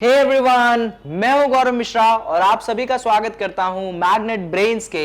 Hey everyone, मैं हूं गौरव मिश्रा और आप सभी का स्वागत करता हूं मैग्नेट ब्रेन्स के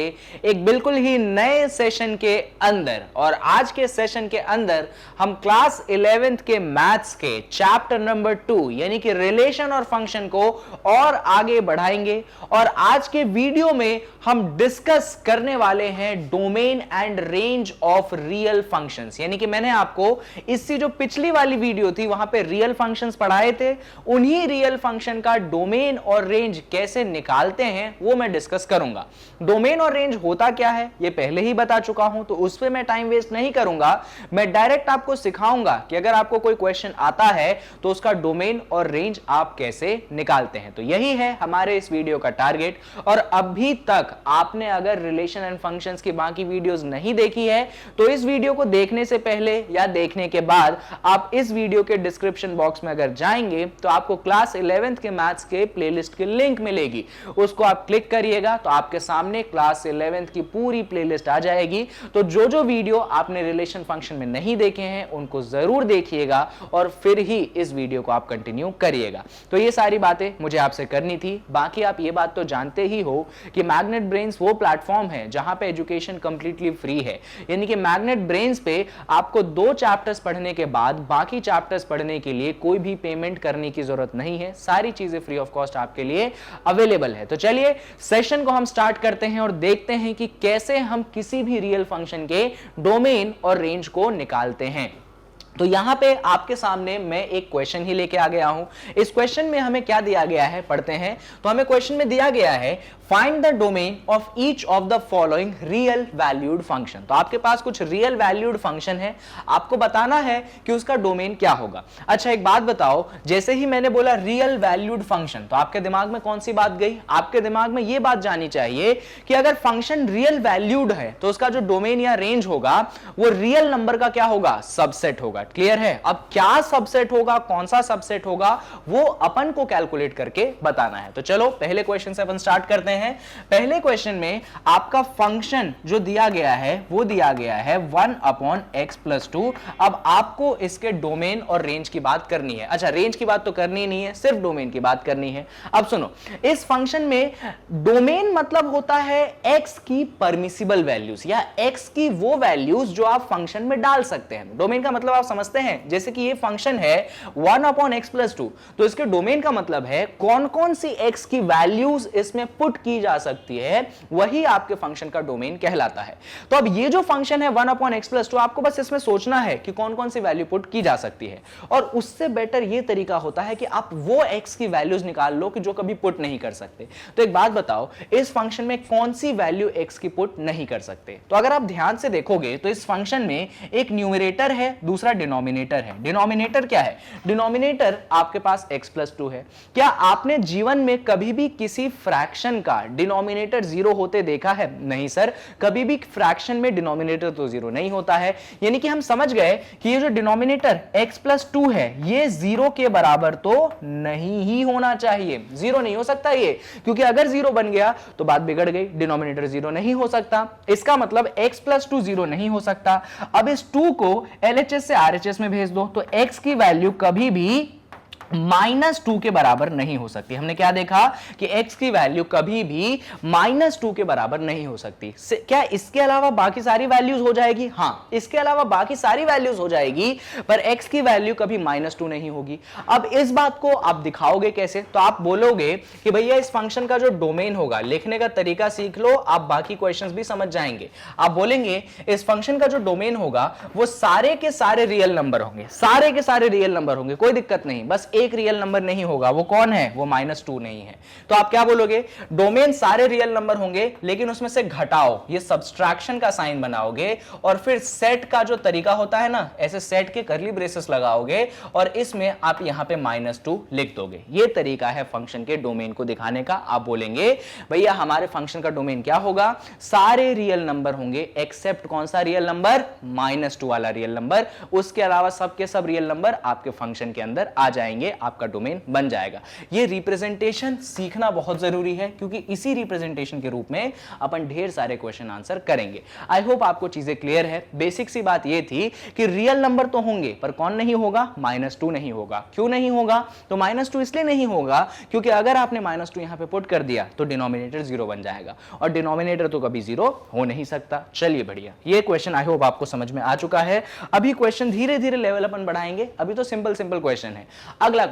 एक बिल्कुल ही नए सेशन के अंदर। और आज के सेशन के अंदर हम क्लास 11th के मैथ्स के चैप्टर नंबर 2 यानी कि रिलेशन और फंक्शन को और आगे बढ़ाएंगे। और आज के वीडियो में हम डिस्कस करने वाले हैं domain and range of real functions. यानी कि मैंने आपको इससे जो पिछली वाली वीडियो थी वहां पे रियल फंक्शंस पढ़ाए थे, उन्हीं रियल फंक्शन का डोमेन और रेंज कैसे निकालते हैं वो मैं डिस्कस करूंगा। डोमेन और रेंज होता क्या है ये पहले ही बता चुका हूं, तो उस पे मैं टाइम वेस्ट नहीं करूंगा। मैं डायरेक्ट आपको सिखाऊंगा कि अगर आपको कोई क्वेश्चन आता है तो उसका डोमेन और रेंज आप कैसे निकालते हैं। तो यही है हमारे इस वीडियो का टारगेट। और अभी तक आपने अगर रिलेशन एंड फंक्शंस की बाकी वीडियोस नहीं देखी है तो इस वीडियो को देखने से पहले या देखने के बाद आप इस वीडियो के डिस्क्रिप्शन बॉक्स में अगर जाएंगे तो आपको क्लास 11th के मैथ्स के प्लेलिस्ट की लिंक मिलेगी, उसको आप क्लिक करिएगा तो आपके सामने क्लास 11th की पूरी प्लेलिस्ट आ जाएगी। तो जो जो वीडियो आपने रिलेशन फंक्शन में नहीं देखे हैं उनको जरूर देखिएगा और फिर ही इस वीडियो को आप कंटिन्यू करिएगा। तो ये सारी बातें मुझे आपसे करनी थी। बाकी आप ये बात तो जानते ही हो कि मैग्नेट ब्रेन्स वो प्लेटफॉर्म है जहां पे एजुकेशन कंप्लीटली फ्री है। यानी कि मैग्नेट ब्रेन्स पे आपको 2 चैप्टर्स पढ़ने के बाद बाकी चैप्टर्स पढ़ने के लिए कोई भी पेमेंट करने की जरूरत नहीं है। सारी चीजें फ्री ऑफ कॉस्ट आपके लिए अवेलेबल है। तो चलिए सेशन को हम स्टार्ट करते हैं और देखते हैं कि कैसे हम किसी भी रियल फंक्शन के डोमेन और रेंज को निकालते हैं। तो यहां पे आपके सामने मैं एक क्वेश्चन ही लेके आ गया हूं। इस क्वेश्चन में हमें क्या दिया गया है पढ़ते हैं। तो हमें क्वेश्चन में दिया गया है find the domain of each of the following real valued function. तो आपके पास कुछ रियल वैल्यूड फंक्शन है, आपको बताना है कि उसका डोमेन क्या होगा। अच्छा एक बात बताओ, जैसे ही मैंने बोला रियल वैल्यूड फंक्शन तो आपके दिमाग में कौन सी बात गई? आपके दिमाग में यह बात जानी चाहिए कि अगर फंक्शन रियल वैल्यूड है तो उसका जो डोमेन या रेंज होगा वो रियल नंबर का क्या होगा? सबसेट होगा। क्लियर है? अब क्या सबसेट होगा, कौन सा सबसेट होगा वो अपन को कैलकुलेट करके बताना है। तो चलो पहले क्वेश्चन से अपन स्टार्ट करते हैं। पहले क्वेश्चन में आपका फंक्शन जो दिया गया है वो दिया गया है 1/x+2। अब आपको इसके डोमेन और रेंज की बात करनी है। अच्छा रेंज की बात तो करनी नहीं है, सिर्फ डोमेन की बात करनी है। अब सुनो, इस फंक्शन में डोमेन मतलब होता है x की परमिसिबल वैल्यूज या x की वो वैल्यूज जो आप फंक्शन में डाल सकते हैं। डोमेन का मतलब आप समझते हैं, जैसे कि ये फंक्शन है 1/x+2 तो इसके डोमेन का मतलब है कौन कौन सी x की वैल्यूज इसमें पुट की जा सकती है, वही आपके फंक्शन का डोमेन कहलाता है। तो अब ये जो फंक्शन है 1/x+2 आपको बस इसमें सोचना है कि कौन कौन सी वैल्यू पुट की जा सकती है। और उससे बेटर ये तरीका होता है कि आप वो x की वैल्यूज निकाल लो कि जो कभी पुट नहीं कर सकते। तो एक बात बताओ, इस फंक्शन में कौन सी वैल्यू x की पुट नहीं कर सकते? तो अगर आप ध्यान से देखोगे तो इस फंक्शन में एक न्यूमरेटर है, दूसरा डिनोमिनेटर है। डिनोमिनेटर क्या है? डिनोमिनेटर आपके पास x+2 है। क्या आपने जीवन में कभी भी किसी फ्रैक्शन का डिनोमिनेटर 0 होते देखा है? नहीं सर, कभी भी फ्रैक्शन में डिनोमिनेटर तो 0 नहीं होता है। यानी कि हम समझ गए कि ये जो डिनोमिनेटर x+2 है ये 0 के बराबर तो नहीं ही होना चाहिए। 0 नहीं हो सकता ये, क्योंकि अगर 0 बन गया तो बात बिगड़ गई, डिनोमिनेटर 0 नहीं हो सकता। इसका मतलब x+2 0 नहीं हो सकता। अब इस 2 को LHS से RHS में भेज दो तो x की वैल्यू कभी भी -2 के बराबर नहीं हो सकती। हमने क्या देखा कि x की वैल्यू कभी भी -2 के बराबर नहीं हो सकती। क्या इसके अलावा बाकी सारी वैल्यूज हो जाएगी? हाँ, इसके अलावा बाकी सारी वैल्यूज हो जाएगी, पर x की वैल्यू कभी -2 नहीं होगी। अब इस बात को आप दिखाओगे कैसे? तो आप बोलोगे कि भैया इस फंक्शन का जो डोमेन होगा, लिखने का तरीका सीख लो, आप बाकी क्वेश्चंस भी समझ जाएंगे। आप बोलेंगे इस फंक्शन का जो डोमेन होगा वो सारे के सारे रियल नंबर होंगे, सारे के सारे रियल नंबर होंगे, कोई दिक्कत नहीं, बस एक रियल नंबर नहीं होगा। वो कौन है? वो -2 नहीं है। तो आप क्या बोलोगे? डोमेन सारे रियल नंबर होंगे लेकिन उसमें से घटाओ, ये सब्सट्रैक्शन का साइन बनाओगे और फिर सेट का जो तरीका होता है ना, ऐसे सेट के कर्ली ब्रेसेस लगाओगे और इसमें आप यहां पे -2 लिख दोगे। ये तरीका है फंक्शन के डोमेन को दिखाने का। आप बोलेंगे भैया हमारे फंक्शन का डोमेन क्या होगा? सारे रियल नंबर होंगे एक्सेप्ट कौन सा रियल नंबर? -2 वाला रियल नंबर। उसके अलावा सब के सब रियल नंबर आपके फंक्शन के अंदर आ जाएंगे आपका डोमेन बन जाएगा। ये रिप्रेजेंटेशन सीखना बहुत जरूरी है, क्योंकि इसी रिप्रेजेंटेशन के रूप में अपन ढेर सारे क्वेश्चन आंसर करेंगे। आई होप आपको चीजें क्लियर है। बेसिक सी बात ये थी कि रियल नंबर तो होंगे, पर कौन नहीं होगा? -2 नहीं होगा। क्यों नहीं होगा? तो -2 इसलिए नहीं होगा क्योंकि अगर आपने -2 यहां पे पुट कर दिया तो डिनोमिनेटर 0 बन जाएगा, और डिनोमिनेटर तो कभी 0 हो नहीं सकता। चलिए बढ़िया, ये क्वेश्चन आई होप आपको समझ में आ चुका है। अभी क्वेश्चन धीरे धीरे लेवल अपन बढ़ाएंगे, अभी तो सिंपल क्वेश्चन है। अगला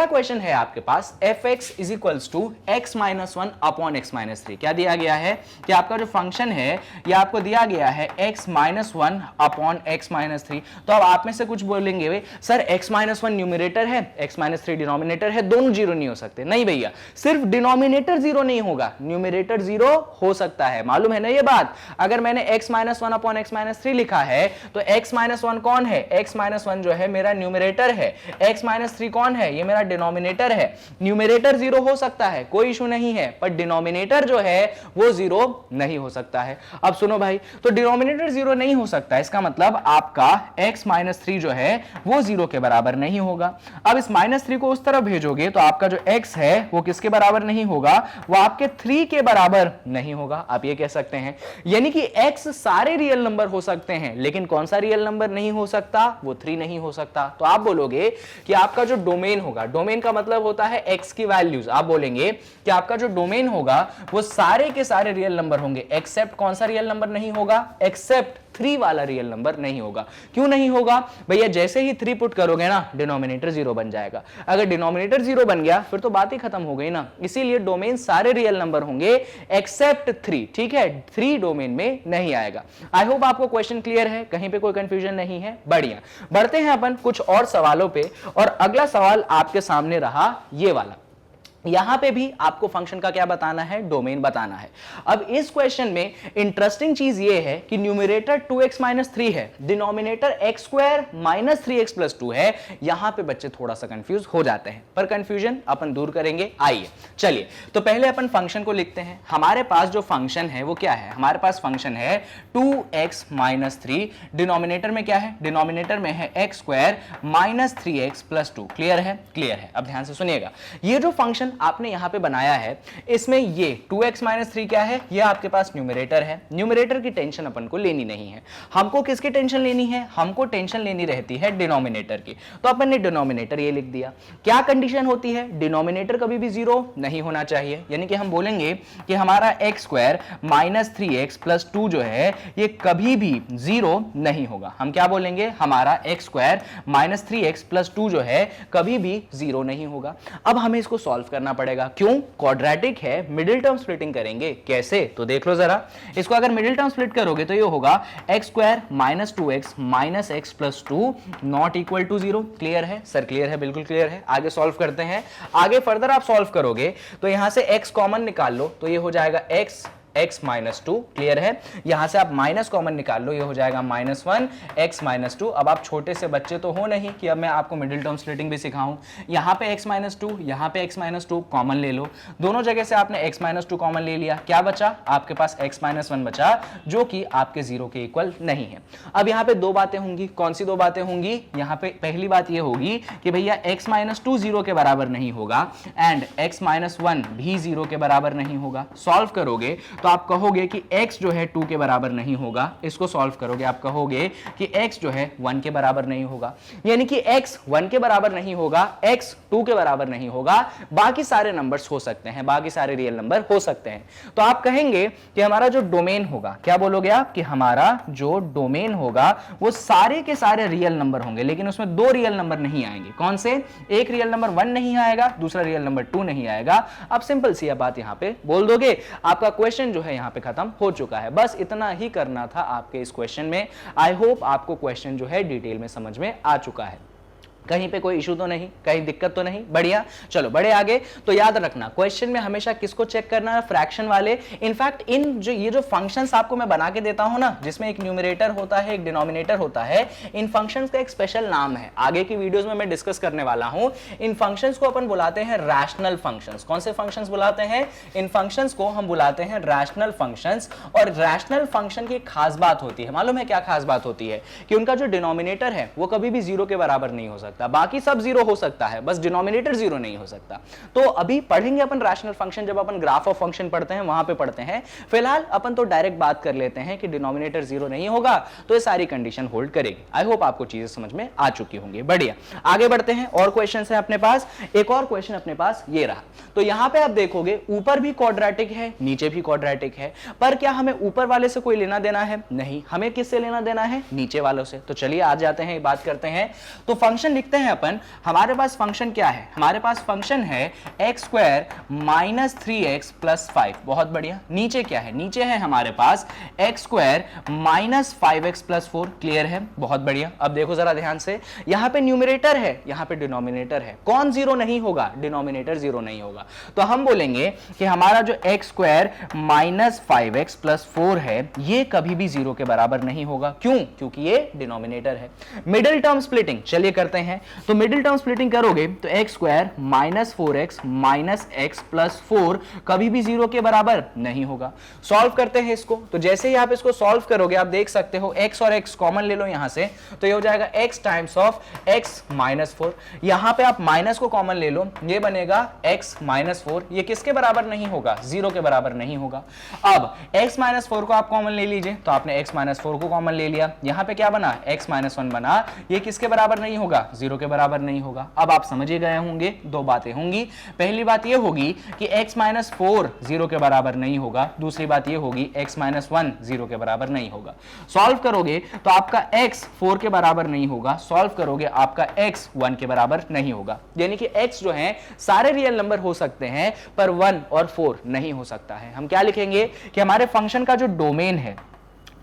क्वेश्चन है आपके पास fx is equals to x minus 1 upon x minus 3। क्या दिया गया है कि आपका जो फंक्शन है ये आपको दिया गया है x minus 1 upon x minus 3। तो अब आप में से कुछ बोलेंगे भाई सर x माइनस 1 न्यूमरेटर है, x माइनस 3 डिनोमिनेटर है, दोनों 0 नहीं हो सकते। नहीं भैया, सिर्फ डिनोमिनेटर 0 नहीं होगा, न्यूमरेटर 0 हो सकता है। मालूम है ना ये बात? अगर मैंने x minus 1 upon x minus 3 लिखा है तो x माइनस 1 कौन है? x माइनस 1 जो है मेरा न्यूमरेटर है, x माइनस 3 कौन है? ये मेरा डिनोमिनेटर है। न्यूमरेटर 0 हो सकता है, कोई इशू नहीं है, पर डिनोमिनेटर जो है वो 0 नहीं हो सकता है। अब सुनो भाई, तो डिनोमिनेटर 0 नहीं हो सकता, इसका मतलब आपका x माइनस 3 जो है वो 0 के बराबर नहीं होगा। अब इस -3 को उस तरफ भेजोगे तो आपका जो x है वो किसके बराबर नहीं होगा? वो आपके 3 के बराबर नहीं होगा। आप ये कह सकते हैं यानी कि x सारे रियल नंबर हो सकते हैं, लेकिन कौन सा रियल नंबर नहीं हो सकता? वो 3 नहीं हो सकता। तो आप बोलोगे कि आपका जो डोमेन होगा, डोमेन का मतलब होता है x की वैल्यूज, आप बोलेंगे कि आपका जो डोमेन होगा वो सारे के सारे रियल नंबर होंगे, एक्सेप्ट कौन सा रियल नंबर नहीं होगा? एक्सेप्ट 3 वाला रियल नंबर नहीं होगा। क्यों नहीं होगा भैया? जैसे ही 3 पुट करोगे ना, डिनोमिनेटर 0 बन जाएगा। अगर डिनोमिनेटर 0 बन गया फिर तो बात ही खत्म हो गई ना। इसीलिए डोमेन सारे रियल नंबर होंगे एक्सेप्ट 3, ठीक है? 3 डोमेन में नहीं आएगा। आई होप आपको क्वेश्चन क्लियर है, कहीं पे कोई कंफ्यूजन नहीं है। बढ़िया, बढ़ते हैं अपन कुछ और सवालों पे। और अगला सवाल आपके सामने रहा ये वाला। यहां पे भी आपको फंक्शन का क्या बताना है? डोमेन बताना है। अब इस क्वेश्चन में इंटरेस्टिंग चीज ये है कि न्यूमरेटर 2x माइनस 3 है, denominator x square minus 3x plus 2 है। यहां पे बच्चे थोड़ा सा कंफ्यूज हो जाते हैं, पर कंफ्यूजन अपन दूर करेंगे। आइए चलिए, तो पहले अपन फंक्शन को लिखते हैं। हमारे पास जो फंक्शन है वो क्या है? हमारे पास फंक्शन है 2x माइनस 3। डिनोमिनेटर में क्या है? डिनोमिनेटर में है x square minus 3x plus 2। Clear है? क्लियर है। अब ध्यान से सुनिएगा, ये जो फंक्शन आपने यहां पे बनाया है इसमें ये 2x माइनस 3 क्या है? ये आपके पास न्यूमरेटर है। न्यूमरेटर की टेंशन अपन को लेनी नहीं है। हमको किसकी टेंशन लेनी है? हमको टेंशन लेनी रहती है डिनोमिनेटर की। तो अपन ने डिनोमिनेटर ये लिख दिया। क्या कंडीशन होती है? डिनोमिनेटर कभी भी 0 नहीं होना चाहिए, यानी कि हम बोलेंगे कि हमारा x square minus 3x plus 2 जो है ये कभी भी 0 नहीं होगा। हम क्या बोलेंगे? हमारा x square minus 3x plus 2 जो है कभी भी 0 नहीं होगा। अब हमें इसको सॉल्व करना पड़ेगा। क्यों? क्वाड्रेटिक है, मिडिल टर्म स्प्लिटिंग करेंगे। कैसे? तो देख लो जरा। इसको अगर मिडिल टर्म स्प्लिट करोगे तो ये होगा x square minus 2x minus x plus 2 not equal to 0। Clear है सर? क्लियर है, बिल्कुल क्लियर है। आगे सॉल्व करते हैं। आगे फर्दर आप सॉल्व करोगे तो यहां से x कॉमन निकाल लो तो ये हो जाएगा x माइनस 2। क्लियर है? यहां से आप माइनस कॉमन निकाल लो, ये हो जाएगा -1 x माइनस 2। अब आप छोटे से बच्चे तो हो नहीं कि अब मैं आपको मिडिल टर्म स्प्लिटिंग भी सिखाऊं। यहां पे x माइनस 2, यहां पे x माइनस 2 कॉमन ले लो। दोनों जगह से आपने x माइनस 2 कॉमन ले लिया। क्या बचा? आपके पास x माइनस 1 बचा, जो कि आपके 0 के इक्वल नहीं है। अब यहां पे दो बातें होंगी। कौन सी दो बातें होंगी? यहां पे पहली बात ये होगी कि भैया x माइनस 2 0 के बराबर नहीं होगा एंड x माइनस 1 भी 0 के बराबर नहीं होगा। सॉल्व करोगे तो आप कहोगे कि x जो है 2 के बराबर नहीं होगा। इसको सॉल्व करोगे आप कहोगे कि x जो है 1 के बराबर नहीं होगा। यानी कि x 1 के बराबर नहीं होगा, x 2 के बराबर नहीं होगा, बाकी सारे नंबर्स हो सकते हैं, बाकी सारे रियल नंबर हो सकते हैं। तो आप कहेंगे कि हमारा जो डोमेन होगा, क्या बोलोगे आप? कि हमारा जो डोमेन होगा वो सारे के सारे रियल नंबर होंगे, लेकिन उसमें 2 रियल नंबर नहीं आएंगे। कौन से? एक रियल नंबर 1 नहीं आएगा, दूसरा रियल नंबर 2 नहीं आएगा। अब सिंपल सी बात यहां पे बोल दोगे, आपका क्वेश्चन जो है यहां पे खत्म हो चुका है। बस इतना ही करना था आपके इस क्वेश्चन में। आई होप आपको क्वेश्चन जो है डिटेल में समझ में आ चुका है। कहीं पे कोई इशू तो नहीं, कहीं दिक्कत तो नहीं? बढ़िया, चलो बड़े आगे। तो याद रखना क्वेश्चन में हमेशा किसको चेक करना है? फ्रैक्शन वाले। इनफैक्ट ये जो फंक्शंस आपको मैं बना के देता हूं ना, जिसमें एक न्यूमरेटर होता है, एक डिनोमिनेटर होता है, इन फंक्शंस का एक स्पेशल नाम है, आगे की वीडियोस में मैं डिस्कस करने वाला हूं। इन फंक्शंस को अपन बुलाते हैं रैशनल फंक्शंस। कौन से फंक्शंस बुलाते हैं? इन फंक्शंस को हम बुलाते हैं रैशनल फंक्शंस। और रैशनल फंक्शन की खास बात होती है, मालूम है क्या खास बात होती है? कि उनका जो डिनोमिनेटर है वो कभी भी 0 के बराबर नहीं हो सकता। सकता, बाकी सब जीरो हो सकता है, बस डिनोमिनेटर जीरो नहीं हो सकता। तो अभी पढ़ेंगे अपन रैशनल फंक्शन, जब अपन ग्राफ ऑफ फंक्शन पढ़ते हैं वहां पे पढ़ते हैं। फिलहाल अपन तो डायरेक्ट बात कर लेते हैं कि डिनोमिनेटर जीरो नहीं होगा तो ये सारी कंडीशन होल्ड करेगी। आई होप आपको चीजें समझ में आ चुकी होंगी। बढ़िया, आगे बढ़ते हैं। और क्वेश्चन है अपने पास, एक और क्वेश्चन अपने पास ये रहा। तो यहां पे आप देखोगे ऊपर भी क्वाड्रेटिक है, नीचे भी क्वाड्रेटिक है, पर क्या हमें ऊपर वाले से कोई लेना देना है? नहीं। हमें किससे लेना देना है? नीचे वालों से। तो चलिए आज जाते हैं, बात करते हैं। तो फंक्शन लिखते हैं अपन। हमारे पास फंक्शन क्या है? हमारे पास फंक्शन है x square minus 3x plus 5। बहुत बढ़िया। नीचे क्या है? नीचे है हमारे पास x square minus 5x plus 4। Clear है? बहुत बढ़िया। अब देखो जरा ध्यान से, यहां पे न्यूमरेटर है, यहां पे डिनोमिनेटर है। कौन जीरो नहीं होगा? डिनोमिनेटर जीरो नहीं होगा। तो हम बोलेंगे कि हमारा जो x square minus 5x plus 4 है ये कभी भी जीरो के बराबर नहीं होगा। क्यों? क्योंकि ये डिनोमिनेटर है। मिडिल टर्म स्प्लिटिंग चलिए करते हैं। तो मिडिल टर्म स्प्लिटिंग करोगे तो x square minus 4x minus x plus 4 कभी भी जीरो के बराबर नहीं होगा। सॉल्व करते हैं इसको। तो जैसे ही आप इसको सॉल्व करोगे आप देख सकते हो x और x कॉमन ले लो यहां से, तो ये हो जाएगा x times of x minus 4। यहां पे आप माइनस को कॉमन ले लो, ये बनेगा x माइनस 4। ये किसके बराबर नहीं होगा? जीरो के बराबर नहीं होगा। अब x माइनस 4 को आप कॉमन ले लीजिए, तो आपने x माइनस 4 को कॉमन ले लिया, यहां पे क्या बना? x माइनस 1 बना। ये किसके बराबर नहीं होगा? जीरो के बराबर नहीं होगा। अब आप समझ ही गए होंगे, दो बातें होंगी। पहली बात ये होगी कि x माइनस 4 जीरो के बराबर नहीं होगा, दूसरी बात ये होगी x माइनस 1 जीरो के बराबर नहीं होगा। सॉल्व करोगे तो आपका x 4 के बराबर नहीं होगा, सॉल्व करोगे आपका x 1 के बराबर नहीं होगा। यानी कि x जो है सारे रियल नंबर हो सकते हैं पर 1 और 4 नहीं हो सकता है। हम क्या लिखेंगे कि हमारे फंक्शन का जो डोमेन है,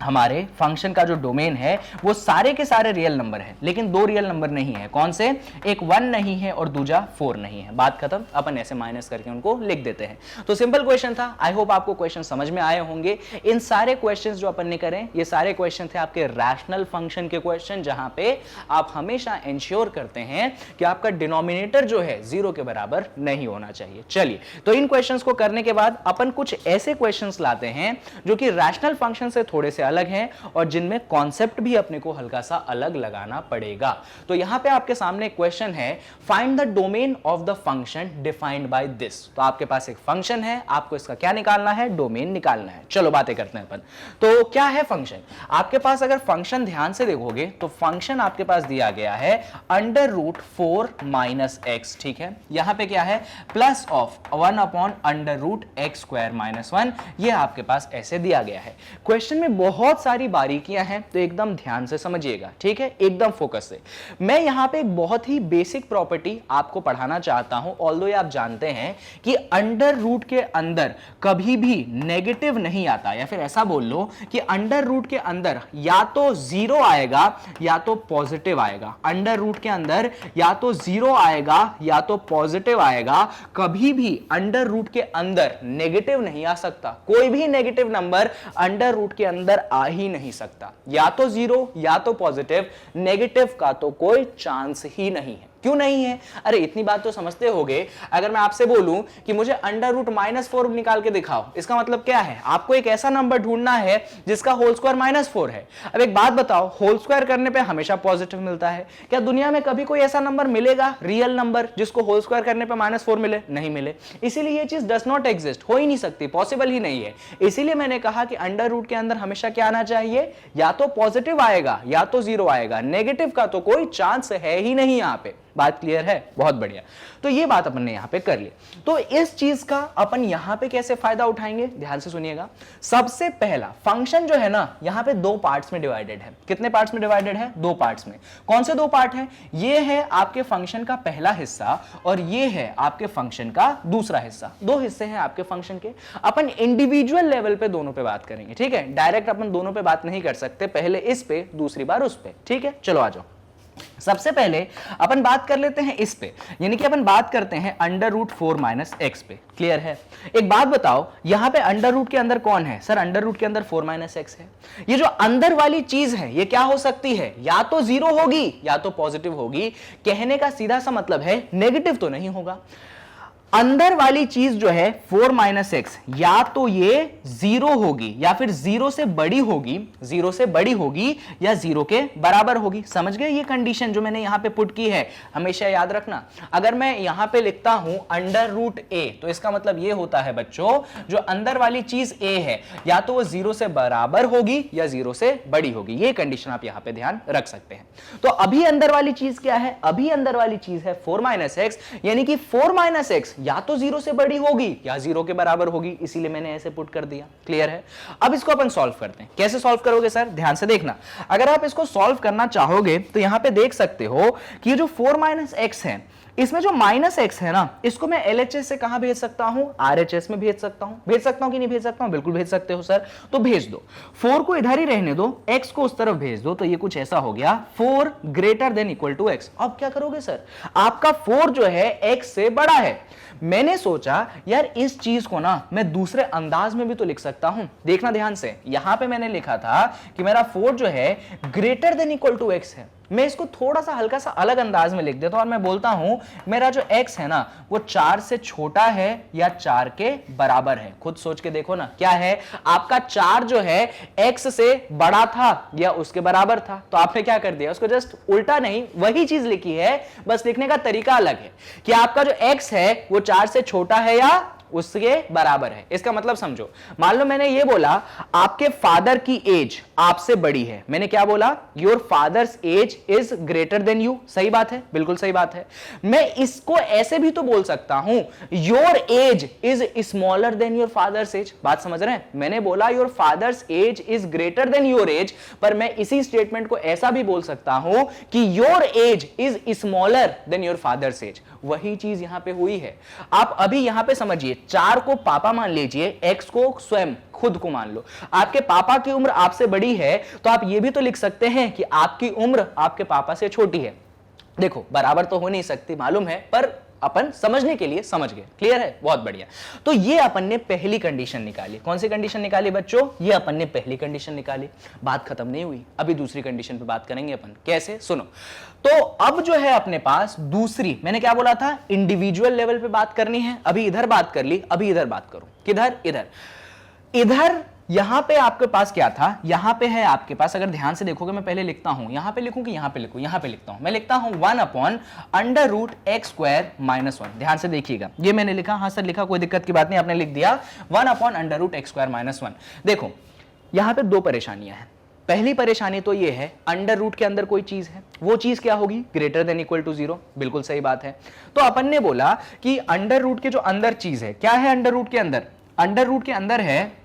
हमारे फंक्शन का जो डोमेन है वो सारे के सारे रियल नंबर है, लेकिन दो रियल नंबर नहीं है। कौन से? एक 1 नहीं है और दूसरा 4 नहीं है। बात खत्म। अपन ऐसे माइनस करके उनको लिख देते हैं। तो सिंपल क्वेश्चन था। आई होप आपको क्वेश्चन समझ में आए होंगे। इन सारे क्वेश्चंस जो अपन ने करें ये सारे क्वेश्चन थे आपके रैशनल फंक्शन के क्वेश्चन, जहां पे आप हमेशा इंश्योर करते हैं कि आपका डिनोमिनेटर जो है जीरो के बराबर नहीं होना चाहिए। चलिए, तो इन क्वेश्चंस को करने के बाद अपन कुछ ऐसे क्वेश्चंस लाते हैं जो कि रैशनल फंक्शन से थोड़े से अलग हैं और जिनमें कॉन्सेप्ट भी अपने को हल्का सा अलग लगाना पड़ेगा। तो यहां पे आपके सामने क्वेश्चन है, find the domain of the function defined by this. तो आपके पास एक फंक्शन है, आपको इसका क्या निकालना है? डोमेन निकालना है। चलो बातें करते हैं अपन। तो क्या है फंक्शन? आपके पास अगर फंक्शन ध्यान से देखोगे तो फंक्शन आपके पास दिया गया है अंडर रूट 4 माइनस एक्स। ठीक है, यहां पे क्या है? Plus of 1 upon under root x square minus 1। ये आपके पास ऐसे दिया गया है। क्वेश्चन में बहुत सारी बारीकियां हैं, तो एकदम ध्यान से समझिएगा। ठीक है, एकदम फोकस से। मैं यहां पे एक बहुत ही बेसिक प्रॉपर्टी आपको पढ़ाना चाहता हूं। ऑल्दो आप जानते हैं कि अंडर रूट के अंदर कभी भी नेगेटिव नहीं आता, या फिर ऐसा बोल लो कि अंडर रूट के अंदर या तो जीरो आएगा या तो पॉजिटिव आएगा। अंडर रूट के अंदर या तो जीरो आएगा या तो पॉजिटिव आएगा। कभी भी अंडर रूट के अंदर नेगेटिव नहीं आ सकता। कोई भी नेगेटिव नंबर अंडर रूट के अंदर आ ही नहीं सकता। या तो जीरो या तो पॉजिटिव, नेगेटिव का तो कोई चांस ही नहीं है। क्यों नहीं है? अरे इतनी बात तो समझते होगे। अगर मैं आपसे बोलूं कि मुझे अंडर रूट माइनस 4 निकाल के दिखाओ, इसका मतलब क्या है? आपको एक ऐसा नंबर ढूंढना है जिसका होल स्क्वायर माइनस 4 है। अब एक बात बताओ, होल स्क्वायर करने पे हमेशा पॉजिटिव मिलता है। क्या दुनिया में कभी कोई ऐसा नंबर मिलेगा, रियल नंबर, जिसको होल स्क्वायर करने पे माइनस 4 मिले? नहीं मिले। इसीलिए ये चीज डज नॉट एग्जिस्ट, हो ही नहीं सकती, पॉसिबल ही नहीं है। इसीलिए मैंने कहा कि अंडर रूट के अंदर हमेशा क्या आना चाहिए? या तो पॉजिटिव आएगा या तो जीरो आएगा। नेगेटिव का तो कोई चांस है ही नहीं। यहां पे बात क्लियर है? बहुत बढ़िया। तो ये बात अपन ने यहां पे कर ली। तो इस चीज का अपन यहां पे कैसे फायदा उठाएंगे? ध्यान से सुनिएगा। सबसे पहला, फंक्शन जो है ना यहां पे दो पार्ट्स में डिवाइडेड है। कितने पार्ट्स में डिवाइडेड है? दो पार्ट्स में। कौन से दो पार्ट है? ये है आपके फंक्शन का पहला हिस्सा और ये है आपके फंक्शन का दूसरा हिस्सा। दो हिस्से हैं आपके फंक्शन के। अपन इंडिविजुअल लेवल पे दोनों पे बात करेंगे। ठीक है, डायरेक्ट अपन दोनों पे बात नहीं कर सकते, पहले इस पे दूसरी बार उस पे। ठीक है, चलो आ जाओ। सबसे पहले अपन बात कर लेते हैं इस पे, यानी कि अपन बात करते हैं अंडर रूट 4 माइनस एक्स पे। क्लियर है? एक बात बताओ, यहां पे अंडर रूट के अंदर कौन है? सर अंडर रूट के अंदर 4 माइनस एक्स है। ये जो अंदर वाली चीज है ये क्या हो सकती है? या तो जीरो होगी या तो पॉजिटिव होगी। कहने का सीधा सा मतलब है नेगेटिव तो नहीं होगा। अंदर वाली चीज जो है 4 माइनस एक्स या तो ये 0 होगी या फिर 0 से बड़ी होगी, 0 से बड़ी होगी या 0 के बराबर होगी। समझ गए? ये कंडीशन जो मैंने यहां पे पुट की है हमेशा याद रखना। अगर मैं यहां पे लिखता हूं अंडर रूट ए, तो इसका मतलब ये होता है बच्चों, जो अंदर वाली चीज ए है या तो वो 0 से बराबर होगी या 0 से बड़ी होगी। ये कंडीशन आप यहां पे ध्यान रख सकते हैं। तो अभी अंदर वाली चीज क्या है? अभी अंदर वाली चीज है 4 माइनस एक्स, यानी कि 4 माइनस एक्स या तो 0 से बड़ी होगी या 0 के बराबर होगी, इसीलिए मैंने ऐसे पुट कर दिया। क्लियर है? अब इसको अपन सॉल्व करते हैं। कैसे सॉल्व करोगे सर? ध्यान से देखना। अगर आप इसको सॉल्व करना चाहोगे तो यहां पे देख सकते हो कि ये जो 4 माइनस एक्स है, इसमें जो माइनस एक्स है ना, इसको मैं एलएचएस से कहां भेज सकता हूं? आरएचएस में भेज सकता हूं। भेज सकता हूं कि नहीं भेज सकता हूं? बिल्कुल भेज सकते हो सर। तो भेज दो। 4 को इधर ही रहने दो, x को उस तरफ भेज दो, तो ये कुछ ऐसा हो गया 4 greater than equal to x। अब क्या करोगे सर? आपका 4 जो है x से बड़ा है। मैंने सोचा यार इस चीज को ना मैं दूसरे अंदाज में भी तो लिख सकता हूं। देखना ध्यान से, यहां पे मैंने लिखा था कि मेरा 4 जो है greater than equal to x है। मैं इसको थोड़ा सा हल्का सा अलग अंदाज में लिख देता हूं और मैं बोलता हूं मेरा जो x है ना वो 4 से छोटा है या 4 के बराबर है। खुद सोच के देखो ना, क्या है आपका 4 जो है x से बड़ा था या उसके बराबर था? तो आपने क्या कर दिया, उसको जस्ट उल्टा नहीं वही चीज लिखी है, बस लिखने का तरीका अलग है कि आपका जो x है वो 4 से छोटा है या उसके बराबर है। इसका मतलब समझो, मान लो मैंने ये बोला आपके फादर की एज आपसे बड़ी है। मैंने क्या बोला? Your father's age is greater than you. सही बात है, बिल्कुल सही बात है। मैं इसको ऐसे भी तो बोल सकता हूं, your age is smaller than your father's age. बात समझ रहे हैं? मैंने बोला your father's age is greater than your age, पर मैं इसी स्टेटमेंट को ऐसा भी बोल सकता हूं कि your age is smaller than your father's age. वही चीज यहां पे हुई है। आप अभी यहां पे समझिए, 4 को पापा मान लीजिए, x को स्वयं खुद को मान लो। आपके पापा की उम्र आपसे बड़ी है, तो आप ये भी तो लिख सकते हैं कि आपकी उम्र आपके पापा से छोटी है। देखो बराबर तो हो नहीं सकती मालूम है, पर अपन समझने के लिए समझ गए। क्लियर है? बहुत बढ़िया। तो ये अपन ने पहली कंडीशन निकाली। कौन सी कंडीशन निकाली बच्चों? ये अपन ने पहली कंडीशन निकाली। बात खत्म नहीं हुई, अभी दूसरी कंडीशन पे बात करेंगे अपन। कैसे? सुनो। तो अब जो है अपने पास दूसरी, मैंने क्या बोला था, इंडिविजुअल लेवल पे बात करनी है। अभी इधर बात कर ली, अभी इधर बात करो। किधर? इधर। इधर यहां पे आपके पास क्या था? यहां पे है आपके पास, अगर ध्यान से देखोगे, मैं पहले लिखता हूं, यहां पे लिखूं कि यहां पे लिखूं? यहां पे लिखता हूं। मैं लिखता हूं 1 upon under root x square minus 1। ध्यान से देखिएगा, ये मैंने लिखा, हां सर लिखा, कोई दिक्कत की बात नहीं, आपने लिख दिया 1 upon under root x square minus 1। देखो यहां पे दो परेशानियां हैं। पहली परेशानी तो ये है, अंडर रूट के अंदर कोई चीज है, वो चीज क्या होगी? Greater than equal to 0। बिल्कुल सही बात है। तो अपन ने बोला कि अंडर रूट के जो अंदर चीज है, क्या है अंडर रूट के अंदर? अंडर रूट के अंदर है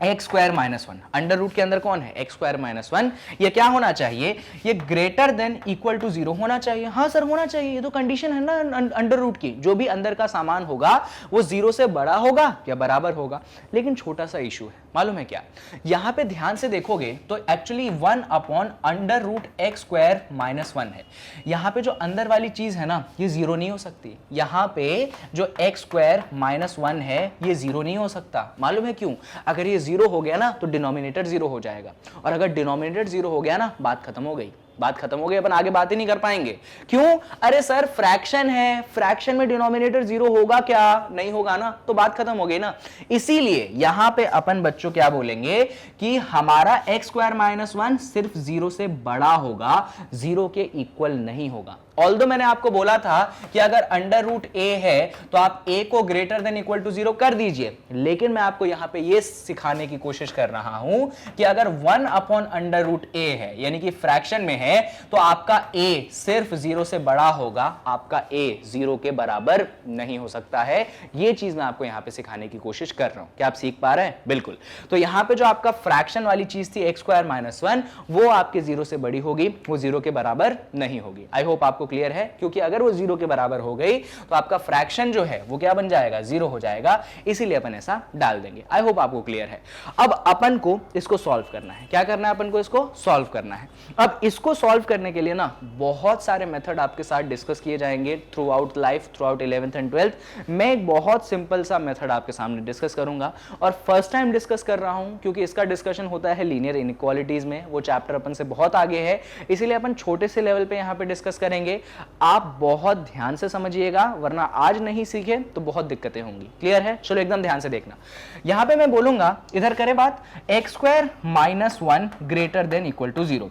x square minus 1। Under root के अंदर कौन है? X square minus 1। ये क्या होना चाहिए? ये ग्रेटर देन इक्वल टू 0 होना चाहिए। हाँ सर होना चाहिए, ये तो कंडीशन है ना अंडर रूट की। जो भी अंदर का सामान होगा वो 0 से बड़ा होगा या बराबर होगा। लेकिन छोटा सा इशू है, मालूम है क्या? यहां पे ध्यान से देखोगे तो actually 1 upon under root x square minus 1 है। यहां पे जो अंदर वाली चीज है ना, ये 0 नहीं हो सकती। यहां पे जो एक्स स्क्वायर माइनस 1 है ये 0 नहीं हो सकता। मालूम है क्यों? अगर ये 0 हो गया ना तो डिनोमिनेटर 0 हो जाएगा, और अगर डिनोमिनेटर 0 हो गया ना, बात खत्म हो गई। बात खत्म हो गई, अपन आगे बात ही नहीं कर पाएंगे। क्यों? अरे सर फ्रैक्शन है, फ्रैक्शन में डिनोमिनेटर 0 होगा क्या? नहीं होगा ना, तो बात खत्म हो गई ना। इसीलिए यहां पे अपन बच्चों क्या बोलेंगे कि हमारा एक्स स्क्वायर माइनस 1 सिर्फ 0 से बड़ा होगा, 0 के इक्वल नहीं होगा। ऑल्दो मैंने आपको बोला था कि अगर अंडर रूट ए है तो आप ए को ग्रेटर देन इक्वल टू 0 कर दीजिए, लेकिन मैं आपको यहां पे ये सिखाने की कोशिश कर रहा हूं कि अगर 1 अपॉन अंडर रूट ए है, यानी कि फ्रैक्शन में है, तो आपका a सिर्फ 0 से बड़ा होगा, आपका a 0 के बराबर नहीं हो सकता है। ये चीज मैं आपको यहां पे सिखाने की कोशिश कर रहा हूं। क्या आप सीख पा रहे हैं? बिल्कुल। तो यहां पे जो आपका फ्रैक्शन वाली चीज थी एक्स स्क्वायर माइनस 1, वो आपके 0 से बड़ी होगी, वो 0 के बराबर नहीं होगी। आई होप आपको क्लियर है, क्योंकि अगर वो 0 के बराबर हो गई तो आपका फ्रैक्शन जो है वो क्या बन जाएगा? 0 हो जाएगा। इसीलिए अपन ऐसा डाल देंगे। आई होप आपको क्लियर है। अब अपन को इसको सॉल्व करना है। क्या करना है? अपन को इसको सॉल्व करना है। अब इसको सॉल्व करने के लिए ना बहुत सारे मेथड आपके साथ डिस्कस किए जाएंगे through out life, through out 11th and 12th। मैं एक बहुत सिंपल सा मेथड आपके सामने डिस्कस करूंगा और फर्स्ट टाइम डिस्कस कर रहा हूं क्योंकि इसका डिस्कशन होता है लीनियर इनइक्वालिटीज में। वो चैप्टर अपन से बहुत आगे है, इसीलिए अपन छोटे से लेवल पे यहाँ पे डिस्कस करेंगे। आप बहुत ध्यान से समझिएगा, वरना आज नहीं सीखे तो बहुत दिक्कतें होंगी। क्लियर है? चलो एकदम ध्यान से देखना। यहां पे मैं बोलूंगा, इधर करें बात, x square minus 1 greater than equal to 0।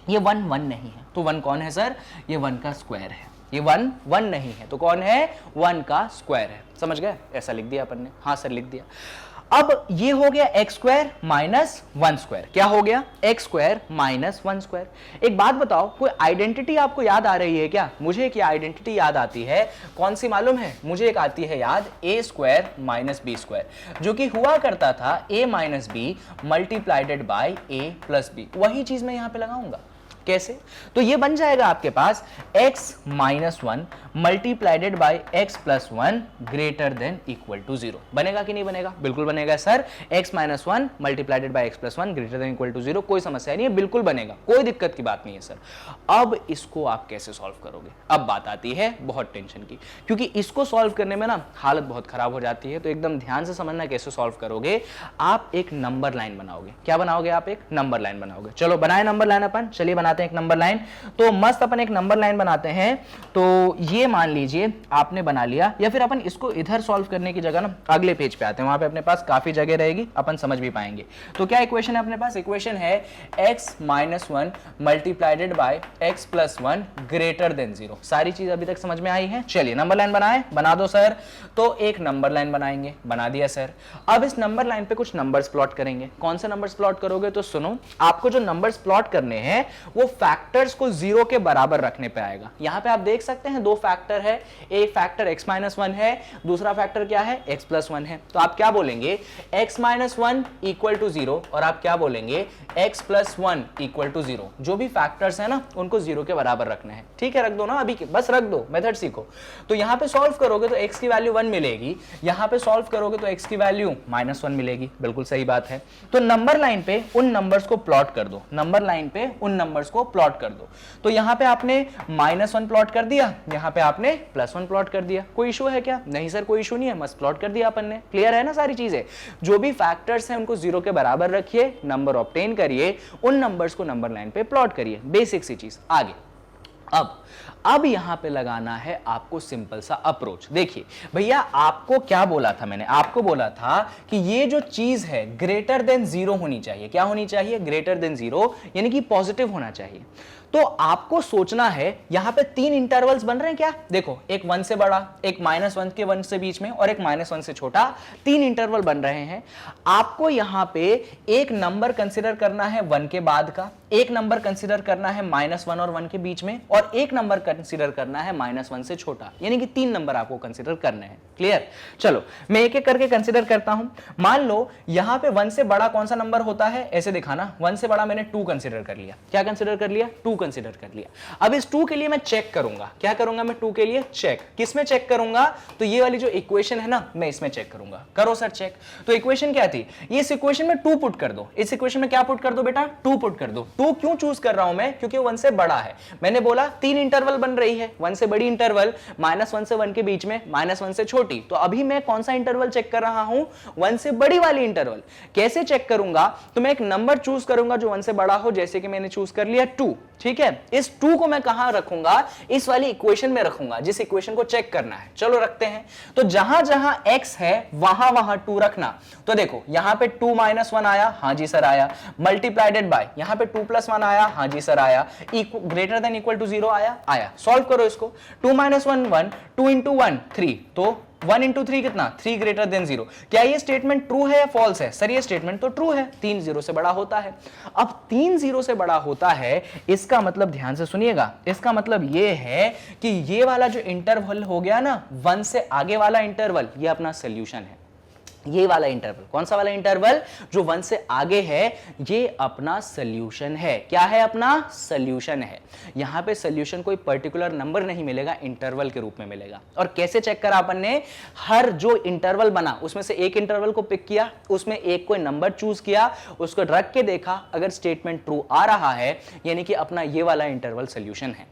ये 1 1 नहीं है, तो 1 कौन है सर? ये 1 का स्क्वायर है। ये 1 1 नहीं है, तो कौन है? 1 का स्क्वायर है। समझ गए? ऐसा लिख दिया अपन ने। हाँ सर, लिख दिया। अब ये हो गया x स्क्वायर माइनस 1 स्क्वायर। क्या हो गया? x square minus 1 square. एक बात बताओ, कोई आइडेंटिटी आपको याद आ रही है क्या? मुझे एक आइडेंटिटी याद आती है। कौन सी मालूम है? मुझे एक आती है याद, a square minus b square, जो कि हुआ करता था a minus b multiplied by a plus b. वही चीज मैं यहां पे लगाऊंगा। कैसे? तो ये बन जाएगा आपके पास x minus 1 multiplied by x plus 1 greater than equal to 0। बनेगा कि नहीं बनेगा? बिल्कुल बनेगा sir. x minus 1 multiplied by x plus 1 greater than equal to 0, कोई समस्या नहीं है, बिल्कुल बनेगा, कोई दिक्कत की बात नहीं है सर। अब इसको आप कैसे सॉल्व करोगे? अब बात आती है बहुत टेंशन की, क्योंकि इसको सॉल्व करने में ना हालत बहुत खराब हो जाती है। तो एकदम ध्यान से समझना कैसे सॉल्व करोगे। आप एक नंबर लाइन बनाओगे। क्या बनाओगे? आप एक नंबर लाइन बनाओगे। चलो बनाए नंबर लाइन अपन। चलिए बनाते हैं एक नंबर लाइन। तो मस्त अपन एक नंबर लाइन बनाते हैं। तो ये मान लीजिए आपने बना लिया, या फिर अपन इसको इधर सॉल्व करने की जगह ना अगले पेज पे आते हैं, वहां पे अपने पास काफी जगह रहेगी, अपन समझ भी पाएंगे। तो क्या इक्वेशन है अपने पास? इक्वेशन है x minus 1 मल्टीप्लाइडेड bye x plus 1 greater then 0। सारी चीज अभी तक समझ में आई है? चलिए नंबर लाइन बनाए। बना दो सर। तो एक नंबर लाइन बनाएंगे। बना दिया सर। अब इस नंबर लाइन पे कुछ नंबर्स प्लॉट करेंगे। कौन से नंबर्स प्लॉट करोगे? तो सुनो, आपको जो नंबर्स प्लॉट करने हैं वो फैक्टर्स को 0 के बराबर रखने पे आएगा। यहां पे आप देख सकते हैं दो फैक्टर है। एक फैक्टर x माइनस 1 है, दूसरा फैक्टर क्या है? x प्लस 1 है। तो आप क्या बोलेंगे? x माइनस 1 इक्वल टू 0, और आप क्या बोलेंगे? x plus 1 equal to 0। जो भी फैक्टर्स है ना उनको 0 के बराबर रखने हैं। ठीक है, रख दो ना, अभी बस रख दो, मेथड सीखो। तो यहां पे सॉल्व करोगे तो x की वैल्यू 1 मिलेगी, यहां पे सॉल्व करोगे तो x की वैल्यू माइनस 1 मिलेगी। बिल्कुल सही बात है। तो नंबर लाइन पे उन नंबर्स को प्लॉट कर दो। नंबर लाइन पे उन नंबर्स को प्लॉट कर दो। तो यहां पे आपने माइनस 1 प्लॉट कर दिया, यहां पे आपने प्लस 1 प्लॉट कर दिया। कोई इशू है क्या? नहीं सर, कोई इशू नहीं है, मस्त प्लॉट कर दिया अपन ने। क्लियर है ना सारी चीजें? जो भी फैक्टर्स हैं उनको 0 के बराबर रखिए, नंबर ऑब्टेन करिए, उन नंबर्स को नंबर लाइन पे प्लॉट करिए। बेसिक सी चीज। आगे अब यहां पे लगाना है आपको सिंपल सा अप्रोच। देखिए भैया, आपको क्या बोला था मैंने? आपको बोला था कि ये जो चीज है ग्रेटर देन 0 होनी चाहिए। क्या होनी चाहिए? ग्रेटर देन 0, यानी कि पॉजिटिव होना चाहिए। तो आपको सोचना है, यहां पे 3 इंटरवल्स बन रहे हैं क्या? देखो, एक 1 से बड़ा, एक माइनस 1 के 1 से बीच में, और एक माइनस 1 से छोटा। 3 इंटरवल बन रहे हैं। आपको यहां पे एक नंबर कंसिडर करना है 1 के बाद का, एक नंबर कंसिडर करना है माइनस 1 और 1 के बीच में, और एक नंबर कंसिडर करना है माइनस 1 से छोटा। यानी कि 3 नंबर आपको कंसिडर करने हैं। क्लियर? चलो मैं एक एक करके कंसिडर करता हूं। मान लो यहां पे 1 से बड़ा कौन सा नंबर होता है? ऐसे दिखाना। 1 से बड़ा मैंने 2 कंसिडर कर लिया। क्या कंसिडर कर लिया? 2 कंसिडर कर लिया। अब इस 2 के लिए मैं चेक करूंगा। क्या करूंगा मैं 2 के लिए? चेक। किस में चेक करूंगा? तो ये वाली जो इक्वेशन है ना, मैं इसमें चेक करूंगा। करो सर चेक। तो इक्वेशन क्या थी? इस इक्वेशन में 2 पुट कर दो। इस इक्वेशन में क्या पुट कर दो बेटा? 2 पुट कर दो। 2 क्यों चूज कर रहा हूं मैं? क्योंकि 1 से बड़ा है। मैंने बोला 3 इंटरवल बन रही है, 1 से बड़ी इंटरवल, माइनस 1 से 1 के बीच में, माइनस 1 से छोटी। तो अभी मैं कौन सा इंटरवल चेक कर रहा हूं? 1 से बड़ी वाली इंटरवल। कैसे चेक करूंगा? तो मैं एक नंबर चूज करूंगा जो 1 से बड़ा हो, जैसे कि मैंने चूज कर लिया 2। ठीक है, इस 2 को मैं कहां रखूंगा? इस वाली इक्वेशन में रखूंगा, जिस इक्वेशन को चेक करना है। चलो रखते हैं। तो जहां जहां x है वहां वहां 2 रखना। तो देखो यहां पे 2 माइनस 1 आया, हां जी सर आया। मल्टीप्लाइडेड बाय यहां पे 2 प्लस 1 आया, हां जी सर आया। ग्रेटर देन इक्वल टू 0 आया, आया। सॉल्व करो इसको। 2 माइनस 1 1, 2 इंटू 1 3, तो 1 इंटू 3 कितना? 3 ग्रेटर देन 0। क्या ये स्टेटमेंट ट्रू है या फॉल्स है? सर ये स्टेटमेंट तो ट्रू है। 3 0 से बड़ा होता है। अब 3 0 से बड़ा होता है, इसका मतलब ध्यान से सुनिएगा, इसका मतलब ये है कि ये वाला जो इंटरवल हो गया ना, 1 से आगे वाला इंटरवल, ये अपना सोल्यूशन है। ये वाला इंटरवल, कौन सा वाला इंटरवल, जो 1 से आगे है, ये अपना सोल्यूशन है। क्या है, अपना सोल्यूशन है। यहां पे सोल्यूशन कोई पर्टिकुलर नंबर नहीं मिलेगा, इंटरवल के रूप में मिलेगा। और कैसे चेक करा अपन ने, हर जो इंटरवल बना उसमें से एक इंटरवल को पिक किया, उसमें एक कोई नंबर चूज किया, उसको रख के देखा, अगर स्टेटमेंट ट्रू आ रहा है यानी कि अपना ये वाला इंटरवल सोल्यूशन है।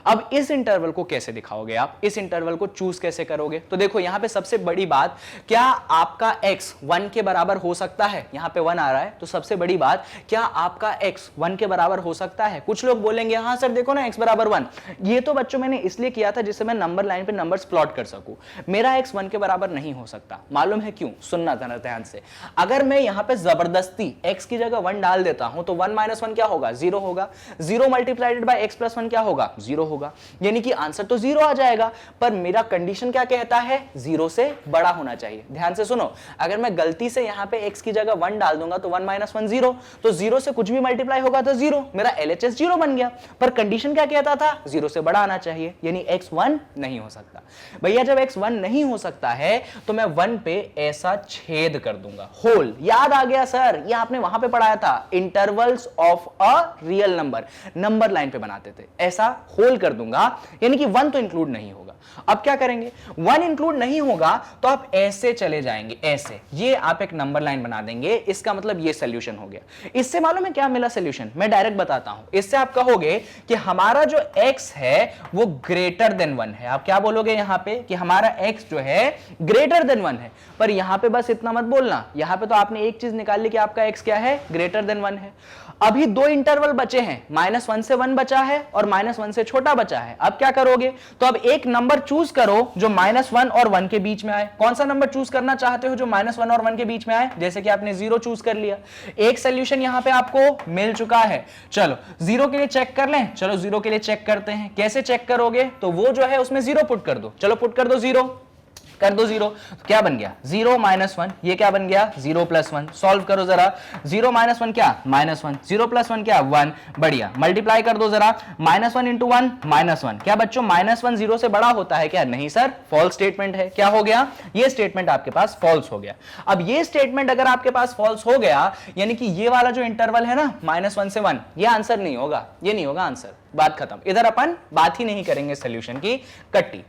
अब इस इंटरवल को कैसे दिखाओगे आप, इस इंटरवल को चूज कैसे करोगे, तो देखो यहां पे सबसे बड़ी बात, क्या आपका x 1 के बराबर हो सकता है, यहां पे 1 आ रहा है, तो सबसे बड़ी बात, क्या आपका x 1 के बराबर हो सकता है। कुछ लोग बोलेंगे हां सर देखो ना x बराबर 1, ये तो बच्चों मैंने इसलिए किया था जिससे मैं नंबर लाइन पे नंबर्स प्लॉट कर सकूं, मेरा x 1 के बराबर नहीं हो सकता। मालूम है क्यों, सुनना ध्यान से, अगर मैं यहां पे जबरदस्ती x की जगह 1 डाल देता हूं तो 1 - 1 क्या होगा, 0 होगा, 0 मल्टीप्लाइडेड बाय x + 1 क्या होगा, 0 होगा, यानी कि आंसर तो 0 आ जाएगा। पर मेरा कंडीशन क्या कहता है, 0 से बड़ा होना चाहिए। ध्यान से सुनो, अगर मैं गलती से यहां पे x की जगह 1 डाल दूंगा तो 1 - 1 0, तो 0 से कुछ भी मल्टीप्लाई होगा तो 0, मेरा LHS 0 बन गया। पर कंडीशन क्या कहता था, 0 से बड़ा आना चाहिए, यानी x 1 नहीं हो सकता। भैया जब x 1 नहीं हो सकता है तो मैं 1 पे ऐसा छेद कर दूंगा, होल। याद आ गया सर, ये आपने वहां पे पढ़ाया था, intervals of a real number, number line पे बनाते थे, ऐसा होल कर दूंगा, यानी कि 1 तो इंक्लूड नहीं होगा। अब क्या करेंगे, 1 इंक्लूड नहीं होगा तो आप ऐसे चले जाएंगे, ऐसे, ये आप एक नंबर लाइन बना देंगे, इसका मतलब ये सॉल्यूशन हो गया। इससे मालूम है क्या मिला सॉल्यूशन, मैं डायरेक्ट बताता हूं। इससे आप कहोगे कि हमारा जो x है वो ग्रेटर देन 1 है। आप क्या बोलोगे यहां पे, कि हमारा x जो है ग्रेटर देन 1 है। पर यहां पे बस इतना मत बोलना, यहां पे तो आपने एक चीज निकाल ली कि आपका x क्या है, ग्रेटर देन 1 है। अभी 2 इंटरवल बचे हैं, -1 से 1 बचा है और -1 से छोटा बचा है। अब क्या करोगे, तो अब एक नंबर चूज करो जो -1 और 1 के बीच में आए। कौन सा नंबर चूज करना चाहते हो जो -1 और 1 के बीच में आए, जैसे कि आपने 0 चूज कर लिया। एक सोल्यूशन यहां पे आपको मिल चुका है। चलो 0 के लिए चेक कर लें, चलो 0 के लिए चेक करते हैं। कैसे चेक करोगे, तो वो जो है उसमें 0 पुट कर दो, चलो पुट कर दो 0, कर दो 0, तो क्या बन गया 0 - 1, ये क्या बन गया 0 + 1। सॉल्व करो जरा, 0 - 1 क्या -1, 0 + 1 क्या 1, बढ़िया। मल्टीप्लाई कर दो जरा, -1 × 1 -1, क्या बच्चों -1 0 से बड़ा होता है क्या, नहीं सर, फॉल्स स्टेटमेंट है। क्या हो गया, ये स्टेटमेंट आपके पास फॉल्स हो गया। अब ये स्टेटमेंट अगर आपके पास फॉल्स हो गया, यानी कि ये वाला जो इंटरवल है ना -1 से 1, ये आंसर नहीं होगा, ये नहीं होगा आंसर, बात खत्म। इधर अपन बात ही नहीं करेंगे सोल्यूशन की, कट्टी।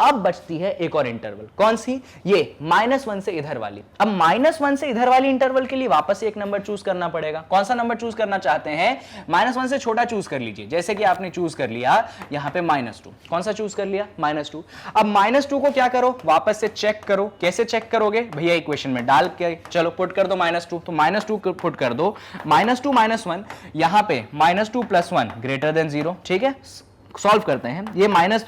अब बचती है एक और इंटरवल, कौन सी, ये -1 से इधर वाली। अब -1 से इधर वाली इंटरवल के लिए वापस एक नंबर चूज करना पड़ेगा। कौन सा नंबर चूज करना चाहते हैं, -1 से छोटा चूज कर लीजिए, जैसे कि आपने चूज कर लिया यहां पे -2। कौन सा चूज कर लिया, -2। अब -2 को क्या करो, वापस से चेक करो। कैसे चेक करोगे भैया, इक्वेशन में डाल के, चलो पुट कर दो -2, तो -2 को पुट कर दो, -2 - 1, यहां पे -2 + 1 ग्रेटर देन 0, ठीक है। सॉल्व करते हैं, ये -3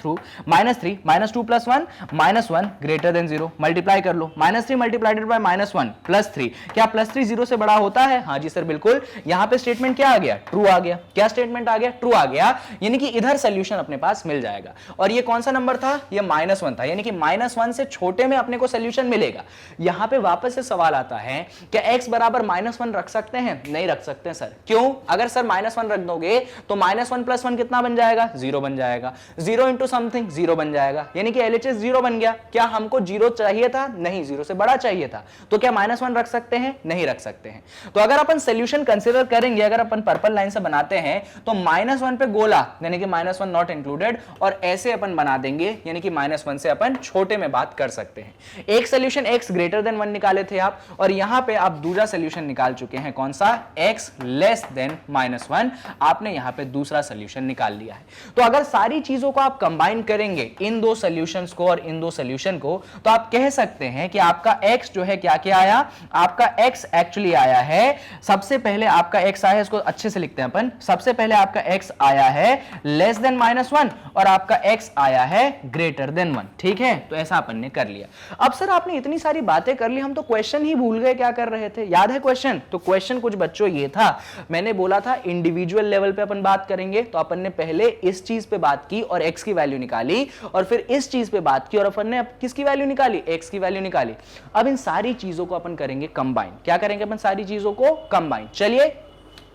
-2 + 1 -1 ग्रेटर देन 0, मल्टीप्लाई कर लो, -3 मल्टीप्लाइडेड बाय -1 +3, क्या +3 0 से बड़ा होता है, हाँ जी सर बिल्कुल। यहां पे स्टेटमेंट क्या आ गया, ट्रू आ गया। क्या स्टेटमेंट आ गया, ट्रू आ गया, यानी कि इधर सोल्यूशन अपने पास मिल जाएगा। और ये कौन सा नंबर था, ये -1 था, यानी कि -1 से छोटे में अपने को सोल्यूशन मिलेगा। यहां पे वापस से सवाल आता है, क्या x बराबर -1 रख सकते हैं, नहीं रख सकते सर। क्यों, अगर सर -1 रख दोगे तो -1 + 1 कितना बन जाएगा, 0 बन जाएगा, 0 × समथिंग 0 बन जाएगा, यानी कि LHS 0 बन गया। क्या हमको 0 चाहिए था, नहीं, 0 से बड़ा चाहिए था। तो क्या -1 रख सकते हैं, नहीं रख सकते हैं। तो अगर अपन सोल्यूशन कंसीडर करेंगे, अगर अपन पर्पल लाइन से बनाते हैं तो -1 पे गोला, यानी कि -1 नॉट इंक्लूडेड, और ऐसे अपन बना देंगे, यानी कि -1 से अपन छोटे में बात कर सकते हैं। एक सोल्यूशन x ग्रेटर देन 1 निकाले थे आप, और यहां पे आप दूसरा सोल्यूशन निकाल चुके हैं, कौन सा, x लेस देन -1, आपने यहां पे दूसरा सोल्यूशन निकाल लिया है। तो अगर सारी चीजों को आप कंबाइन करेंगे, इन दो सॉल्यूशंस को और इन दो सॉल्यूशन को, तो आप कह सकते हैं कि आपका x जो है क्या क्या आया, आपका x एक्चुअली आया है, सबसे पहले आपका x आया है, इसको अच्छे से लिखते हैं अपन, सबसे पहले आपका x आया है लेस देन -1 और आपका x आया है ग्रेटर देन 1, ठीक है। तो ऐसा अपन ने कर लिया। अब सर आपने इतनी सारी बातें कर ली, हम तो क्वेश्चन ही भूल गए क्या कर रहे थे, याद है क्वेश्चन? तो क्वेश्चन कुछ बच्चों ये था, मैंने बोला था इंडिविजुअल लेवल पे अपन बात करेंगे, तो अपन ने पहले इस चीज पे बात की और x की वैल्यू निकाली, और फिर इस चीज पे बात की और अपन ने किसकी वैल्यू निकाली, x की वैल्यू निकाली। अब इन सारी चीजों को अपन करेंगे कंबाइन। क्या करेंगे अपन, सारी चीजों को कंबाइन। चलिए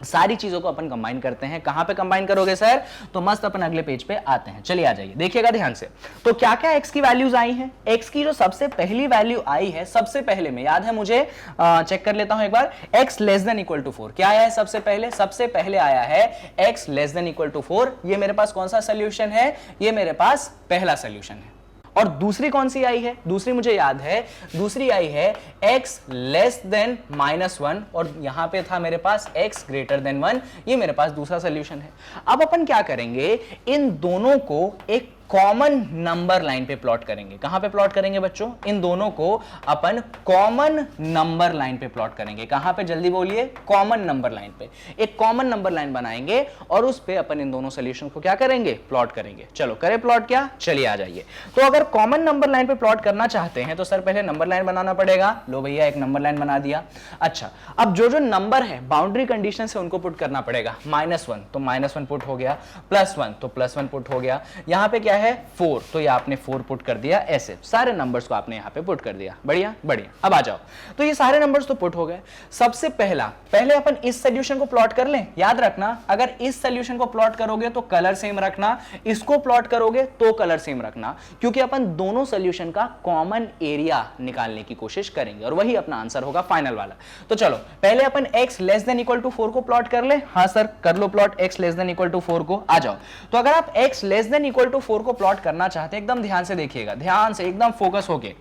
सारी चीजों को अपन कंबाइन करते हैं। कहां पे कंबाइन करोगे सर? तो मस्त अपन अगले पेज पे आते हैं। चलिए आ जाइए, देखिएगा ध्यान से। तो क्या क्या एक्स की वैल्यूज आई हैं? एक्स की जो सबसे पहली वैल्यू आई है, सबसे पहले में याद है मुझे, चेक कर लेता हूं एक बार, x less than equal to 4। क्या आया है सबसे पहले? सबसे पहले आया है x less than equal to 4। ये मेरे पास कौन सा सोल्यूशन है? ये मेरे पास पहला सोल्यूशन है। और दूसरी कौन सी आई है? दूसरी मुझे याद है, दूसरी आई है x लेस देन -1, और यहां पे था मेरे पास x ग्रेटर देन 1। ये मेरे पास दूसरा सोल्यूशन है। अब अपन क्या करेंगे, इन दोनों को एक कॉमन नंबर लाइन पे प्लॉट करेंगे। कहां पे प्लॉट करेंगे बच्चों? इन दोनों को अपन कॉमन नंबर लाइन पे प्लॉट करेंगे। कहां पे? जल्दी बोलिए, कॉमन नंबर लाइन पे। एक कॉमन नंबर लाइन बनाएंगे और उस पे अपन इन दोनों सॉल्यूशन को क्या करेंगे? प्लॉट करेंगे। चलो करें प्लॉट क्या? चलिए आ जाइए। तो अगर कॉमन नंबर लाइन पे प्लॉट करना चाहते हैं तो सर पहले नंबर लाइन बनाना पड़ेगा। लो भैया, एक नंबर लाइन बना दिया। अच्छा, अब जो जो नंबर है बाउंड्री कंडीशन से उनको पुट करना पड़ेगा। -1 तो -1 पुट हो गया, +1 तो +1 पुट हो गया। यहां पे क्या है? 4, तो ये आपने 4 पुट कर दिया। ऐसे सारे नंबर्स को आपने यहां पे पुट कर दिया। बढ़िया बढ़िया। अब आ जाओ, तो ये सारे नंबर्स तो पुट हो गए। सबसे पहले अपन इस सॉल्यूशन को प्लॉट कर लें। याद रखना, अगर इस सॉल्यूशन को प्लॉट करोगे तो कलर सेम रखना, इसको प्लॉट करोगे तो कलर सेम रखना, क्योंकि अपन दोनों सॉल्यूशन का कॉमन एरिया निकालने की कोशिश करेंगे और वही अपना आंसर होगा फाइनल वाला। तो चलो पहले अपन x less than equal to 4 को प्लॉट कर ले। हाँ सर कर लो plot x less than equal to 4 को। आ जाओ, तो अगर आप x less than equal to 4 को प्लॉट करना चाहते हैं, एकदम ध्यान से देखिएगा, ध्यान से एकदम फोकस होके।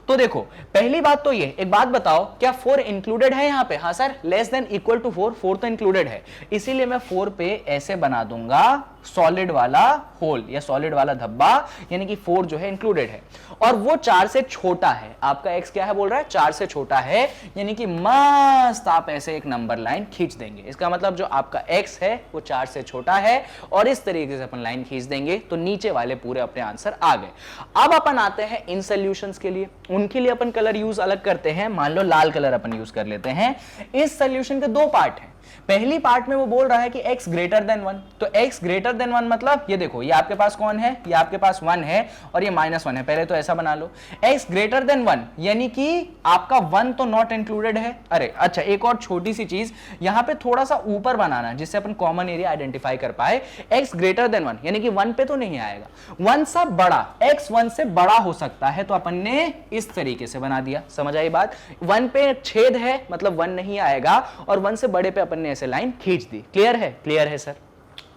तो देखो पहली बात तो ये, एक बात बताओ, क्या 4 इंक्लूडेड है यहां पे? हाँ sir, less than equal to 4 तो इंक्लूडेड है, इसीलिए मैं 4 पे ऐसे बना दूंगा सॉलिड वाला होल या सॉलिड वाला धब्बा, यानी कि 4 जो है इंक्लूडेड है और वो 4 से छोटा है। आपका x क्या है बोल रहा है? 4 से छोटा है, यानी कि मस्त आप ऐसे एक नंबर लाइन खींच देंगे। इसका मतलब जो आपका x है वो 4 से छोटा है और इस तरीके से अपन लाइन खींच देंगे तो नीचे वाले पूरे अपने आंसर आ गए। अब अपन आते हैं इन सॉल्यूशंस के लिए। उनके लिए अपन कलर यूज अलग करते हैं। मान लो लाल कलर अपन यूज कर लेते हैं। इस सॉल्यूशन के दो पार्ट हैं। पहली पार्ट में वो बोल रहा है कि x ग्रेटर देन 1, तो x ग्रेटर देन 1 मतलब ये देखो, ये आपके पास कौन है? ये आपके पास 1 है और ये -1 है। पहले तो ऐसा बना लो, x ग्रेटर देन 1 यानी कि आपका 1 तो नॉट इंक्लूडेड है। अरे अच्छा, एक और छोटी सी चीज यहां पे थोड़ा सा ऊपर बनाना जिससे अपन कॉमन एरिया आइडेंटिफाई कर पाए। x ग्रेटर देन 1 यानी कि 1 पे तो नहीं आएगा, 1 सा बड़ा, x 1 से बड़ा हो सकता है, तो अपन ने इस तरीके से बना दिया। समझ आई बात? 1 पे छेद है मतलब 1 नहीं आएगा और 1 से बड़े पे अपन ने ऐसे लाइन खींच दी। क्लियर है? क्लियर है सर।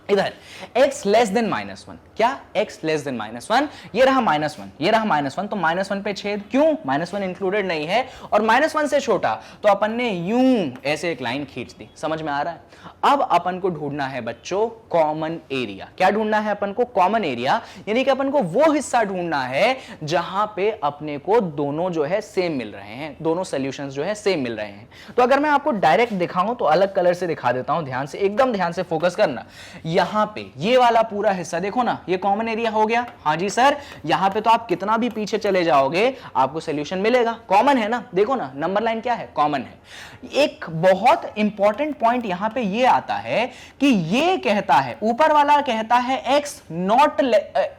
इधर x लेस देन -1, क्या x लेस देन -1, ये रहा -1, ये रहा -1, तो -1 पे छेद, क्यों? -1 इंक्लूडेड नहीं है और -1 से छोटा, तो अपन ने यूं ऐसे एक लाइन खींच दी। समझ में आ रहा है? अब अपन को ढूंढना है बच्चों कॉमन एरिया। क्या ढूंढना है अपन को? कॉमन एरिया, यानी कि अपन को वो हिस्सा ढूंढना है जहां पे अपने को दोनों जो है सेम मिल रहे हैं, दोनों सॉल्यूशंस जो है सेम मिल रहे हैं। तो अगर मैं आपको डायरेक्ट दिखाऊं तो अलग कलर से दिखा देता हूं, ध्यान से, एकदम ध्यान से फोकस करना। यहां पे ये वाला पूरा हिस्सा देखो ना, ये कॉमन एरिया हो गया। हाँ जी सर, यहां पे तो आप कितना भी पीछे चले जाओगे आपको सॉल्यूशन मिलेगा, कॉमन है ना। देखो ना नंबर लाइन क्या है? कॉमन है। एक बहुत इंपॉर्टेंट पॉइंट यहां पे ये आता है कि ये कहता है, ऊपर वाला कहता है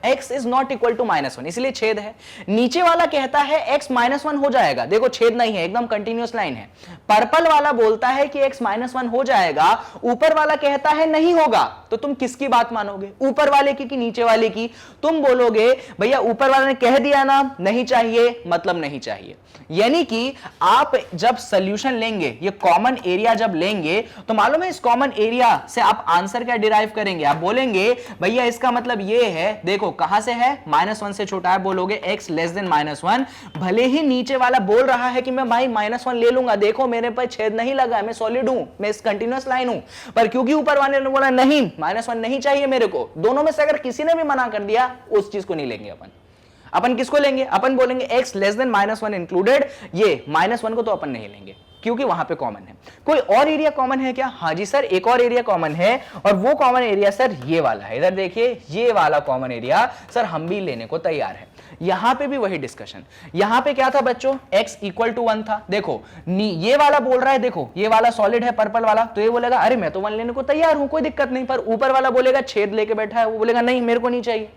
x is not equal to -1, इसलिए छेद है। नीचे वाला कहता है x -1 हो जाएगा, देखो छेद नहीं है, एकदम कंटिन्यूअस लाइन है। पर्पल वाला बोलता है कि x -1 हो जाएगा, ऊपर वाला कहता है नहीं होगा। तो तुम किसकी बात मानोगे? ऊपर वाले की कि नीचे वाले की? तुम बोलोगे भैया ऊपर वाले ने कह दिया ना नहीं चाहिए, मतलब नहीं चाहिए। यानी कि आप जब सॉल्यूशन लेंगे, ये कॉमन एरिया जब लेंगे, तो मालूम है इस कॉमन एरिया से आप आंसर क्या डिराइव करेंगे? आप बोलेंगे भैया इसका मतलब ये है, देखो कहां से है? -1 से छोटा है, बोलोगे x लेस देन -1। भले ही नीचे वाला बोल रहा है कि मैं भाई -1 ले लूंगा, देखो मेरे पर छेद नहीं लगा है, मैं सॉलिड हूं, मैं इस कंटिन्यूअस लाइन हूं, पर क्योंकि ऊपर वाले ने बोला नहीं -1 नहीं चाहिए मेरे को, दोनों में से अगर किसी ने भी मना कर दिया उस चीज को नहीं लेंगे अपन किसको लेंगे? अपन बोलेंगे x लेस देन -1 इंक्लूडेड, ये -1 को तो अपन नहीं लेंगे क्योंकि वहां पे कॉमन है। कोई और एरिया कॉमन है क्या? हाँ जी सर, एक और एरिया कॉमन है और वो कॉमन एरिया सर ये वाला है। इधर देखिए, ये वाला कॉमन एरिया सर हम भी लेने को तैयार है। यहां पे भी वही डिस्कशन। यहां पे क्या था बच्चों? x इक्वल टू 1 था। देखो ये वाला बोल रहा है, देखो ये वाला सॉलिड है पर्पल वाला, तो ये बोलेगा अरे मैं तो 1 लेने को तैयार हूं, कोई दिक्कत नहीं। पर ऊपर वाला बोलेगा, छेद लेके बैठा है, वो बोलेगा नहीं मेरे को नहीं चाहिए।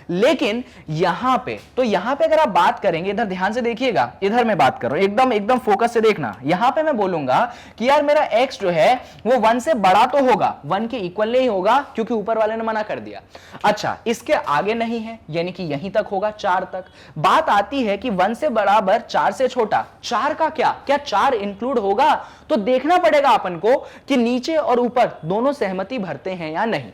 लेकिन यहां पे, तो यहां पे अगर आप बात करेंगे, इधर ध्यान से देखिएगा, इधर मैं बात कर रहा हूं, एकदम एकदम फोकस से देखना। यहां पे मैं बोलूंगा कि यार मेरा x जो है वो 1 से बड़ा तो होगा, 1 के इक्वल नहीं होगा क्योंकि ऊपर वाले ने मना कर दिया। अच्छा, इसके आगे नहीं है, यानी कि यहीं तक होगा, 4 तक। बात आती है कि 1 से बराबर 4 से छोटा, 4 का क्या 4 इंक्लूड होगा? तो देखना पड़ेगा अपन को कि नीचे और ऊपर दोनों सहमति भरते हैं या नहीं।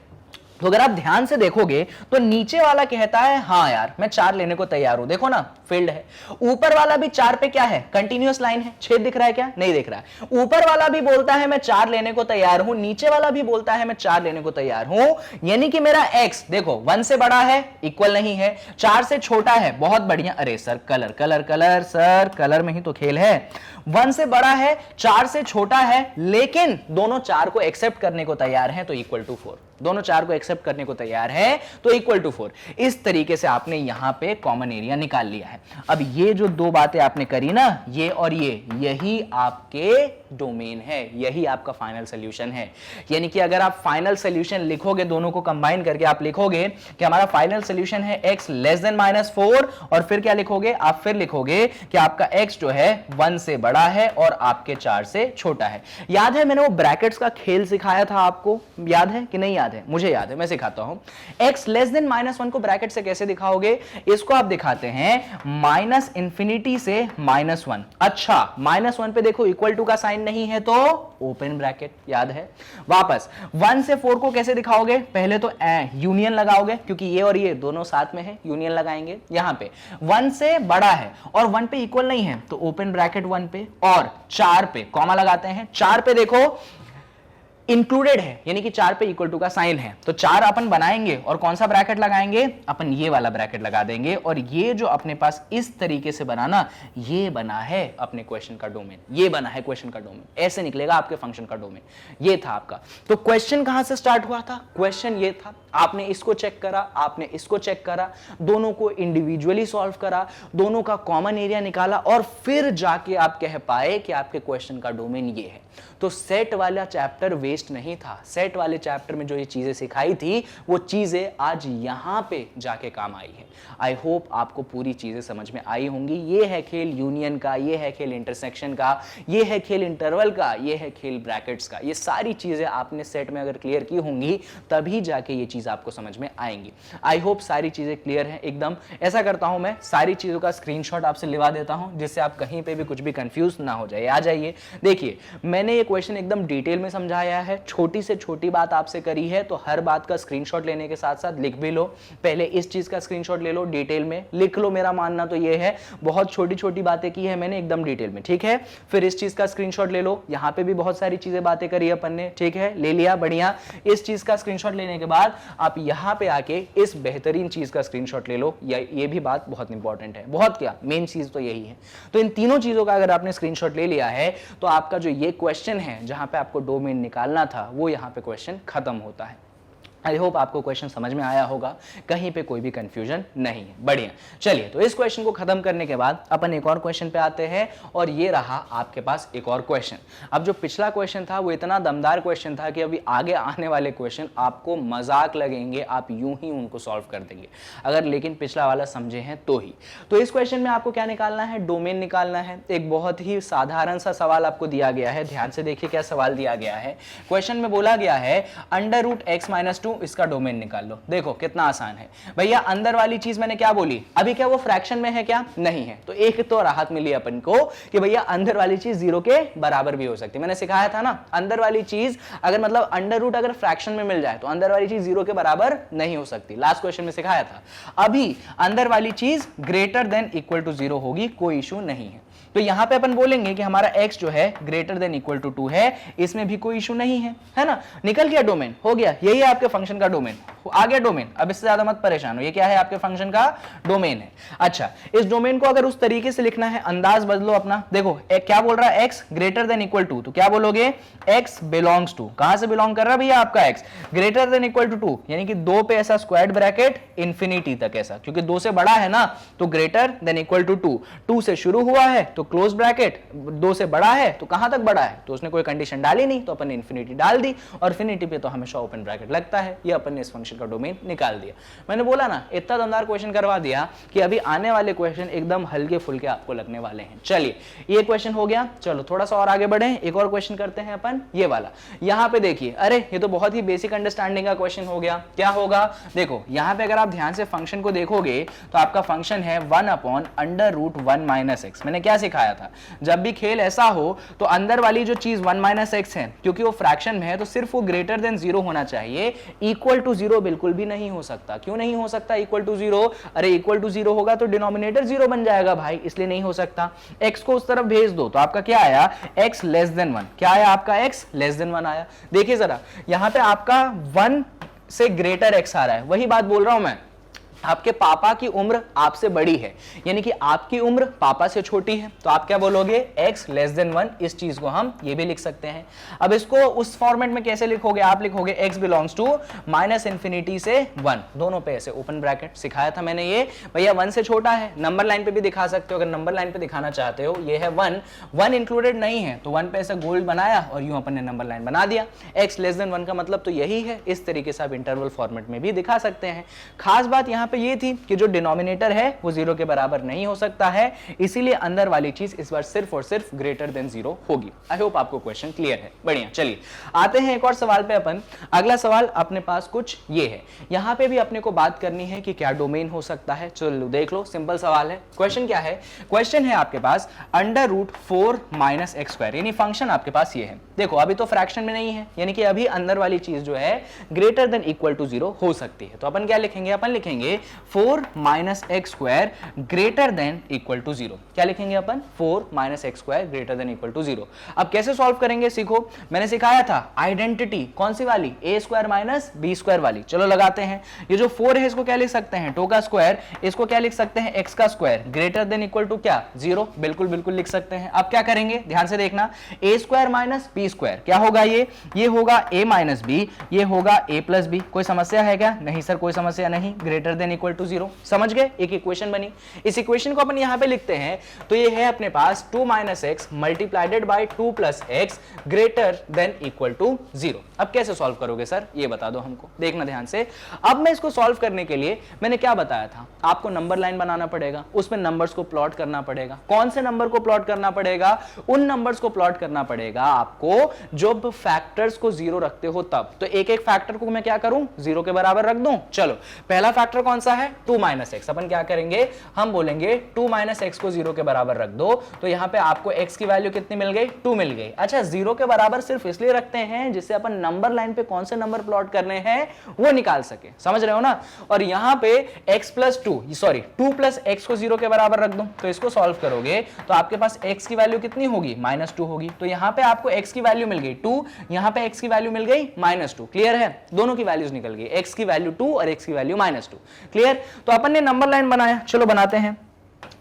तो अगर आप ध्यान से देखोगे तो नीचे वाला कहता है हां यार मैं 4 लेने को तैयार हूं, देखो ना फील्ड है। ऊपर वाला भी 4 पे क्या है, कंटिन्यूअस लाइन है, छेद दिख रहा है क्या, नहीं दिख रहा है। ऊपर वाला भी बोलता है मैं 4 लेने को तैयार हूं, नीचे वाला भी बोलता है मैं 4 लेने को तैयार हूं, यानी कि मेरा x देखो 1 से बड़ा है, इक्वल नहीं है, 4 से छोटा है, बहुत बढ़िया। अरे sir colour colour colour, sir colour में ही तो खेल है। 1 से बड़ा है, 4 से छोटा है, लेकिन दोनों 4 को एक्सेप्ट करने को तैयार हैं, तो इक्वल टू 4, दोनों 4 को एक्सेप्ट करने को तैयार है तो इक्वल टू 4। इस तरीके से आपने यहां पे कॉमन एरिया निकाल लिया है। अब ये जो दो बातें आपने करी ना, ये और ये, यही आपके डोमेन है, यही आपका फाइनल सॉल्यूशन है। यानी कि अगर आप फाइनल सॉल्यूशन लिखोगे, दोनों को कंबाइन करके आप लिखोगे कि हमारा फाइनल सॉल्यूशन है x लेस देन -4, और फिर क्या लिखोगे आप, फिर लिखोगे कि आपका x जो है 1 से बड़ा है और आपके 4 से छोटा है। याद है मैंने वो ब्रैकेट्स का खेल सिखाया था आपको, याद है कि नहीं याद है? मुझे याद है, मैं सिखाता हूं। x लेस देन -1 को ब्रैकेट से कैसे दिखाओगे? इसको आप दिखाते हैं -∞ से -1। अच्छा, -1 पे देखो इक्वल टू का साइन नहीं है तो ओपन ब्रैकेट, याद है? वापस 1 से 4 को कैसे दिखाओगे? पहले तो यूनियन लगाओगे, क्योंकि ये और ये दोनों साथ में है, यूनियन लगाएंगे। यहां पे 1 से बड़ा है और 1 पे इक्वल नहीं है तो ओपन ब्रैकेट 1 पे, और 4 पे कॉमा लगाते हैं। 4 पे देखो इंक्लूडेड है, यानी कि 4 पे इक्वल टू का साइन है, तो 4 अपन बनाएंगे और कौन सा ब्रैकेट लगाएंगे? अपन ये वाला ब्रैकेट लगा देंगे, और ये जो अपने पास इस तरीके से बना ना, ये बना है अपने क्वेश्चन का डोमेन, ये बना है क्वेश्चन का डोमेन। ऐसे निकलेगा आपके फंक्शन का डोमेन, ये था आपका। तो क्वेश्चन कहां से स्टार्ट हुआ था? क्वेश्चन ये था, आपने इसको चेक करा, आपने इसको चेक करा, दोनों को इंडिविजुअली सॉल्व करा, दोनों का कॉमन एरिया निकाला, और फिर जाके आप कह पाए कि आपके क्वेश्चन का डोमेन ये है। तो सेट वाला चैप्टर वेस्ट नहीं था। सेट वाले चैप्टर में जो ये चीजें सिखाई थी, वो चीजें आज यहां पे जाके काम आई है। आई होप आपको पूरी चीजें समझ में आई होंगी। ये है खेल यूनियन का, ये है खेल इंटरसेक्शन का, ये है खेल इंटरवल का, ये है खेल ब्रैकेट्स का। ये सारी चीजें आपने सेट में अगर क्लियर की होंगी, तभी जाके ये चीज आपको समझ में आएंगी। आई होप सारी चीजें क्लियर हैं एकदम। ऐसा करता हूं, मैं सारी चीजों का स्क्रीनशॉट आपसे लिवा देता हूं, जिससे आप कहीं पे भी कुछ भी कंफ्यूज ना हो जाए। आ जाइए, देखिए मैंने ये क्वेश्चन एकदम डिटेल में समझाया है, छोटी से छोटी बात आपसे करी है, तो हर बात का स्क्रीनशॉट लेने के साथ साथ लिख भी लो। पहले इस चीज का स्क्रीनशॉट ले लो, डिटेल में लिख लो। मेरा मानना तो ये है, बहुत छोटी छोटी बातें की है मैंने एकदम डिटेल में, ठीक है। फिर इस चीज का स्क्रीनशॉट ले लो, यहां पे भी बहुत सारी चीजें बातें करी अपन ने, ठीक है, ले लिया, बढ़िया। इस चीज का स्क्रीनशॉट लेने के बाद आप यहां पे आके इस बेहतरीन चीज का स्क्रीनशॉट ले लो। ये भी बात बहुत इंपॉर्टेंट है, बहुत क्या, मेन चीज तो यही है। तो इन तीनों चीजों का अगर आपने स्क्रीनशॉट ले लिया है, तो आपका जो ये क्वेश्चन है जहां पे आपको डोमेन निकालना था, वो यहां पे क्वेश्चन खत्म होता है। आई होप आपको क्वेश्चन समझ में आया होगा, कहीं पे कोई भी कंफ्यूजन नहीं है। बढ़िया, चलिए तो इस क्वेश्चन को खत्म करने के बाद अपन एक और क्वेश्चन पे आते हैं, और ये रहा आपके पास एक और क्वेश्चन। अब जो पिछला क्वेश्चन था वो इतना दमदार क्वेश्चन था कि अभी आगे आने वाले क्वेश्चन आपको मजाक लगेंगे, आप यूं ही उनको सॉल्व कर देंगे अगर लेकिन पिछला वाला समझे हैं तो ही। तो इस क्वेश्चन में आपको क्या निकालना है? डोमेन निकालना है। एक बहुत ही साधारण सा सवाल आपको दिया गया है, ध्यान से देखिए क्या सवाल दिया गया है। क्वेश्चन में बोला गया है √x-2 इसका डोमेन निकाल लो। देखो कितना आसान है भैया। अंदर वाली चीज मैंने क्या बोली अभी, क्या वो फ्रैक्शन में है? क्या नहीं है। तो एक तो राहत मिली अपन को कि भैया अंदर वाली चीज 0 के बराबर भी हो सकती है। मैंने सिखाया था ना, अंदर वाली चीज अगर मतलब अंडर रूट अगर फ्रैक्शन में मिल जाए तो अंदर वाली चीज 0 के बराबर नहीं हो सकती। लास्ट क्वेश्चन में सिखाया था। अभी अंदर वाली चीज ग्रेटर देन इक्वल टू 0 होगी, कोई इशू नहीं है। तो यहां पे अपन बोलेंगे कि हमारा x जो है ग्रेटर देन इक्वल टू 2 है, इसमें भी कोई इशू नहीं है ना। निकल गया डोमेन, हो गया, यही है आपके फंक्शन का डोमेन, आ गया डोमेन। अब इससे ज्यादा मत परेशान हो, ये क्या है? आपके फंक्शन का डोमेन है। अच्छा, इस डोमेन को अगर उस तरीके से लिखना है, अंदाज बदलो अपना। देखो क्या बोल रहा है? x greater than equal to, तो क्या बोलोगे? x बिलोंग्स टू, कहां से बिलोंग कर रहा है भैया आपका x? Greater than equal to 2, यानी कि 2 पे ऐसा स्क्वायर्ड ब्रैकेट इंफिनिटी तक ऐसा, क्योंकि 2 से बड़ा है ना, तो ग्रेटर देन इक्वल टू 2, 2 से शुरू हुआ है तो क्लोज ब्रैकेट, 2 से बड़ा है तो कहां तक बड़ा है? तो उसने कोई कंडीशन डाली नहीं, तो अपन ने इंफिनिटी डाल दी, और इंफिनिटी पे तो हमेशा ओपन ब्रैकेट लगता है। है, ये अपन ने इस फंक्शन का डोमेन निकाल दिया। मैंने बोला ना इतना दमदार क्वेश्चन करवा दिया कि अभी आने वाले क्वेश्चन एकदम हल्के फुल्के आपको लगने वाले हैं। चलिए ये क्वेश्चन हो गया, चलो थोड़ा सा और आगे बढ़े, एक और क्वेश्चन करते हैं अपन, ये वाला। यहाँ पे देखिए, अरे ये तो बहुत ही बेसिक अंडरस्टैंडिंग का क्वेश्चन हो गया। क्या होगा, देखो यहाँ पे अगर आप ध्यान से फंक्शन को देखोगे तो आपका फंक्शन है 1/√1 - x। मैंने क्या सिखाया था, जब भी खेल ऐसा हो तो अंदर वाली जो चीज 1 - x है, क्योंकि वो फ्रैक्शन में है तो सिर्फ वो ग्रेटर देन 0 होना चाहिए, इक्वल टू 0 बिल्कुल भी नहीं हो सकता। क्यों नहीं हो सकता इक्वल टू 0? अरे इक्वल टू 0 होगा तो डिनोमिनेटर 0 बन जाएगा भाई, इसलिए नहीं हो सकता। x को उस तरफ भेज दो तो आपका क्या आया, x लेस देन 1। क्या आया आपका, x लेस देन 1 आया। देखिए जरा यहां पे आपका 1 से ग्रेटर x आ रहा है, वही बात बोल रहा हूं मैं, आपके पापा की उम्र आपसे बड़ी है, यानी कि आपकी उम्र पापा से छोटी है, तो आप क्या बोलोगे, x लेस देन 1। इस चीज को हम ये भी लिख सकते हैं। अब इसको उस फॉर्मेट में कैसे लिखोगे, आप लिखोगे x बिलोंग्स टू -∞ से 1, दोनों पे ऐसे ओपन ब्रैकेट सिखाया था मैंने। ये भैया 1 से छोटा है, नंबर लाइन पे भी दिखा सकते हो, अगर नंबर लाइन पे दिखाना चाहते हो। ये है 1 इंक्लूडेड नहीं है तो 1 पे ऐसे गोल्ड बनाया और यूं अपन ने नंबर लाइन बना दिया। x लेस देन 1 का मतलब तो यही है, इस तरीके से आप इंटरवल फॉर्मेट में भी दिखा सकते हैं। खास बात यहाँ पे ये थी कि जो डिनोमिनेटर है वो 0 के बराबर नहीं हो सकता है, इसीलिए अंदर वाली चीज इस बार सिर्फ और सिर्फ ग्रेटर देन 0 होगी। आई होप आपको क्वेश्चन क्लियर है। बढ़िया, चलिए आते हैं एक और सवाल पे अपन। अगला सवाल अपने पास कुछ ये है, यहां पे भी अपने को बात करनी है कि क्या डोमेन हो सकता है। चलो देख लो, सिंपल सवाल है। क्वेश्चन क्या है, क्वेश्चन है आपके पास √4 - x², यानी फंक्शन आपके पास ये है। देखो अभी तो फ्रैक्शन में नहीं है, यानी कि अभी अंदर वाली चीज जो है ग्रेटर देन इक्वल टू 0 हो सकती है। तो अपन क्या लिखेंगे, अपन लिखेंगे 4 - x² greater than equal to 0। क्या लिखेंगे अपन, 4 - x² greater than equal to 0। अब कैसे सॉल्व करेंगे सीखो, मैंने सिखाया था आइडेंटिटी, कौन सी वाली, a² - b² वाली। चलो लगाते हैं। ये जो 4 है इसको क्या लिख सकते हैं, टू का स्क्वायर, इसको क्या लिख सकते हैं, x का square, greater than equal to क्या, 0। बिल्कुल बिल्कुल लिख सकते हैं। अब क्या करेंगे, ध्यान से देखना, a² - b², क्या होगा, ये होगा a - b, ये होगा a + b। कोई समस्या है क्या, नहीं सर कोई समस्या नहीं, ग्रेटर देन इक्वल टू 0। समझ गए, एक इक्वेशन बनी। इस इक्वेशन को अपन यहां पे लिखते हैं तो ये है अपने पास 2 - x multiplied by 2 + x greater than equal to 0। अब कैसे सॉल्व करोगे सर, ये बता दो हमको, देखना ध्यान से। अब मैं इसको सॉल्व करने के लिए मैंने क्या बताया था, आपको नंबर लाइन बनाना पड़ेगा, उसमें नंबर्स को प्लॉट करना पड़ेगा। कौन से नंबर को प्लॉट करना पड़ेगा, उन नंबर्स को प्लॉट करना पड़ेगा आपको जब फैक्टर्स को 0 रखते हो तब। तो एक एक फैक्टर को मैं क्या करूं, 0 के बराबर रख दूं। चलो पहला फैक्टर कौन सा है, 2 - x। अपन क्या करेंगे, हम बोलेंगे 2 - x को 0 के बराबर रख दो, तो यहां पे आपको x की वैल्यू कितनी मिल गई, 2 मिल गई। अच्छा 0 के बराबर सिर्फ इसलिए रखते हैं जिससे अपन नंबर लाइन पे कौन से नंबर प्लॉट करने हैं वो निकाल सके, समझ रहे हो ना। और यहां पे x + 2 सॉरी 2 + x को 0 के बराबर रख दो, तो इसको सॉल्व करोगे तो आपके पास x की वैल्यू कितनी होगी, -2 होगी। तो यहां पे आपको x की वैल्यू मिल गई 2, यहां पे x की वैल्यू मिल गई -2। क्लियर है, दोनों की वैल्यूज निकल गई, x की वैल्यू 2 और x की वैल्यू -2। क्लियर, तो अपन ने नंबर लाइन बनाया, चलो बनाते हैं।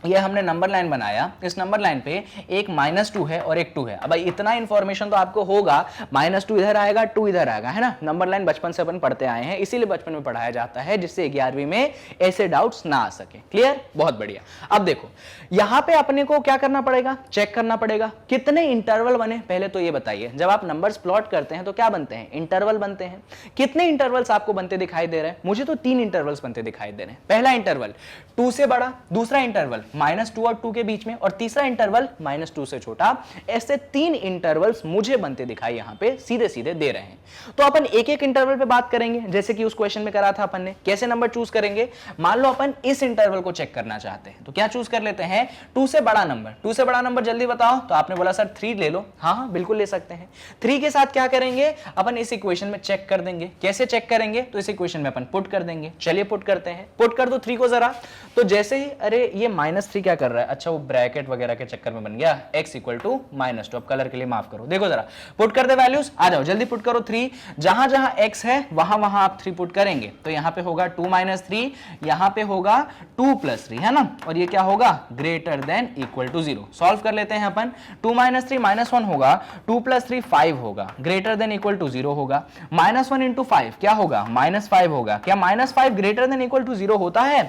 ये हमने नंबर लाइन बनाया, इस नंबर लाइन पे एक -2 है और एक 2 है। अब इतना इंफॉर्मेशन तो आपको होगा, -2 इधर आएगा 2 इधर आएगा, है ना। नंबर लाइन बचपन से अपन पढ़ते आए हैं, इसीलिए बचपन में पढ़ाया जाता है जिससे 11वीं में ऐसे डाउट्स ना आ सके। क्लियर, बहुत बढ़िया। अब देखो यहां पे अपने को क्या करना पड़ेगा, चेक करना पड़ेगा कितने इंटरवल बने। पहले तो ये बताइए, जब आप नंबर्स प्लॉट करते हैं तो क्या बनते हैं, इंटरवल बनते हैं। कितने इंटरवल्स आपको बनते दिखाई दे रहे हैं, मुझे तो 3 इंटरवल्स बनते दिखाई दे रहे हैं। पहला इंटरवल 2 से बड़ा, दूसरा इंटरवल -2 और 2 के बीच में, और तीसरा इंटरवल -2 से छोटा। ऐसे 3 इंटरवल्स मुझे बनते दिखाई यहां पे सीधे सीधे दे रहे हैं। तो अपन एक एक इंटरवल पे बात करेंगे, जैसे कि उस क्वेश्चन में करा था अपन ने। कैसे नंबर चूज करेंगे, मान लो अपन इस इंटरवल को चेक करना चाहते हैं तो क्या चूज कर लेते हैं, 2 से बड़ा नंबर। 2 से बड़ा नंबर जल्दी बताओ, तो आपने बोला सर 3 ले लो। हाँ बिल्कुल ले सकते हैं। 3 के साथ क्या करेंगे, अपन इस इक्वेशन में चेक कर देंगे। कैसे चेक करेंगे, तो इस इक्वेशन में अपन पुट कर देंगे। चलिए पुट करते हैं, पुट कर दो 3 को जरा। तो जैसे ही, अरे ये -3 क्या कर रहा है, अच्छा वो ब्रैकेट वगैरह के चक्कर में बन गया, x = -2। अब कलर के लिए माफ करो, देखो जरा पुट कर दे वैल्यूज, आ जाओ जल्दी पुट करो। 3 जहां जहां x है वहां वहां आप 3 पुट करेंगे, तो यहां पे होगा 2 - 3, यहां पे होगा 2 + 3, है ना। और ये क्या होगा, greater than equal to 0। Solve कर लेते हैं अपन। 2 - 3 -1 होगा, 2 + 3 5 होगा, ग्रेटर देन इक्वल टू 0 होगा। -1 × 5 क्या होगा, -5 होगा। क्या -5 ग्रेटर देन इक्वल टू 0 होता है,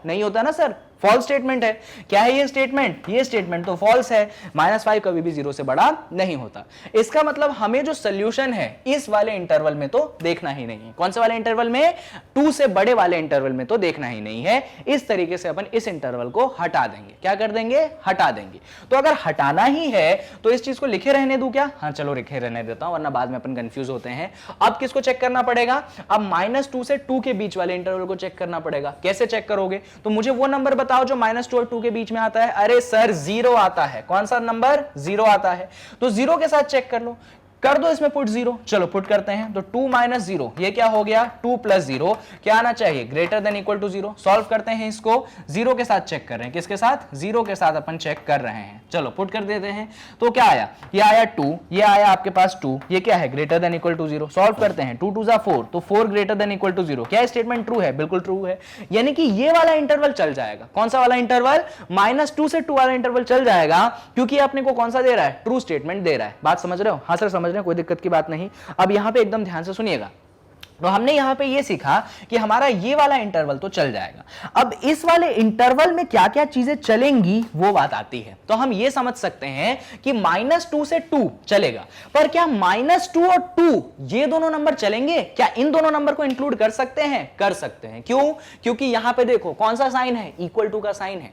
नहीं होता ना सर, फॉल्स स्टेटमेंट है। क्या है ये स्टेटमेंट? ये स्टेटमेंट तो फॉल्स है। -5 कभी भी 0 से बड़ा नहीं होता। इसका मतलब हमें जो सोल्यूशन है इस वाले इंटरवल में तो देखना ही नहीं है। कौन से वाले इंटरवल में? 2 से बड़े वाले इंटरवल में तो देखना ही नहीं है। इस तरीके से अपन इस इंटरवल को हटा देंगे। क्या कर देंगे? हटा देंगे। तो अगर हटाना ही है तो इस चीज को लिखे रहने दूं क्या? हाँ चलो लिखे रहने देता हूं, वरना बाद में अपन कंफ्यूज होते हैं। अब किसको चेक करना पड़ेगा? अब -2 से 2 के बीच वाले इंटरवल को चेक करना पड़ेगा। कैसे चेक करोगे? तो मुझे वो नंबर बताओ जो -2 और 2 के बीच में आता है। अरे सर 0 आता है। कौन सा नंबर? 0 आता है। तो 0 के साथ चेक कर लो, कर दो इसमें पुट 0। चलो पुट करते हैं। तो 2 - 0 ये क्या हो गया? 2 + 0 क्या आना चाहिए? > 0। सॉल्व करते हैं इसको। 0 के साथ चेक कर रहे हैं। किसके साथ? 0 के साथ अपन चेक कर रहे हैं। चलो पुट कर देते हैं। तो क्या आया? ये आया 2, ये आया आपके पास 2, ये क्या है? > 0। सॉल्व करते हैं। 2 2 4, तो 4 > 0। क्या स्टेटमेंट ट्रू है? बिल्कुल ट्रू है। यानी कि ये वाला इंटरवल चल जाएगा। कौन सा वाला इंटरवल? -2 से 2 वाला इंटरवल चल जाएगा, क्योंकि अपने को कौन सा दे रहा है? ट्रू स्टेटमेंट दे रहा है। बात समझ रहे हो? हाँ सर समझ रहे हैं, कोई दिक्कत की बात नहीं। अब यहां पे एकदम ध्यान से सुनिएगा। तो हमने यहां पे ये सीखा कि हमारा ये वाला इंटरवल तो चल जाएगा। अब इस वाले इंटरवल में क्या क्या चीजें चलेंगी वो बात आती है। तो हम ये समझ सकते हैं कि -2 से 2 चलेगा, पर क्या -2 और 2 ये दोनों नंबर चलेंगे? क्या इन दोनों नंबर को इंक्लूड कर सकते हैं? कर सकते हैं। क्यों? क्योंकि यहां पे देखो कौन सा साइन है? +2 का साइन है।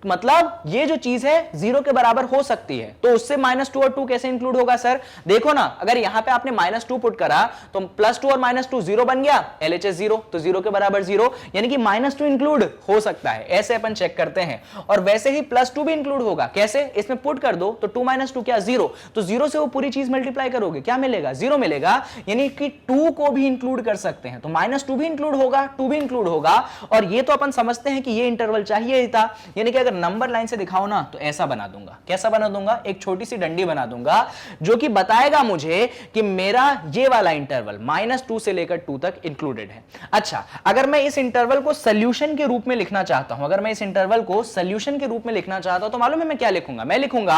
मतलब ये जो चीज है 0 के बराबर हो सकती है, तो उससे -2 और 2 कैसे इंक्लूड होगा सर? देखो ना, अगर यहां पे आपने -2 पुट करा तो +2 और -2 0 बन गया, LHS 0, तो 0 के बराबर 0, यानी कि -2 इंक्लूड हो सकता है। ऐसे अपन चेक करते हैं। और वैसे ही +2 भी इंक्लूड होगा। कैसे? इसमें पुट कर दो तो 2 - 2 क्या? 0। तो 0 से वो पूरी चीज मल्टीप्लाई करोगे, क्या मिलेगा? 0 मिलेगा। यानी कि 2 को भी इंक्लूड कर सकते हैं। तो -2 भी इंक्लूड होगा, 2 भी इंक्लूड होगा। और ये तो अपन समझते हैं कि ये इंटरवल चाहिए ही था। यानी कि अगर नंबर लाइन से दिखाओ ना तो ऐसा बना दूंगा। कैसा बना दूंगा? एक छोटी सी डंडी बना दूंगा जो कि बताएगा मुझे कि मेरा ये वाला इंटरवल -2 से लेकर 2 तक इंक्लूडेड है। अच्छा, अगर मैं इस इंटरवल को सॉल्यूशन के रूप में लिखना चाहता हूं, अगर मैं इस इंटरवल को सॉल्यूशन के रूप में लिखना चाहता हूं, तो मालूम है मैं क्या लिखूंगा? मैं लिखूंगा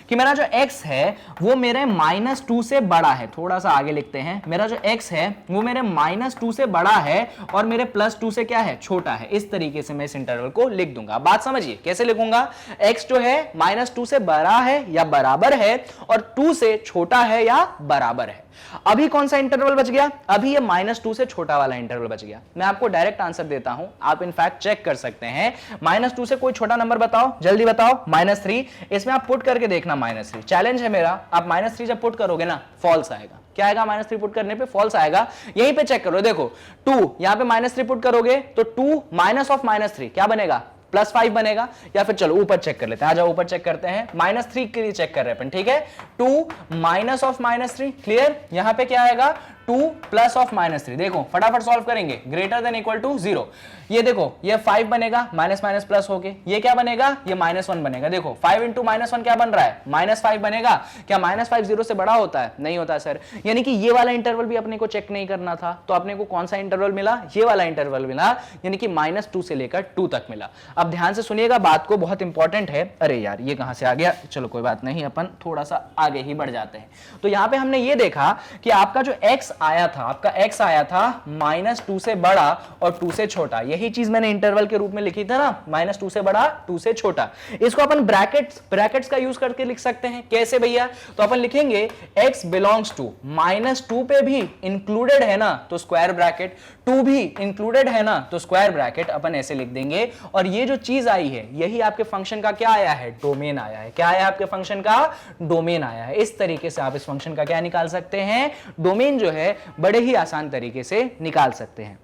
कि मेरा जो x है वो मेरे -2 से बड़ा है। थोड़ा सा आगे लिखते हैं। मेरा जो x है वो मेरे -2 से बड़ा है और मेरे +2 से क्या है? छोटा है। इस तरीके से मैं इस इंटरवल को लिख दूंगा। बात समझिए कैसे लिखूंगा? x जो है -2 से बड़ा है या बराबर है और 2 से छोटा है या बराबर है। अभी कौन सा इंटरवल बच गया? अभी ये -2 से छोटा वाला इंटरवल बच गया। मैं आपको डायरेक्ट आंसर देता हूं, आप इनफैक्ट चेक कर सकते हैं। -2 से कोई छोटा नंबर बताओ, जल्दी बताओ। -3। इसमें आप पुट करके देखना -3। चैलेंज है मेरा। आप -3 जब पुट करोगे ना, फॉल्स आएगा। क्या आएगा? -3 पुट करने पे फॉल्स आएगा। यहीं पे चेक करो, देखो 2 यहां पे -3 पुट करोगे तो 2 -3 क्या बनेगा? +5 बनेगा। या फिर चलो ऊपर चेक कर लेते हैं। आ जाओ ऊपर चेक करते हैं। -3 के लिए चेक कर रहे हैं अपन, ठीक है। 2 -3 क्लियर। यहां पे क्या आएगा? 2 + -3। देखो फटाफट सॉल्व करेंगे। > 0। ये देखो ये 5 बनेगा, माइनस माइनस प्लस होके ये क्या बनेगा? ये -1 बनेगा। देखो 5 × -1 क्या बन रहा है? -5 बनेगा। क्या -5 0 से बड़ा होता है? नहीं होता सर। यानी कि ये वाला इंटरवल भी अपने को चेक नहीं करना था। तो अपने को कौन सा इंटरवल मिला? ये वाला इंटरवल मिला, यानी कि -2 से लेकर 2 तक मिला। अब ध्यान से सुनिएगा बात को, बहुत इंपॉर्टेंट है। अरे यार ये कहां से आ गया? चलो कोई बात नहीं, अपन थोड़ा सा आगे ही बढ़ जाते हैं। तो यहां पे हमने ये देखा कि आपका जो x आया था, आपका x आया था -2 से बड़ा और 2 से छोटा। यही चीज मैंने इंटरवल के रूप में लिखी था ना, -2 से बड़ा 2 से छोटा। इसको अपन ब्रैकेट्स का यूज करके लिख सकते हैं। कैसे भैया? तो अपन लिखेंगे x बिलोंग्स टू -2 पे भी इंक्लूडेड है ना तो स्क्वायर ब्रैकेट, 2 भी इंक्लूडेड है ना तो स्क्वायर ब्रैकेट। अपन ऐसे लिख देंगे। और ये जो चीज आई है यही आपके फंक्शन का क्या आया है? डोमेन आया है। क्या आया? आपके फंक्शन का डोमेन आया है। इस तरीके से आप इस फंक्शन का क्या निकाल सकते हैं? डोमेन जो है बड़े ही आसान तरीके से निकाल सकते हैं।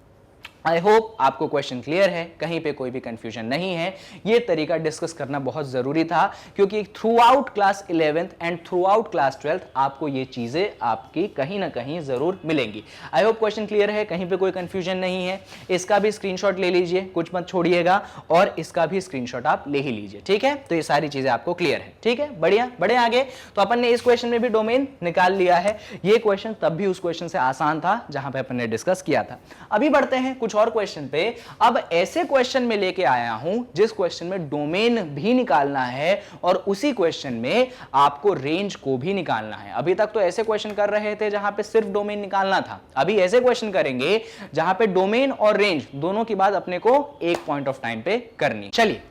आई होप आपको क्वेश्चन क्लियर है, कहीं पे कोई भी कंफ्यूजन नहीं है। ये तरीका डिस्कस करना बहुत जरूरी था क्योंकि through out class 11th and through out class 12th आपको ये चीजें आपकी कहीं ना कहीं जरूर मिलेंगी। आई होप क्वेश्चन क्लियर है, कहीं पे कोई कंफ्यूजन नहीं है। इसका भी स्क्रीनशॉट ले लीजिए, कुछ मत छोड़िएगा, और इसका भी स्क्रीनशॉट आप ले ही लीजिए, ठीक है। तो ये सारी चीजें आपको क्लियर है, ठीक है। बढ़िया, बढ़े आगे। तो अपन ने इस क्वेश्चन में भी डोमेन निकाल लिया है। ये क्वेश्चन तब भी उस क्वेश्चन से आसान था जहां पे अपन ने डिस्कस किया था। अभी बढ़ते हैं कुछ और क्वेश्चन पे। अब ऐसे क्वेश्चन में लेके आया हूं जिस क्वेश्चन में डोमेन भी निकालना है और उसी क्वेश्चन में आपको रेंज को भी निकालना है। अभी तक तो ऐसे क्वेश्चन कर रहे थे जहां पे सिर्फ डोमेन निकालना था, अभी ऐसे क्वेश्चन करेंगे जहां पे डोमेन और रेंज दोनों की बात अपने को एक पॉइंट ऑफ टाइम पे करनी। चलिए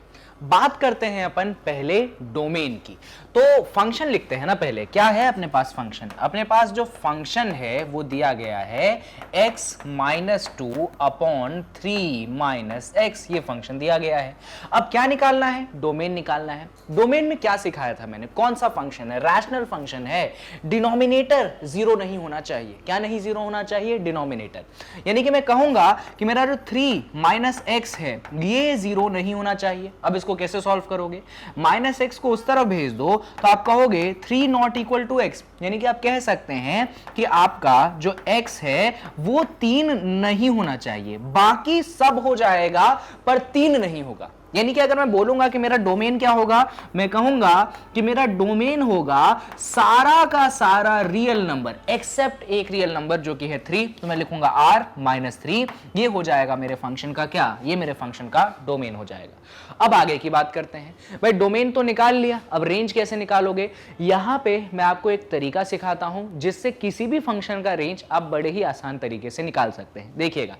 बात करते हैं अपन पहले डोमेन की। तो फंक्शन लिखते हैं ना पहले, क्या है अपने पास फंक्शन? अपने पास जो फंक्शन है वो दिया गया है x minus 2 upon 3 minus x, ये फंक्शन दिया गया है। अब क्या निकालना है? डोमेन निकालना है। डोमेन में क्या सिखाया था मैंने? कौन सा फंक्शन है? रैशनल फंक्शन है। डिनोमिनेटर जीरो नहीं होना चाहिए। क्या नहीं जीरो होना चाहिए? डिनोमिनेटर। यानी कि मैं कहूंगा कि मेरा जो 3 माइनस एक्स है ये जीरो नहीं होना चाहिए। अब इसको कैसे सॉल्व करोगे? माइनस एक्स को उस तरफ भेज दो तो आप कहोगे 3 नॉट इक्वल टू एक्स, यानी कि आप कह सकते हैं कि आपका जो x है वो 3 नहीं होना चाहिए, बाकी सब हो जाएगा पर 3 नहीं होगा। यानी कि अगर मैं बोलूंगा कि मेरा डोमेन क्या होगा, मैं कहूंगा कि मेरा डोमेन होगा सारा का सारा रियल नंबर एक्सेप्ट एक रियल नंबर जो कि है 3, तो मैं लिखूंगा r माइनस 3। ये हो जाएगा मेरे फंक्शन का क्या? ये मेरे फंक्शन का डोमेन हो जाएगा। अब आगे की बात करते हैं। भाई डोमेन तो निकाल लिया, अब रेंज कैसे निकालोगे? यहां पे मैं आपको एक तरीका सिखाता हूं जिससे किसी भी फंक्शन का रेंज आप बड़े ही आसान तरीके से निकाल सकते हैं। देखिएगा,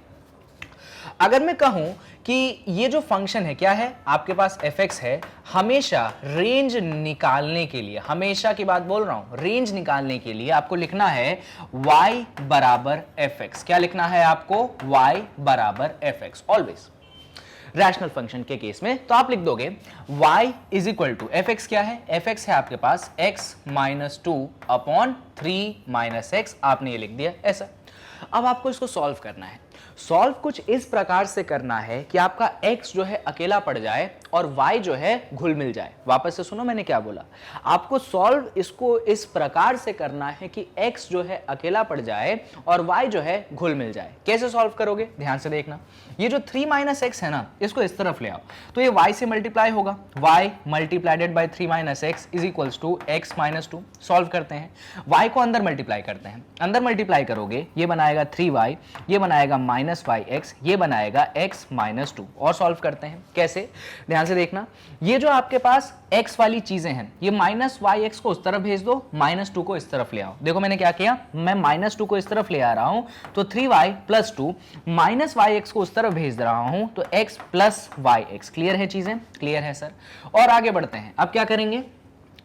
अगर मैं कहूं कि ये जो फंक्शन है क्या है, आपके पास fx है, हमेशा रेंज निकालने के लिए, हमेशा की बात बोल रहा हूं, रेंज निकालने के लिए आपको लिखना है y बराबर fx। क्या लिखना है आपको? y बराबर fx ऑलवेज। रैशनल फंक्शन के केस में तो आप लिख दोगे y is equal to fx। क्या है? fx है आपके पास x minus 2 upon 3 minus x, आपने ये लिख दिया ऐसा। अब आपको इसको सॉल्व करना है। सॉल्व कुछ इस प्रकार से करना है कि आपका x जो है अकेला पड़ जाए और y जो है घुल मिल जाए। वापस से सुनो मैंने क्या बोला, आपको सॉल्व इसको इस प्रकार से करना है कि x जो है अकेला पड़ जाए और y जो है घुल मिल जाए। कैसे सॉल्व करोगे? ध्यान से देखना, ये जो 3 माइनस एक्स है ना, इसको इस तरफ ले आओ तो ये y से मल्टीप्लाई होगा, y multiplied by 3 minus x is equals to x minus 2। Solve करते हैं, y को अंदर मल्टीप्लाई करते हैं, अंदर मल्टीप्लाई करोगे ये बनाएगा 3y, ये बनाएगा माइनस वाई एक्स, ये बनाएगा x माइनस 2। और सॉल्व करते हैं कैसे? ध्यान से देखना, ये जो आपके पास x वाली चीजें हैं ये माइनस वाई एक्स को उस तरफ भेज दो, माइनस 2 को इस तरफ ले आओ। देखो मैंने क्या किया, मैं माइनस 2 को इस तरफ ले आ रहा हूं तो 3y plus 2 minus Y x को उस तरफ भेज रहा हूं तो x plus y x. Clear है चीजें? क्लियर है सर। और आगे बढ़ते हैं, अब क्या करेंगे?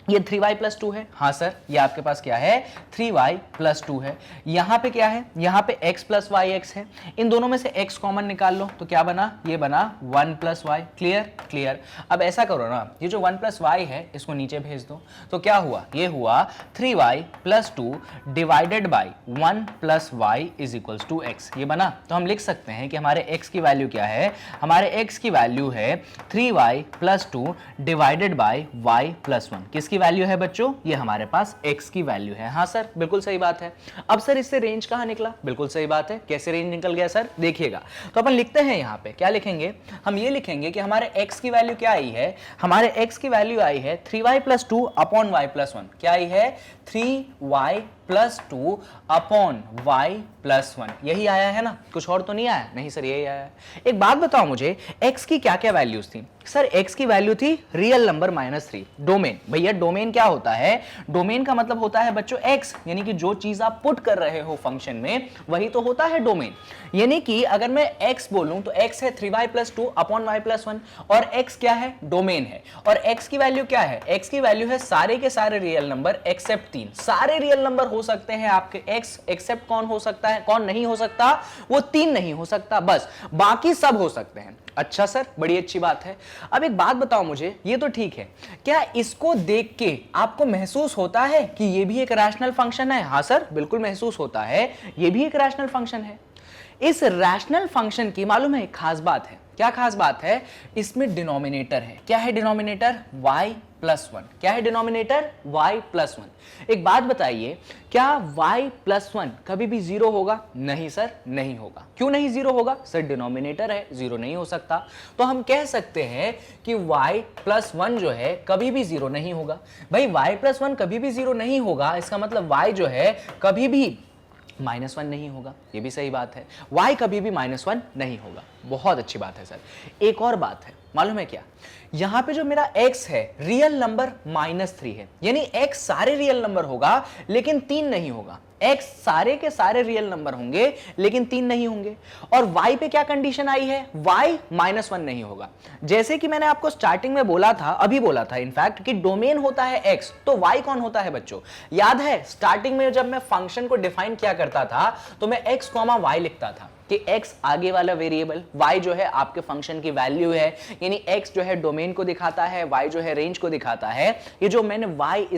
ये 3y प्लस 2 है, हाँ सर, ये आपके पास क्या है? 3y प्लस 2 है। यहां पे क्या है? यहां पे x प्लस वाई एक्स है, इन दोनों में से x कॉमन निकाल लो तो क्या बना? ये बना 1 प्लस वाई। क्लियर? क्लियर। अब ऐसा करो ना, ये जो 1 प्लस वाई है इसको नीचे भेज दो तो क्या हुआ? ये हुआ 3y plus 2 divided by 1 plus y is equals to x। ये बना, तो हम लिख सकते हैं कि हमारे x की वैल्यू क्या है? हमारे x की वैल्यू है 3y plus 2 divided by y plus 1। किसकी वैल्यू है बच्चों? ये हमारे पास x की वैल्यू है। हाँ सर, बिल्कुल सही बात है। अब सर इससे रेंज कहां निकला? बिल्कुल सही बात है। कैसे रेंज निकल गया सर? देखिएगा, तो अपन लिखते हैं यहां पे, क्या लिखेंगे हम? ये लिखेंगे कि हमारे x की वैल्यू क्या आई है? हमारे x की वैल्यू आई है 3y plus 2 upon y plus 1। क्या आई है? 3y plus 2 upon y plus 1। यही आया है ना, कुछ और तो नहीं आया? नहीं सर, यही आया है। एक बात बताओ मुझे, x की क्या क्या वैल्यूज थी? सर x की वैल्यू थी रियल नंबर माइनस 3। डोमेन, भैया डोमेन क्या होता है? डोमेन का मतलब होता है बच्चों x, यानी कि जो चीज आप पुट कर रहे हो फंक्शन में वही तो होता है डोमेन। यानी कि अगर मैं x बोलूं तो x है 3y plus 2 upon y plus 1 और x क्या है? डोमेन है। और x की वैल्यू क्या है? x की वैल्यू है सारे के सारे रियल नंबर एक्सेप्ट 3। सारे रियल नंबर हो सकते हैं आपके, x एक्सेप्ट कौन हो सकता है? कौन नहीं हो सकता? वो 3 नहीं हो सकता, बस बाकी सब हो सकते हैं। अच्छा सर, बड़ी अच्छी बात है। अब एक बात बताओ मुझे, ये तो ठीक है, क्या इसको देख के आपको महसूस होता है कि ये भी एक रैशनल फंक्शन है? हाँ सर, बिल्कुल महसूस होता है, ये भी एक रैशनल फंक्शन है। इस रैशनल फंक्शन की मालूम है एक खास बात है। क्या खास बात है? इसमें डिनोमिनेटर है। क्या है डिनोमिनेटर? y plus 1। क्या है डिनोमिनेटर? y plus 1। एक बात बताइए, क्या y प्लस 1 कभी भी जीरो होगा? नहीं सर, नहीं होगा। क्यों नहीं जीरो होगा? सर डिनोमिनेटर है, जीरो नहीं हो सकता। तो हम कह सकते हैं कि y प्लस 1 जो है कभी भी जीरो नहीं होगा। भाई y प्लस 1 कभी भी जीरो नहीं होगा, इसका मतलब y जो है कभी भी माइनस 1 नहीं होगा। ये भी सही बात है, y कभी भी माइनस 1 नहीं होगा। बहुत अच्छी बात है सर। एक और बात है, मालूम है क्या? यहां पे जो मेरा x है रियल नंबर -3 है, यानी x सारे रियल नंबर होगा लेकिन 3 नहीं होगा। x सारे के सारे रियल नंबर होंगे लेकिन 3 नहीं होंगे। और y पे क्या कंडीशन आई है, y -1 नहीं होगा। जैसे कि मैंने आपको स्टार्टिंग में बोला था, अभी बोला था इनफैक्ट, कि डोमेन होता है x, तो y कौन होता है बच्चों? याद है स्टार्टिंग में जब मैं फंक्शन को डिफाइन किया करता था तो मैं x, y लिखता था कि x आगे वाला वेरिएबल, y जो है आपके फंक्शन की वैल्यू है, यानी x जो है डोमेन को दिखाता है, y जो है रेंज को दिखाता है। ये जो मैंने y =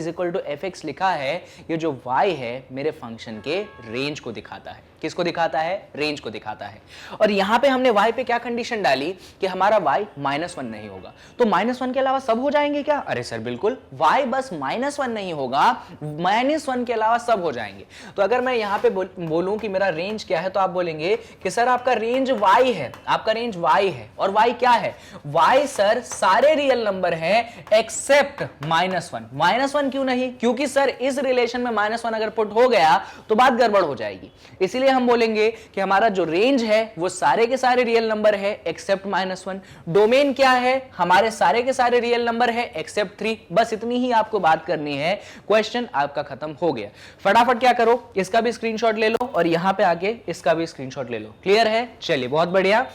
fx लिखा है, ये जो y है मेरे फंक्शन के रेंज को दिखाता है। किसको दिखाता है? रेंज को दिखाता है। और यहां पे हमने y पे क्या कंडीशन डाली कि हमारा y -1 नहीं होगा। तो -1 के अलावा सब हो जाएंगे क्या? अरे सर बिल्कुल, y बस -1 नहीं होगा, -1 के अलावा सब हो जाएंगे। तो अगर मैं यहां पे बोलूं कि मेरा रेंज क्या है, तो आप बोलेंगे कि सर आपका रेंज y है, आपका रेंज y है। और y क्या है? y सर सारे रियल नंबर हैं एक्सेप्ट -1। -1 क्यों नहीं? क्योंकि सर इस रिलेशन में -1 अगर पुट हो गया तो बात गड़बड़ हो जाएगी। इसीलिए हम बोलेंगे कि हमारा जो रेंज है वो सारे के सारे रियल नंबर है एक्सेप्ट -1। डोमेन क्या है? हमारे सारे के सारे रियल नंबर है एक्सेप्ट 3। बस इतनी ही आपको बात करनी है, क्वेश्चन आपका खत्म हो गया। फटाफट क्या करो, इसका भी स्क्रीनशॉट ले लो और यहां पे आके इसका भी स्क्रीनशॉट ले लो। क्लियर है? चलिए बहुत बढ़िया,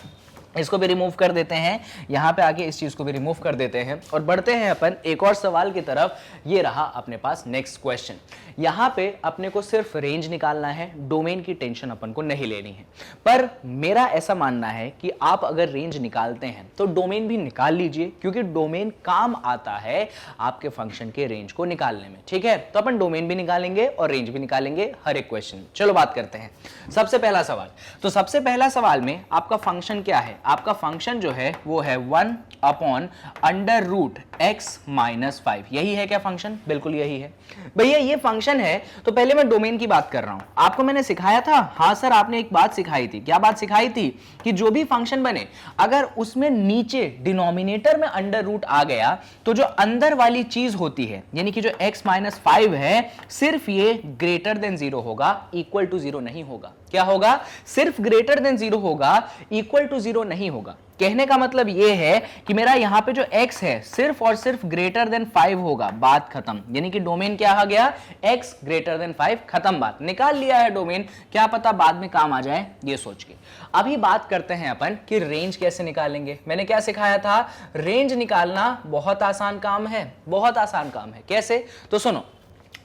इसको भी रिमूव कर देते हैं, यहां पे आके इस चीज को भी रिमूव कर देते हैं और बढ़ते हैं अपन एक और सवाल की तरफ। ये रहा अपने पास नेक्स्ट क्वेश्चन। यहां पे अपने को सिर्फ रेंज निकालना है, डोमेन की टेंशन अपन को नहीं लेनी है। पर मेरा ऐसा मानना है कि आप अगर रेंज निकालते हैं तो डोमेन भी निकाल लीजिए, क्योंकि डोमेन काम आता है आपके फंक्शन के रेंज को निकालने में। ठीक है, तो अपन डोमेन भी निकालेंगे और रेंज भी निकालेंगे हर एक क्वेश्चन। चलो बात करते हैं सबसे पहला सवाल। तो सबसे पहला सवाल में आपका फंक्शन क्या है? आपका फंक्शन जो है वो है 1/√x-5। यही है क्या फंक्शन? बिल्कुल यही है भैया, ये फंक्शन है। तो पहले मैं डोमेन की बात कर रहा हूं। आपको मैंने सिखाया था, हाँ सर आपने एक बात सिखाई थी। क्या बात सिखाई थी? कि जो भी फंक्शन बने अगर उसमें नीचे डिनोमिनेटर में अंडर रूट आ गया तो जो अंदर वाली चीज होती है, यानी कि जो x-5 है, सिर्फ ये ग्रेटर देन 0 होगा, इक्वल टू 0 नहीं होगा। क्या होगा? सिर्फ ग्रेटर देन 0 होगा, इक्वल टू 0 नहीं होगा। कहने का मतलब यह है कि मेरा यहां पे जो x है सिर्फ और सिर्फ ग्रेटर देन 5 होगा, बात खत्म। यानी कि डोमेन क्या आ गया? x ग्रेटर देन 5, खत्म बात। निकाल लिया है डोमेन, क्या पता बाद में काम आ जाए ये सोच के। अभी बात करते हैं अपन कि रेंज कैसे निकालेंगे। मैंने क्या सिखाया था? रेंज निकालना बहुत आसान काम है, बहुत आसान काम है। कैसे? तो सुनो,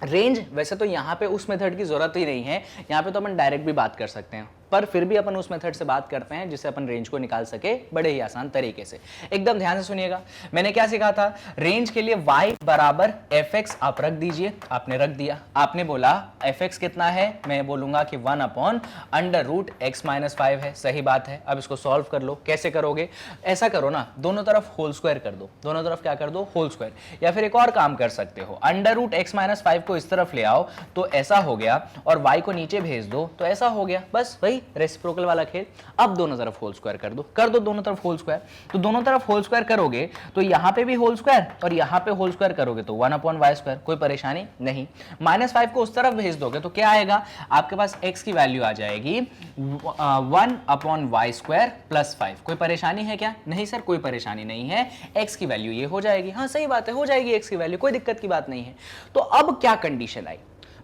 रेंज वैसे तो यहां पे उस मेथड की जरूरत ही नहीं है, यहां पे तो अपन डायरेक्ट भी बात कर सकते हैं, पर फिर भी अपन उस मेथड से बात करते हैं जिससे अपन रेंज को निकाल सके बड़े ही आसान तरीके से। एकदम ध्यान से सुनिएगा, मैंने क्या सीखा था? रेंज के लिए y बराबर fx आप रख दीजिए। आपने रख दिया, आपने बोला fx कितना है? मैं बोलूंगा कि 1/√x-5 है। सही बात है। अब इसको सॉल्व कर लो। कैसे करोगे? ऐसा करो ना, दोनों तरफ होल स्क्वायर कर दो। दोनों तरफ क्या कर दो? Whole square. या फिर एक और काम कर सकते हो, √x-5 को इस तरफ ले आओ तो ऐसा हो गया, और y को नीचे भेज दो तो ऐसा हो गया। बस वही रेसिप्रोकल वाला खेल। अब दोनों तरफ होल स्क्वायर कर दो, कर दो दोनों तरफ होल स्क्वायर। तो दोनों तरफ होल स्क्वायर करोगे तो यहां पे भी होल स्क्वायर और यहां पे होल स्क्वायर करोगे तो 1/y²। कोई परेशानी नहीं। -5 को उस तरफ भेज दोगे तो क्या आएगा? आपके पास x की वैल्यू आ जाएगी 1/y² + 5। कोई परेशानी है क्या? नहीं सर कोई परेशानी नहीं है, x की वैल्यू ये हो जाएगी। हाँ सही बात है, हो जाएगी x की वैल्यू, कोई दिक्कत की बात नहीं है। तो अब क्या कंडीशन आई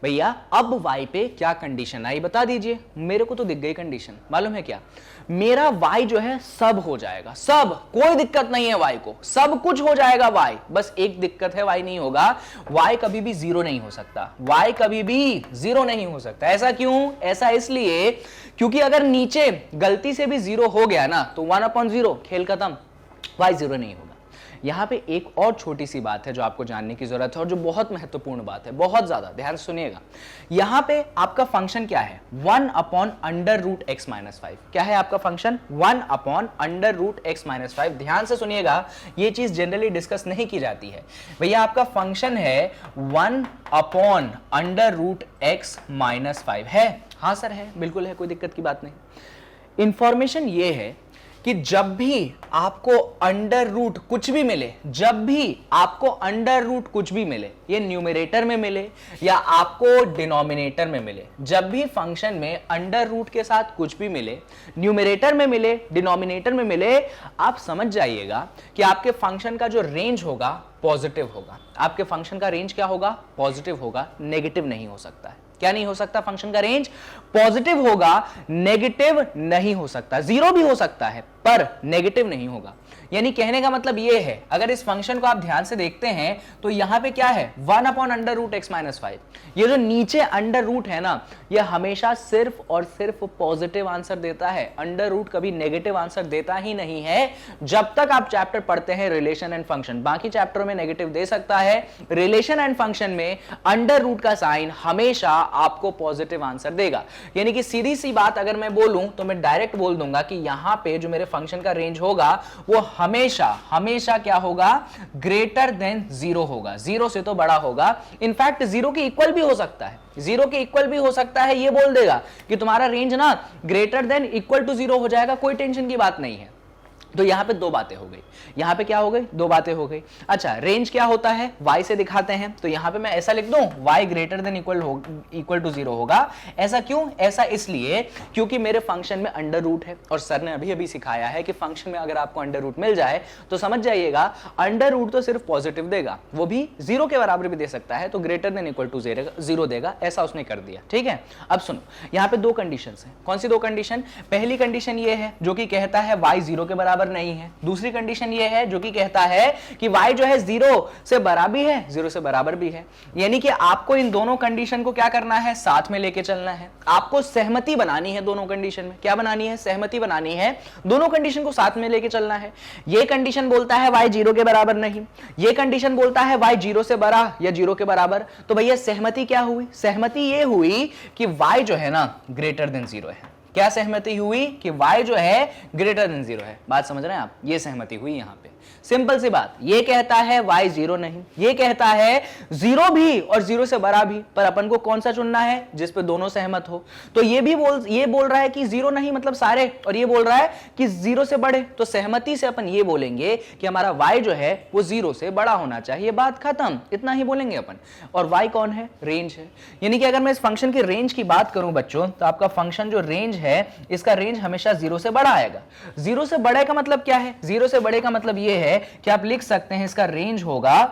भैया? अब y पे क्या कंडीशन आई बता दीजिए। मेरे को तो दिख गई कंडीशन, मालूम है क्या? मेरा y जो है सब हो जाएगा, सब, कोई दिक्कत नहीं है y को, सब कुछ हो जाएगा y। बस एक दिक्कत है, y नहीं होगा। y कभी भी 0 नहीं हो सकता, y कभी भी 0 नहीं हो सकता। ऐसा क्यों? ऐसा इसलिए क्योंकि अगर नीचे गलती से भी 0 हो गया ना तो 1/0, खेल खत्म, y 0 नहीं होगा। यहां पे एक और छोटी सी बात है जो आपको जानने की जरूरत है और जो बहुत महत्वपूर्ण बात है, बहुत ज्यादा ध्यान सुनिएगा। यहां पे आपका फंक्शन क्या है? 1/√x-5। क्या है आपका फंक्शन? 1/√x-5। ध्यान से सुनिएगा, ये चीज जनरली डिस्कस नहीं की जाती है। भैया आपका फंक्शन है 1/√x-5 है। हाँ सर है, बिल्कुल है, कोई दिक्कत की बात नहीं। इंफॉर्मेशन ये है कि जब भी आपको अंडर रूट कुछ भी मिले, जब भी आपको अंडर रूट कुछ भी मिले, ये न्यूमरेटर में मिले या आपको डिनोमिनेटर में मिले, जब भी फंक्शन में अंडर रूट के साथ कुछ भी मिले, न्यूमरेटर में मिले, डिनोमिनेटर में मिले, आप समझ जाइएगा कि आपके फंक्शन का जो रेंज होगा पॉजिटिव होगा। आपके फंक्शन का रेंज क्या होगा? पॉजिटिव होगा, नेगेटिव नहीं हो सकता है। क्या नहीं हो सकता? फंक्शन का रेंज पॉजिटिव होगा, नेगेटिव नहीं हो सकता। जीरो भी हो सकता है पर नेगेटिव नहीं होगा। यानी कहने का मतलब यह है, अगर इस फंक्शन को आप ध्यान से देखते हैं तो यहां पे क्या है, 1/√x-5। ये जो नीचे अंडर रूट है ना, ये हमेशा सिर्फ और सिर्फ पॉजिटिव आंसर देता है। अंडर रूट कभी नेगेटिव आंसर देता ही नहीं है जब तक आप चैप्टर पढ़ते हैं रिलेशन एंड फंक्शन। बाकी चैप्टरों में नेगेटिव दे सकता है, रिलेशन एंड फंक्शन में अंडर रूट का साइन हमेशा आपको पॉजिटिव आंसर देगा। यानी कि सीधी सी बात अगर मैं बोलूं तो मैं डायरेक्ट बोल दूंगा कि यहां पे जो मेरे फंक्शन का रेंज होगा वो हमेशा हमेशा क्या होगा, ग्रेटर देन 0 होगा। 0 से तो बड़ा होगा, इनफैक्ट 0 के इक्वल भी हो सकता है, 0 के इक्वल भी हो सकता है। ये बोल देगा कि तुम्हारा रेंज ना ग्रेटर देन इक्वल टू 0 हो जाएगा, कोई टेंशन की बात नहीं है। तो यहां पे दो बातें हो गई, यहां पे क्या हो गई, दो बातें हो गई। अच्छा, रेंज क्या होता है, y से दिखाते हैं। तो यहां पे मैं ऐसा लिख दूं, y greater than equal to 0 होगा। ऐसा क्यों? ऐसा इसलिए क्योंकि मेरे फंक्शन में अंडर रूट है और सर ने अभी अभी सिखाया है कि फंक्शन में अगर आपको अंडर रूट मिल जाए तो समझ जाइएगा अंडर रूट तो सिर्फ पॉजिटिव देगा, वो भी 0 के बराबर भी दे सकता है, तो ग्रेटर देन इक्वल टू 0 देगा, ऐसा उसने कर दिया। ठीक है, अब सुनो, यहां पे दो कंडीशन है। कौन सी दो कंडीशन? पहली कंडीशन ये है जो कि कहता है y 0 के बराबर नहीं है। दूसरी कंडीशन ये है जो कि कहता है कि y जो है 0 से बड़ा भी है, 0 से बराबर भी है। यानी कि आपको इन दोनों कंडीशन को क्या करना है, साथ में लेके चलना है। आपको सहमति बनानी है दोनों कंडीशन में। क्या बनानी है? सहमति बनानी है, दोनों कंडीशन को साथ में लेके चलना है। ये कंडीशन बोलता है y 0 के बराबर नहीं, ये कंडीशन बोलता है y 0 से बड़ा या 0 के बराबर। तो भैया सहमति क्या हुई? सहमति ये हुई कि y जो है ना ग्रेटर देन 0 है। क्या सहमति हुई? कि y जो है ग्रेटर देन 0 है। बात समझ रहे हैं आप? ये सहमति हुई यहां पे। सिंपल सी बात, ये कहता है y 0 नहीं, ये कहता है 0 भी और 0 से बड़ा भी, पर अपन को कौन सा चुनना है जिस पे दोनों सहमत हो। तो ये बोल रहा है कि 0 नहीं मतलब सारे, और ये बोल रहा है कि 0 से बड़े। तो सहमति से अपन ये बोलेंगे कि हमारा y जो है वो 0 से बड़ा होना चाहिए, बात खत्म, इतना ही बोलेंगे अपन। और y कौन है? रेंज है। यानी कि अगर मैं इस फंक्शन की रेंज की बात करूं बच्चों, तो आपका फंक्शन जो रेंज है इसका रेंज हमेशा 0 से बड़ा आएगा। 0 से बड़े का मतलब क्या है? 0 से बड़े का मतलब ये है कि आप लिख सकते हैं इसका रेंज होगा,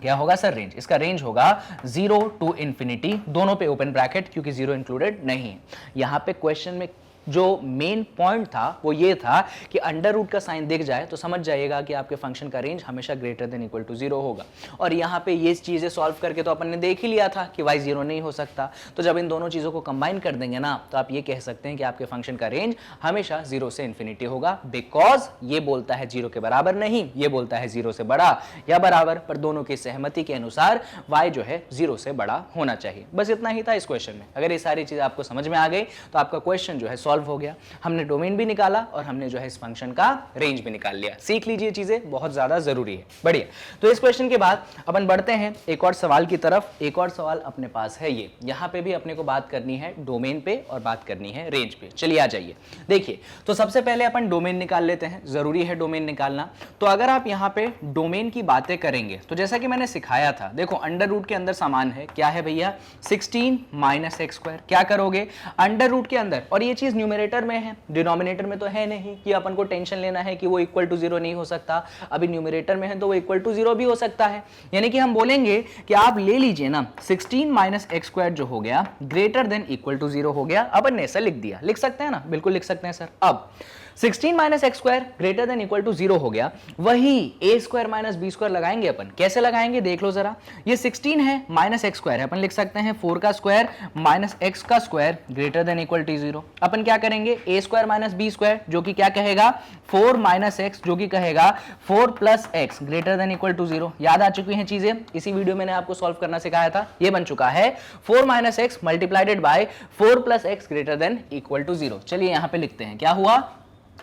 क्या होगा सर? रेंज, इसका रेंज होगा 0 टू इंफिनिटी, दोनों पे ओपन ब्रैकेट, क्योंकि 0 इंक्लूडेड नहीं है। यहां पे क्वेश्चन में जो मेन पॉइंट था वो ये था कि अंडर रूट का साइन दिख जाए तो समझ जाइएगा कि आपके फंक्शन का रेंज हमेशा ग्रेटर देन इक्वल टू 0 होगा। और यहाँ पे ये चीजें सॉल्व करके तो अपन ने देख ही लिया था कि y 0 नहीं हो सकता। तो जब इन दोनों चीजों को कंबाइन कर देंगे ना, तो आप ये कह सकते हैं कि आपके फंक्शन का रेंज हमेशा 0 से इंफिनिटी होगा, बिकॉज ये बोलता है 0 के बराबर नहीं, ये बोलता है 0 से बड़ा या बराबर, पर दोनों की सहमति के अनुसार y जो है 0 से बड़ा होना चाहिए। बस इतना ही था इस क्वेश्चन में। अगर ये सारी चीजें आपको समझ में आ गई तो आपका क्वेश्चन जो है सॉल्व हो गया। हमने डोमेन भी निकाला और हमने जो है इस फंक्शन का रेंज भी निकाल लिया। सीख लीजिए, चीजें बहुत ज्यादा जरूरी है। बढ़िया, तो इस क्वेश्चन के बाद अपन बढ़ते हैं एक और सवाल की तरफ। एक और सवाल अपने पास है ये, यहां पे भी अपने को बात करनी है डोमेन पे और बात करनी है रेंज पे। चलिए आ जाइए, देखिए तो सबसे पहले अपन डोमेन निकाल लेते हैं, जरूरी है डोमेन निकालना। तो अगर आप यहां पे डोमेन की बातें करेंगे तो जैसा कि मैंने सिखाया था, देखो अंडर रूट के अंदर समान है, क्या है भैया, 16 माइनस एक्स स्क्वायर। क्या करोगे अंडर रूट के अंदर, और ये चीज न्यूमरेटर में है, डिनोमिनेटर में तो है नहीं कि अपन को टेंशन लेना है कि वो इक्वल टू 0 नहीं हो सकता। अभी न्यूमरेटर में है तो वो इक्वल टू 0 भी हो सकता है। यानी कि हम बोलेंगे कि आप ले लीजिए ना 16 माइनस एक्स स्क्वायर जो हो गया ग्रेटर देन इक्वल टू 0 हो गया। अपन ने ऐसा लिख दिया, लिख सकते हैं ना, बिल्कुल लिख सकते हैं सर। अब 16 minus x square greater than equal to 0 हो गया, वही a square minus b square लगाएंगे अपन। कैसे लगाएंगे देख लो जरा, ये 16 है माइनस एक्स स्क्वायर है, अपन लिख सकते हैं 4 का स्क्वायर माइनस एक्स का square greater than equal to 0। अपन क्या करेंगे, a square minus b square जो कि क्या कहेगा 4 माइनस एक्स जो कि कहेगा 4 plus x greater than equal to 0। याद आ चुकी हैं चीजें, इसी वीडियो मैंने आपको सॉल्व करना सिखाया था। ये बन चुका है 4 minus x multiplied by 4 plus x greater than equal to 0। चलिए यहां पे लिखते हैं, क्या हुआ,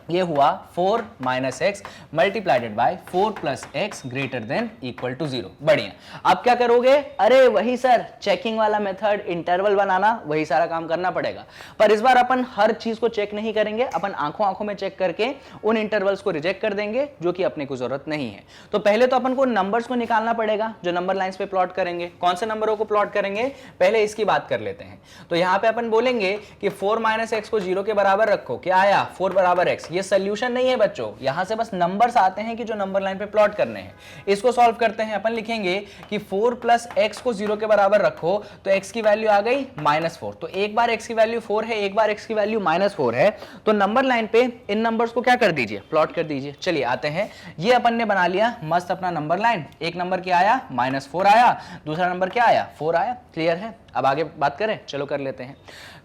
ये हुआ 4 minus x multiplied by 4 plus x greater than equal to 0। बढ़िया, अब क्या करोगे, अरे वही सर चेकिंग वाला मेथड, इंटरवल बनाना, वही सारा काम करना पड़ेगा। पर इस बार अपन हर चीज को चेक नहीं करेंगे, अपन आंखों आंखों में चेक करके उन इंटरवल्स को रिजेक्ट कर देंगे जो कि अपने को जरूरत नहीं है। तो पहले तो अपन को नंबर्स को निकालना पड़ेगा जो नंबर लाइंस पे प्लॉट करेंगे। कौन से नंबरों को प्लॉट करेंगे, पहले इसकी बात कर लेते हैं। तो यहां पे अपन बोलेंगे कि 4 माइनस एक्स को 0 के बराबर रखो, क्या आया 4 बराबर एक्स, ये सोल्यूशन नहीं है बच्चों, यहां से बस नंबर्स आते हैं कि जो नंबर लाइन पे प्लॉट करने हैं। इसको सॉल्व करते हैं। अपन लिखेंगे कि 4 प्लस एक्स को 0 के बराबर रखो तो x की वैल्यू आ गई -4। तो एक बार x की वैल्यू 4 है, एक बार x की वैल्यू -4 है, तो नंबर लाइन पे इन नंबर्स को क्या कर दीजिए, प्लॉट कर दीजिए। चलिए आते हैं, ये अपन ने बना लिया मस्त अपना नंबर लाइन। एक नंबर क्या आया, -4 आया, दूसरा नंबर क्या आया, 4 आया। क्लियर है? अब आगे बात करें, चलो कर लेते हैं।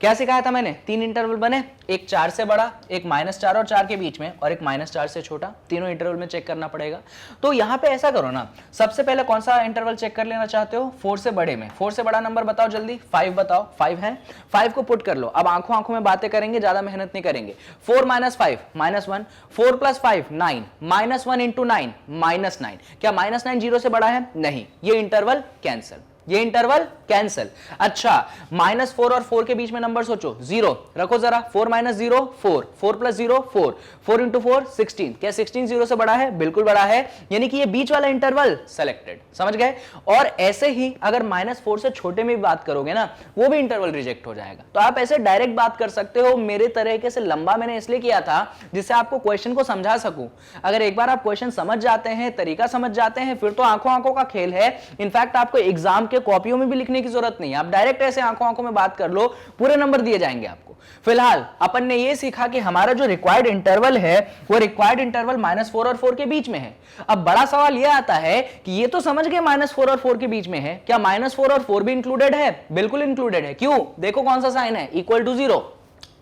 क्या सिखाया था मैंने, 3 इंटरवल बने, एक 4 से बड़ा, एक -4 और 4 के बीच में, और एक -4 से छोटा। तीनों इंटरवल में चेक करना पड़ेगा। तो यहां पे ऐसा करो ना, सबसे पहले कौन सा इंटरवल चेक कर लेना चाहते हो, 4 से बड़े में। 4 से बड़ा नंबर बताओ जल्दी, 5 बताओ। 5 है, 5 को पुट कर लो। अब आंखों आंखों में बातें करेंगे, ज्यादा मेहनत नहीं करेंगे। 4 - 5 -1, 4 + 5 9, -1 × 9 -9। क्या -9 0 से बड़ा है? नहीं, ये इंटरवल कैंसिल, ये इंटरवल कैंसिल। अच्छा, -4 और 4 के बीच में नंबर सोचो, 0 रखो जरा। 4 - 0 4, 4 + 0 4, 4 × 4 16। क्या 16 0 से बड़ा है? बिल्कुल बड़ा है, यानी कि ये बीच वाला इंटरवल सेलेक्टेड। समझ गए? और ऐसे ही अगर -4 से छोटे में भी बात करोगे ना, वो भी इंटरवल रिजेक्ट हो जाएगा। तो आप ऐसे डायरेक्ट बात कर सकते हो। मेरे तरीके से लंबा मैंने इसलिए किया था जिससे आपको क्वेश्चन को समझा सकूं। अगर एक बार आप क्वेश्चन समझ जाते हैं, तरीका समझ जाते हैं, फिर तो आंखों आंखों का खेल है। इनफैक्ट आपको एग्जाम के कॉपियों में भी लिखने की जरूरत नहीं है, आप डायरेक्ट ऐसे आंखों आंखों में बात कर लो, पूरे नंबर दिए जाएंगे आपको। फिलहाल अपन ने ये सीखा कि हमारा जो रिक्वायर्ड इंटरवल है वो रिक्वायर्ड इंटरवल -4 और 4 के बीच में है। अब बड़ा सवाल ये आता है कि ये तो समझ गए -4 और 4 के बीच में है, क्या -4 और 4 भी इंक्लूडेड है? बिल्कुल इंक्लूडेड है। क्यों? देखो कौन सा साइन है, = 0।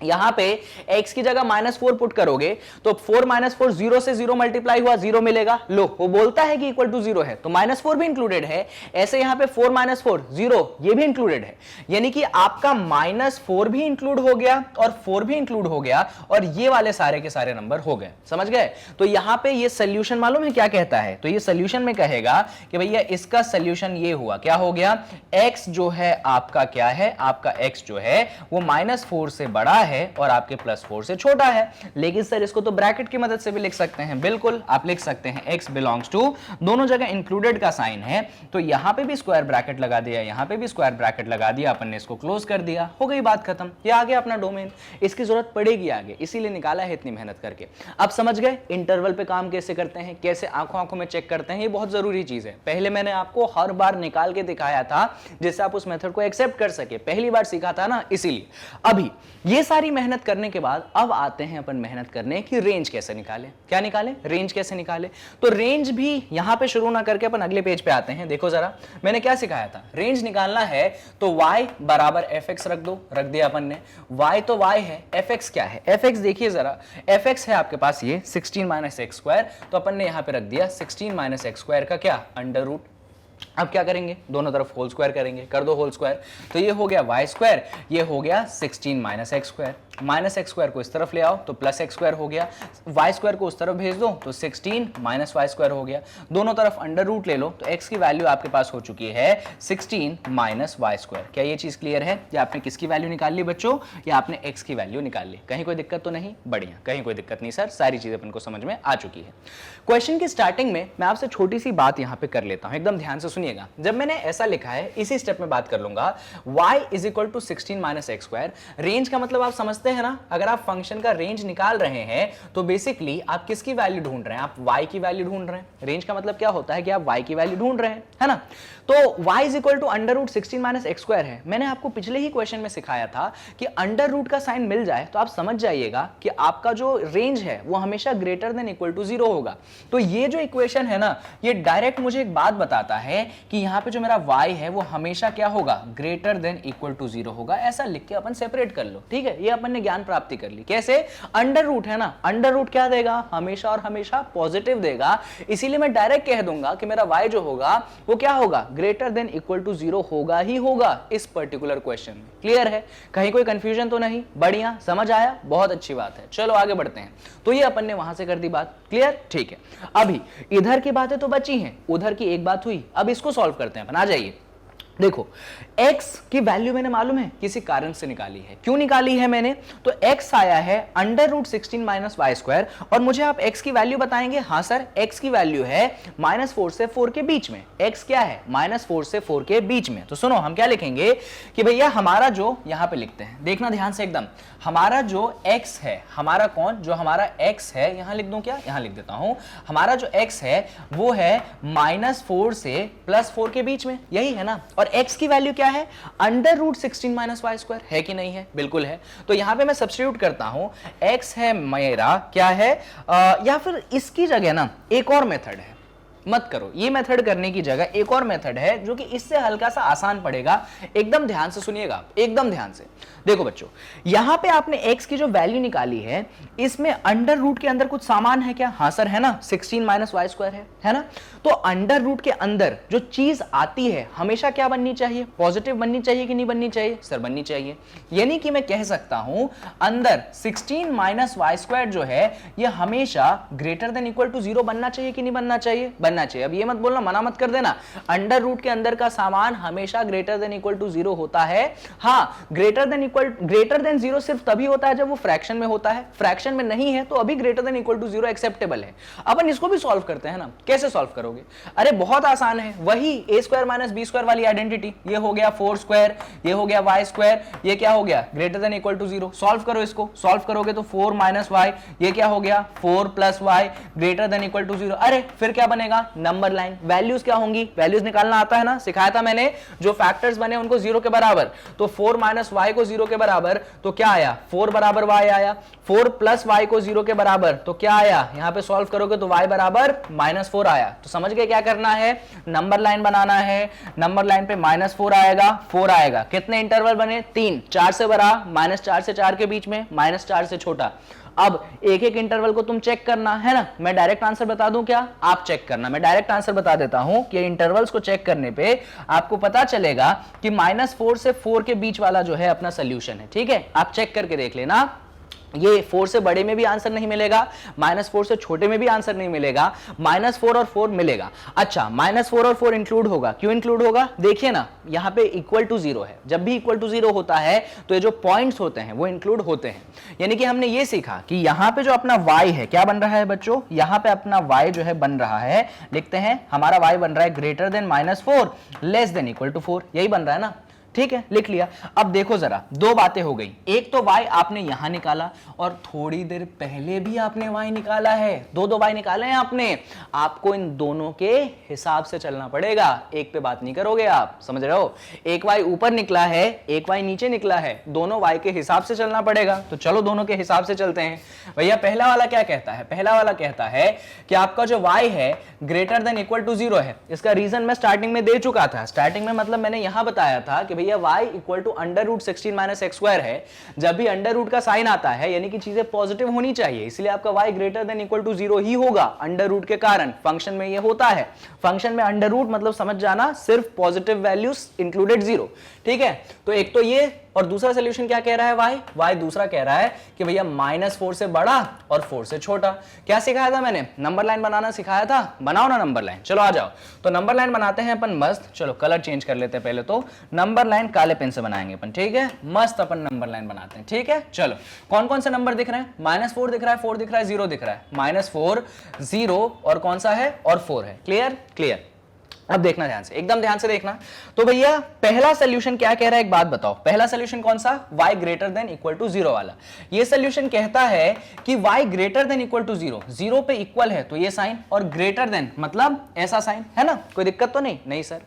यहां पे x की जगह -4 पुट करोगे तो 4 - 4 0 से 0 मल्टीप्लाई हुआ, 0 मिलेगा। लो, वो बोलता है कि = 0 है, तो -4 भी इंक्लूडेड है। ऐसे यहां पे 4 - 4 0, ये भी इंक्लूडेड है। यानी कि आपका -4 भी इंक्लूड हो गया और 4 भी इंक्लूड हो गया, और ये वाले सारे के सारे नंबर हो गए। समझ गए? तो यहां पे ये सोल्यूशन मालूम है क्या कहता है? तो ये सोल्यूशन में कहेगा कि भैया इसका सोल्यूशन ये हुआ, क्या हो गया, x जो है आपका क्या है, आपका x जो है वो -4 से बड़ा है और आपके +4 से छोटा है। लेकिन सर इसको तो ब्रैकेट की मदद से भी लिख सकते हैं। बिल्कुल, आप लिख सकते हैं x बिलोंग्स टू, दोनों जगह इंक्लूडेड का साइन है, तो यहां पे भी स्क्वायर ब्रैकेट लगा दिया, यहां पे भी स्क्वायर ब्रैकेट लगा दिया, अपन ने इसको क्लोज कर दिया, हो गई बात खत्म। ये आ गया अपना डोमेन, इसकी जरूरत पड़ेगी आगे, इसीलिए निकाला है इतनी मेहनत करके। अब समझ गए इंटरवल पे काम कैसे करते हैं, कैसे आंखों आंखों में चेक करते हैं, ये बहुत जरूरी चीज है। पहले मैंने आपको हर बार निकाल के दिखाया था जिससे आप उस मेथड को एक्सेप्ट कर सके, पहली बार सीखा था ना, इसीलिए। अभी ये सारी मेहनत करने के बाद अब आते हैं अपन मेहनत करने की रेंज कैसे निकाले। क्या निकाले? रेंज कैसे निकाले। तो रेंज भी यहां पे शुरू ना करके अपन अगले पेज पे आते हैं। देखो जरा, मैंने क्या सिखाया था, रेंज निकालना है तो y बराबर fx रख दो, रख दिया अपन ने। y तो y है, fx क्या है, fx देखिए जरा, fx है आपके पास ये 16 - x², तो अपन ने यहां पे रख दिया 16 - x² का क्या, अंडर रूट। अब क्या करेंगे, दोनों तरफ होल स्क्वायर करेंगे, कर दो होल स्क्वायर, तो ये हो गया y², ये हो गया 16 - x²। -x² को इस तरफ ले आओ तो +x² हो गया, y² को उस तरफ भेज दो तो 16 - y² हो गया। दोनों तरफ अंडर रूट ले लो तो x की वैल्यू आपके पास हो चुकी है 16 - y²। क्या ये चीज क्लियर है? या आपने किसकी वैल्यू निकाल ली बच्चों, या आपने x की वैल्यू निकाल ली? कहीं कोई दिक्कत तो नहीं? बढ़िया, कहीं कोई दिक्कत नहीं सर, सारी चीजें अपन को समझ में आ चुकी है। क्वेश्चन की स्टार्टिंग में मैं आपसे छोटी सी बात यहां पे कर लेता हूं, एकदम ध्यान से सुनिएगा। जब मैंने ऐसा लिखा है, इसी स्टेप में बात कर लूंगा, y = 16 - x²। रेंज का मतलब आप समझते हैं ना, अगर आप फंक्शन का रेंज निकाल रहे हैं तो बेसिकली आप किसकी वैल्यू ढूंढ रहे हैं, आप y की वैल्यू ढूंढ रहे हैं। रेंज का मतलब क्या होता है कि आप y की वैल्यू ढूंढ रहे हैं, है ना। तो y = √16 - x² है। मैंने आपको पिछले ही क्वेश्चन में सिखाया था कि अंडर रूट का साइन मिल जाए तो आप समझ जाइएगा कि आपका जो रेंज है वो हमेशा > 0 होगा। तो ये जो इक्वेशन है ना, ये डायरेक्ट मुझे एक बात बताता है कि यहाँ पे जो मेरा y है वो हमेशा क्या होगा, > 0 होगा। ऐसा लिख के अपन सेपरेट कर लो, ठीक है। ये अपन ने ज्ञान प्राप्ति कर ली। कैसे? अंडर रूट है ना, अंडर रूट क्या देगा, हमेशा और हमेशा पॉजिटिव देगा। इसीलिए मैं डायरेक्ट कह दूंगा कि मेरा y जो होगा वो क्या होगा, > 0 होगा ही होगा इस पर्टिकुलर क्वेश्चन में। क्लियर है? कहीं कोई कंफ्यूजन तो नहीं? बढ़िया, समझ आया, बहुत अच्छी बात है। चलो आगे बढ़ते हैं। तो ये अपन ने वहां से कर दी बात, क्लियर, ठीक है। अभी इधर की बातें तो बची हैं, उधर की एक बात हुई, अब इसको सॉल्व करते हैं अपन। आ जाइए, देखो x की वैल्यू मैंने मालूम है किसी कारण से निकाली है। क्यों निकाली है मैंने? तो x आया है √16 माइनस वाई स्क्वायर, और मुझे आप x की वैल्यू बताएंगे। हाँ सर, x की वैल्यू है -4 से 4 के बीच में। x क्या है? -4 से 4 के बीच में। तो सुनो, हम क्या लिखेंगे कि भैया हमारा जो यहां पे लिखते हैं, देखना ध्यान से एकदम, हमारा जो x है, हमारा कौन, जो हमारा x है, यहां लिख दूं क्या? यहां लिख देता हूं। हमारा जो x है वो है -4 से +4 के बीच में, यही है ना। और x की वैल्यू क्या है? √16 माइनस वाई स्क्वायर, है कि नहीं है? बिल्कुल है। तो यहां पे मैं सब्स्टिट्यूट करता हूं, x है मेरा क्या है, या फिर इसकी जगह ना एक और मेथड है, मत करो, ये मेथड करने की जगह एक और मेथड है जो कि इससे हल्का सा आसान पड़ेगा। एकदम ध्यान से सुनिएगा, एकदम ध्यान से। देखो बच्चों, यहां पे आपने x की जो वैल्यू निकाली है, इसमें अंडर रूट के अंदर कुछ सामान है क्या? हाँ सर है ना, 16 माइनस वाई स्क्वायर है ना। तो अंडर रूट के अंदर जो चीज आती है हमेशा क्या बननी चाहिए? पॉजिटिव बननी चाहिए कि नहीं बननी चाहिए? सर बननी चाहिए। यानी कि मैं कह सकता हूं अंदर 16 माइनस वाई स्क्वायर जो है ये हमेशा ग्रेटर देन इक्वल टू 0 बनना चाहिए कि नहीं बनना चाहिए? बनना चाहिए। अब ये मत बोलना, मना मत कर देना, अंडर रूट के अंदर का सामान हमेशा ग्रेटर देन इक्वल टू 0 होता है। हाँ, ग्रेटर देन 0 सिर्फ तभी होता है जब वो फ्रैक्शन में होता है, फ्रैक्शन में नहीं है तो अभी greater than equal to 0 acceptable है। अपन इसको भी सॉल्व करते हैं ना। कैसे सॉल्व करोगे? अरे बहुत आसान है, वही a square minus b square वाली आइडेंटिटी। ये हो गया 4 स्क्वायर, ये हो गया y स्क्वायर, ये क्या हो गया? Greater than equal to 0। Solve करो इसको, सॉल्व करोगे तो 4 माइनस वाई, ये क्या हो गया? 4 plus y greater than equal to 0। अरे फिर क्या बनेगा? Number line. वैल्यूज क्या होंगी? वैल्यूज निकालना आता है ना, सिखाया था मैंने। जो फैक्टर्स बने उनको 0 के बराबर, तो 4 माइनस वाई को 0 के बराबर तो क्या आया? 4 बराबर वाई आया। 4 प्लस वाई को 0 के बराबर तो क्या आया? यहां पे सॉल्व करोगे तो वाई बराबर -4 आया। तो समझ गए क्या करना है? नंबर लाइन बनाना है। नंबर लाइन पे -4 आएगा, 4 आएगा। कितने इंटरवल बने? 3। 4 से बड़ा, -4 से 4 के बीच में, -4 से छोटा। अब एक एक इंटरवल को तुम चेक करना है ना। मैं डायरेक्ट आंसर बता दूं क्या? आप चेक करना। मैं डायरेक्ट आंसर बता देता हूं कि इंटरवल्स को चेक करने पे आपको पता चलेगा कि -4 से 4 के बीच वाला जो है अपना सोल्यूशन है। ठीक है, आप चेक करके देख लेना। ये 4 से बड़े में भी आंसर नहीं मिलेगा, -4 से छोटे में भी आंसर नहीं मिलेगा, -4 और 4 मिलेगा। अच्छा, -4 और 4 इंक्लूड होगा। क्यों इंक्लूड होगा? देखिए ना, यहां पे इक्वल टू 0 है। जब भी इक्वल टू 0 होता है तो ये जो पॉइंट्स होते हैं वो इंक्लूड होते हैं। यानी कि हमने ये सीखा कि यहां पे जो अपना y है क्या बन रहा है बच्चों? यहां पे अपना y जो है बन रहा है, लिखते हैं हमारा y बन रहा है greater than -4 less than equal to 4। यही बन रहा है ना। ठीक है, लिख लिया। अब देखो जरा, दो बातें हो गई। एक तो y आपने यहां निकाला और थोड़ी देर पहले भी आपने y निकाला है। दो y निकाले हैं आपने। आपको इन दोनों के हिसाब से चलना पड़ेगा, एक पे बात नहीं करोगे आप, समझ रहे हो? एक y ऊपर निकला है, एक y नीचे निकला है, दोनों y के हिसाब से चलना पड़ेगा। तो चलो दोनों के हिसाब से चलते हैं। भैया पहला वाला क्या कहता है? पहला वाला कहता है कि आपका जो y है ग्रेटर देन इक्वल टू 0 है। इसका रीजन मैं स्टार्टिंग में दे चुका था। स्टार्टिंग में मतलब मैंने यहां बताया था कि भैया y equal to √16 minus x square है। जब भी अंडर रूट का साइन आता है यानी कि चीजें पॉजिटिव होनी चाहिए, इसलिए आपका y greater than equal to 0 ही होगा अंडर रूट के कारण। फंक्शन में ये होता है। फंक्शन में अंडर रूट मतलब समझ जाना, सिर्फ पॉजिटिव वैल्यूज इंक्लूडेड 0। ठीक है, तो एक तो ये, और दूसरा सोल्यूशन क्या कह रहा है? y दूसरा कह रहा है कि भैया -4 से बड़ा और 4 से छोटा। क्या सिखाया था मैंने? नंबर लाइन बनाना सिखाया था। बनाओ ना नंबर लाइन, चलो आ जाओ। तो नंबर लाइन बनाते हैं अपन मस्त। चलो कलर चेंज कर लेते हैं पहले। तो नंबर लाइन काले पेन से बनाएंगे अपन, ठीक है? मस्त अपन नंबर लाइन बनाते हैं, ठीक है? चलो, कौन कौन से नंबर दिख रहे हैं? -4 दिख रहा है, 4 दिख रहा है, 0 दिख रहा है। -4, 0 और कौन सा है? और 4 है। क्लियर? क्लियर। अब देखना ध्यान से, एकदम ध्यान से देखना। तो भैया पहला सोल्यूशन क्या कह रहा है, एक बात बताओ। पहला सोल्यूशन कौन सा? y greater than equal to 0 वाला। ये सोल्यूशन कहता है कि y greater than equal to 0, 0 पे इक्वल है तो ये साइन, और ग्रेटर देन मतलब ऐसा साइन, है ना? कोई दिक्कत तो नहीं? नहीं सर।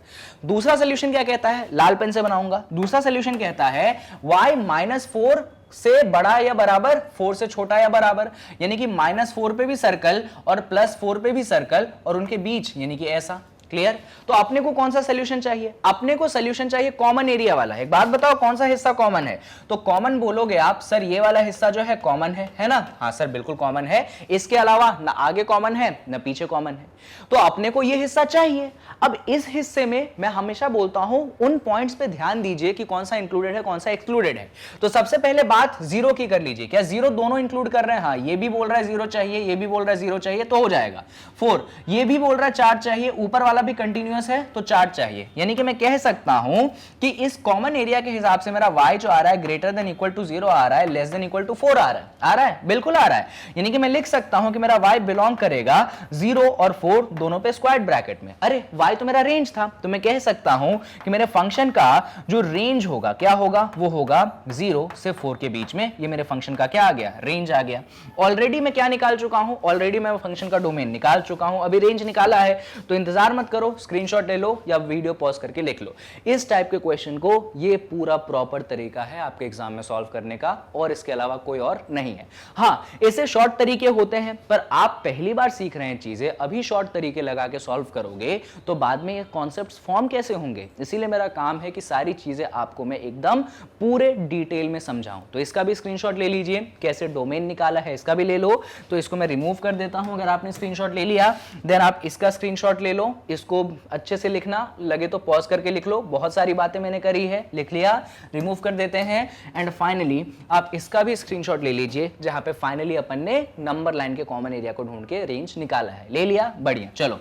दूसरा सोल्यूशन क्या कहता है? लाल पेन से बनाऊंगा। दूसरा सोल्यूशन कहता है y -4 से बड़ा या बराबर, 4 से छोटा या बराबर, यानी कि -4 पे भी सर्कल और +4 पे भी सर्कल और उनके बीच यानी कि ऐसा। क्लियर? तो अपने को कौन सा सोल्यूशन चाहिए? अपने को सोल्यूशन चाहिए कॉमन एरिया वाला। एक बात बताओ, कौन सा हिस्सा कॉमन है? तो कॉमन बोलोगे आप, सर ये वाला हिस्सा जो है कॉमन है ना? हाँ सर बिल्कुल कॉमन है। इसके अलावा ना आगे कॉमन है ना पीछे कॉमन है। तो अपने को ये हिस्सा चाहिए। अब इस हिस्से में मैं हमेशा बोलता हूं उन पॉइंट्स पे ध्यान दीजिए कि कौन सा इंक्लूडेड है कौन सा एक्सक्लूडेड है। तो सबसे पहले बात 0 की कर लीजिए। क्या 0 दोनों इंक्लूड कर रहे हैं? हाँ, ये भी बोल रहा है 0 चाहिए, ये भी बोल रहा है 0 चाहिए, तो हो जाएगा। 4 ये भी बोल रहा है 4 चाहिए, ऊपर वाला वाला भी कंटिन्यूअस है तो चार्ट चाहिए, यानी कि मैं कह सकता हूं कि इस कॉमन एरिया के हिसाब से मेरा y जो आ रहा है ग्रेटर देन इक्वल टू 0 आ रहा है, लेस देन इक्वल टू 4 आ रहा है, बिल्कुल आ रहा है। यानी कि मैं लिख सकता हूं कि मेरा y बिलोंग करेगा 0 और 4 दोनों पे स्क्वायर ब्रैकेट में। अरे y तो मेरा रेंज था, तो मैं कह सकता हूं कि मेरे फंक्शन का जो रेंज होगा क्या होगा, वो होगा 0 से 4 के बीच में। ये मेरे फंक्शन का क्या आ गया, रेंज आ गया। ऑलरेडी मैं क्या निकाल चुका हूं, ऑलरेडी मैं फंक्शन का डोमेन निकाल चुका हूं, अभी रेंज निकाला है। तो इंतजार मत करो, स्क्रीनशॉट ले लो या वीडियो पॉज करके लिख लो। इस टाइप के क्वेश्चन को ये पूरा प्रॉपर तरीका है आपके एग्जाम में सॉल्व करने का, और इसके अलावा कोई और नहीं है। हाँ, ऐसे शॉर्ट तरीके होते हैं, पर आप पहली बार सीख रहे हैं चीजें, अभी शॉर्ट तरीके लगा के सॉल्व करोगे तो बाद में ये कॉन्सेप्ट्स फॉर्म कैसे होंगे। इसीलिए मेरा काम है कि सारी चीजें आपको मैं एकदम पूरे डिटेल में समझाऊं। तो इसका भी स्क्रीनशॉट ले लीजिए, कैसे डोमेन निकाला है इसका भी ले लो। तो इसको मैं रिमूव कर देता हूं। अगर आपने स्क्रीनशॉट ले लिया देन आप इसका स्क्रीनशॉट ले लो, इसको अच्छे से लिखना, लगे तो पॉज करके लिख लो। बहुत सारी बातें मैंने करी है, लिख लिया, रिमूव कर देते हैं। एंड फाइनली आप इसका भी स्क्रीनशॉट ले लीजिए, जहां पे फाइनली अपन ने नंबर लाइन के कॉमन एरिया को ढूंढ के रेंज निकाला है। ले लिया, बढ़िया। चलो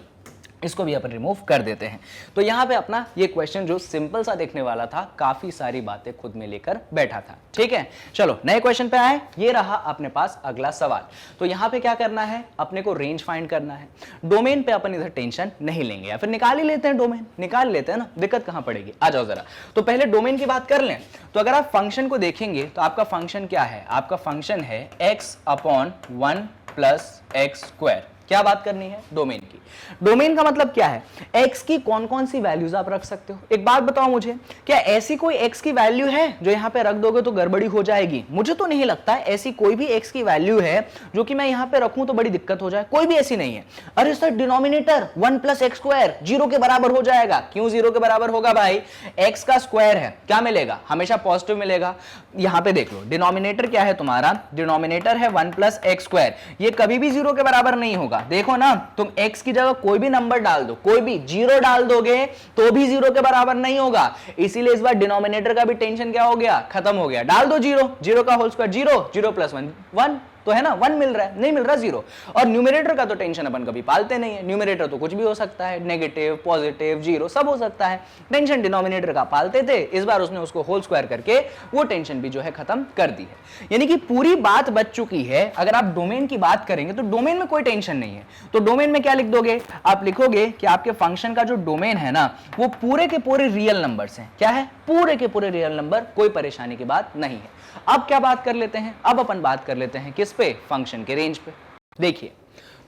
इसको भी अपन रिमूव कर देते हैं। तो यहां पे अपना ये क्वेश्चन जो सिंपल सा देखने वाला था, काफी सारी बातें खुद में लेकर बैठा था। ठीक है, चलो नए क्वेश्चन पे आए। ये रहा अपने पास अगला सवाल। तो यहां पे क्या करना है, अपने को रेंज फाइंड करना है। डोमेन पे अपन इधर टेंशन नहीं लेंगे, या फिर निकाल ही लेते हैं, डोमेन निकाल लेते हैं ना, दिक्कत कहां पड़ेगी। आ जाओ जरा। तो पहले डोमेन की बात कर लें। तो अगर आप फंक्शन को देखेंगे तो आपका फंक्शन क्या है, आपका फंक्शन है x upon 1 plus x square. क्या बात करनी है, डोमेन की। डोमेन का मतलब क्या है, x की कौन कौन सी वैल्यूज आप रख सकते हो। एक बात बताओ मुझे, क्या ऐसी कोई x की वैल्यू है जो यहां पे रख दोगे तो गड़बड़ी हो जाएगी। मुझे तो नहीं लगता है ऐसी कोई भी x की वैल्यू है जो कि मैं यहां पे रखूं तो बड़ी दिक्कत हो जाए, कोई भी ऐसी नहीं है। अरे sir denominator 1 plus x square 0 के बराबर हो जाएगा। क्यों 0 के बराबर होगा भाई, x का स्क्वायर है, क्या मिलेगा, हमेशा पॉजिटिव मिलेगा। यहां पे देख लो, डिनोमिनेटर क्या है तुम्हारा, डिनोमिनेटर है 1 प्लस एक्स स्क्वायर, ये कभी भी 0 के बराबर नहीं होगा। देखो ना, तुम x की जगह कोई भी नंबर डाल दो, कोई भी 0 डाल दोगे तो भी 0 के बराबर नहीं होगा। इसीलिए इस बार डिनोमिनेटर का भी टेंशन क्या हो गया, खत्म हो गया। डाल दो 0, 0 का होल स्क्वायर 0, 0 प्लस 1 1 तो है ना, 1 मिल रहा है, नहीं मिल रहा 0। और न्यूमरेटर का तो टेंशन अपन कभी पालते नहीं है। न्यूमरेटर तो कुछ भी हो सकता है, नेगेटिव, पॉजिटिव, 0 सब हो सकता है। टेंशन डिनोमिनेटर का पालते थे, इस बार उसने उसको होल स्क्वायर करके वो टेंशन भी जो है खत्म कर दी है। यानी कि पूरी बात बच चुकी है। अगर आप डोमेन की बात करेंगे तो डोमेन में कोई टेंशन नहीं है। तो डोमेन में क्या लिख दोगे, आप लिखोगे कि आपके फंक्शन का जो डोमेन है ना, वो पूरे के पूरे रियल नंबर्स हैं। क्या है, पूरे के पूरे रियल नंबर, कोई परेशानी की बात नहीं है। अब क्या बात कर लेते हैं, अब अपन बात कर लेते हैं किस पे, फंक्शन के रेंज पे। देखिए,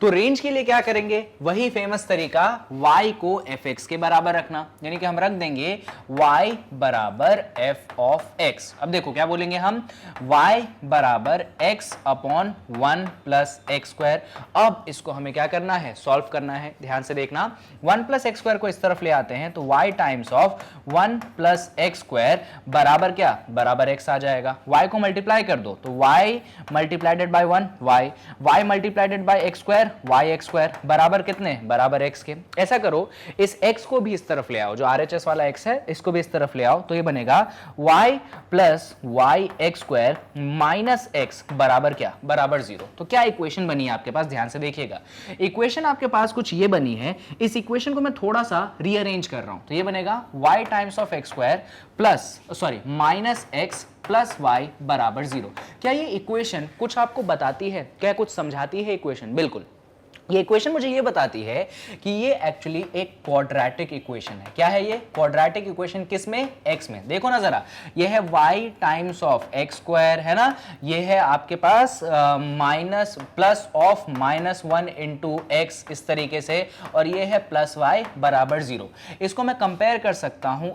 तो रेंज के लिए क्या करेंगे, वही फेमस तरीका, y को fx के बराबर रखना। यानी कि हम रख देंगे y बराबर f ऑफ x। अब देखो क्या बोलेंगे हम, y बराबर x upon 1 plus x square. अब इसको हमें क्या करना है, सॉल्व करना है। ध्यान से देखना, 1 प्लस एक्स स्क्वायर को इस तरफ ले आते हैं तो y times of 1 plus x square बराबर क्या, बराबर x आ जाएगा। y को मल्टीप्लाई कर दो तो y multiplied by 1 y multiplied by x square y x square बराबर कितने, बराबर x के। ऐसा करो, इस x को भी इस तरफ ले आओ, जो RHS वाला x है इसको भी इस तरफ ले आओ, तो ये बनेगा y plus y x square minus x बराबर क्या, बराबर 0। तो क्या इक्वेशन बनी है आपके पास, ध्यान से देखिएगा। इक्वेशन आपके पास कुछ ये बनी है। इस इक्वेशन को मैं थोड़ा सा रीअरेंज कर रहा हूं, तो ये बनेगा y times of x square plus minus x plus y बराबर 0। क्या ये इक्वेशन कुछ आपको बताती है, क्या कुछ समझाती है इक्वेशन? बिल्कुल। ये इक्वेशन मुझे ये बताती है कि ये एक्चुअली एक क्वाड्रेटिक इक्वेशन है। क्या है ये क्वाड्रेटिक इक्वेशन, किस में, x में। देखो ना जरा, ये है y times of x square, है ना, ये है आपके पास minus plus of -1 into x इस तरीके से, और ये है प्लस y बराबर 0। इसको मैं कंपेयर कर सकता हूं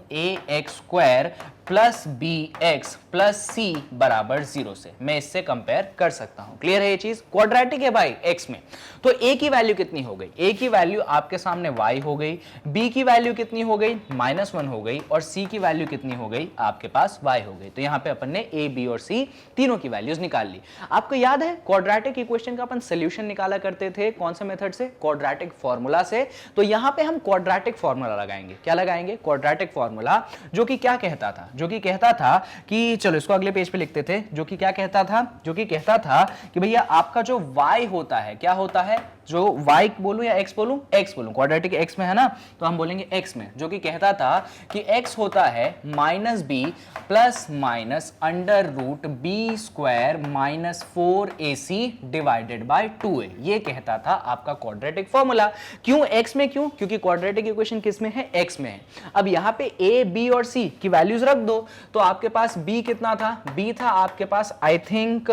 ax square plus b x plus c बराबर 0 से, मैं इससे कंपेयर कर सकता हूं। क्लियर है ये चीज, क्वाड्रेटिक है भाई x में। तो a की वैल्यू कितनी हो गई, a की वैल्यू आपके सामने y हो गई, b की वैल्यू कितनी हो गई, -1 हो गई, और c की वैल्यू कितनी हो गई, आपके पास y हो गई। तो यहां पे अपन ने a, b और c तीनों की वैल्यूज निकाल ली। आपको याद है क्वाड्रेटिक इक्वेशन का अपन सोल्यूशन निकाला करते थे, कौन से मेथड से, क्वाड्रेटिक फॉर्मूला से। तो यहां पे हम क्वाड्रेटिक फॉर्मूला लगाएंगे। क्या लगाएंगे, क्वाड्रेटिक फॉर्मूला, जो कि क्या कहता था, जो कि कहता था कि, चलो इसको अगले पेज पे लिखते थे, जो कि क्या कहता था, जो कि कहता था कि भैया आपका जो y होता है, क्या होता है, जो y बोलूं या x बोलूं, x बोलूं, क्वाड्रेटिक x में है ना, तो हम बोलेंगे x में, जो कि कहता था कि x होता है minus b plus minus under root b square minus 4ac divided by 2a। ये कहता था आपका क्वाड्रेटिक फॉर्मूला। क्यों x में? क्यों? क्योंकि क्वाड्रेटिक इक्वेशन किस में है? x में है। अब यहां पे a, b और c की वैल्यूज रख दो, तो आपके पास b कितना था? b था आपके पास आई थिंक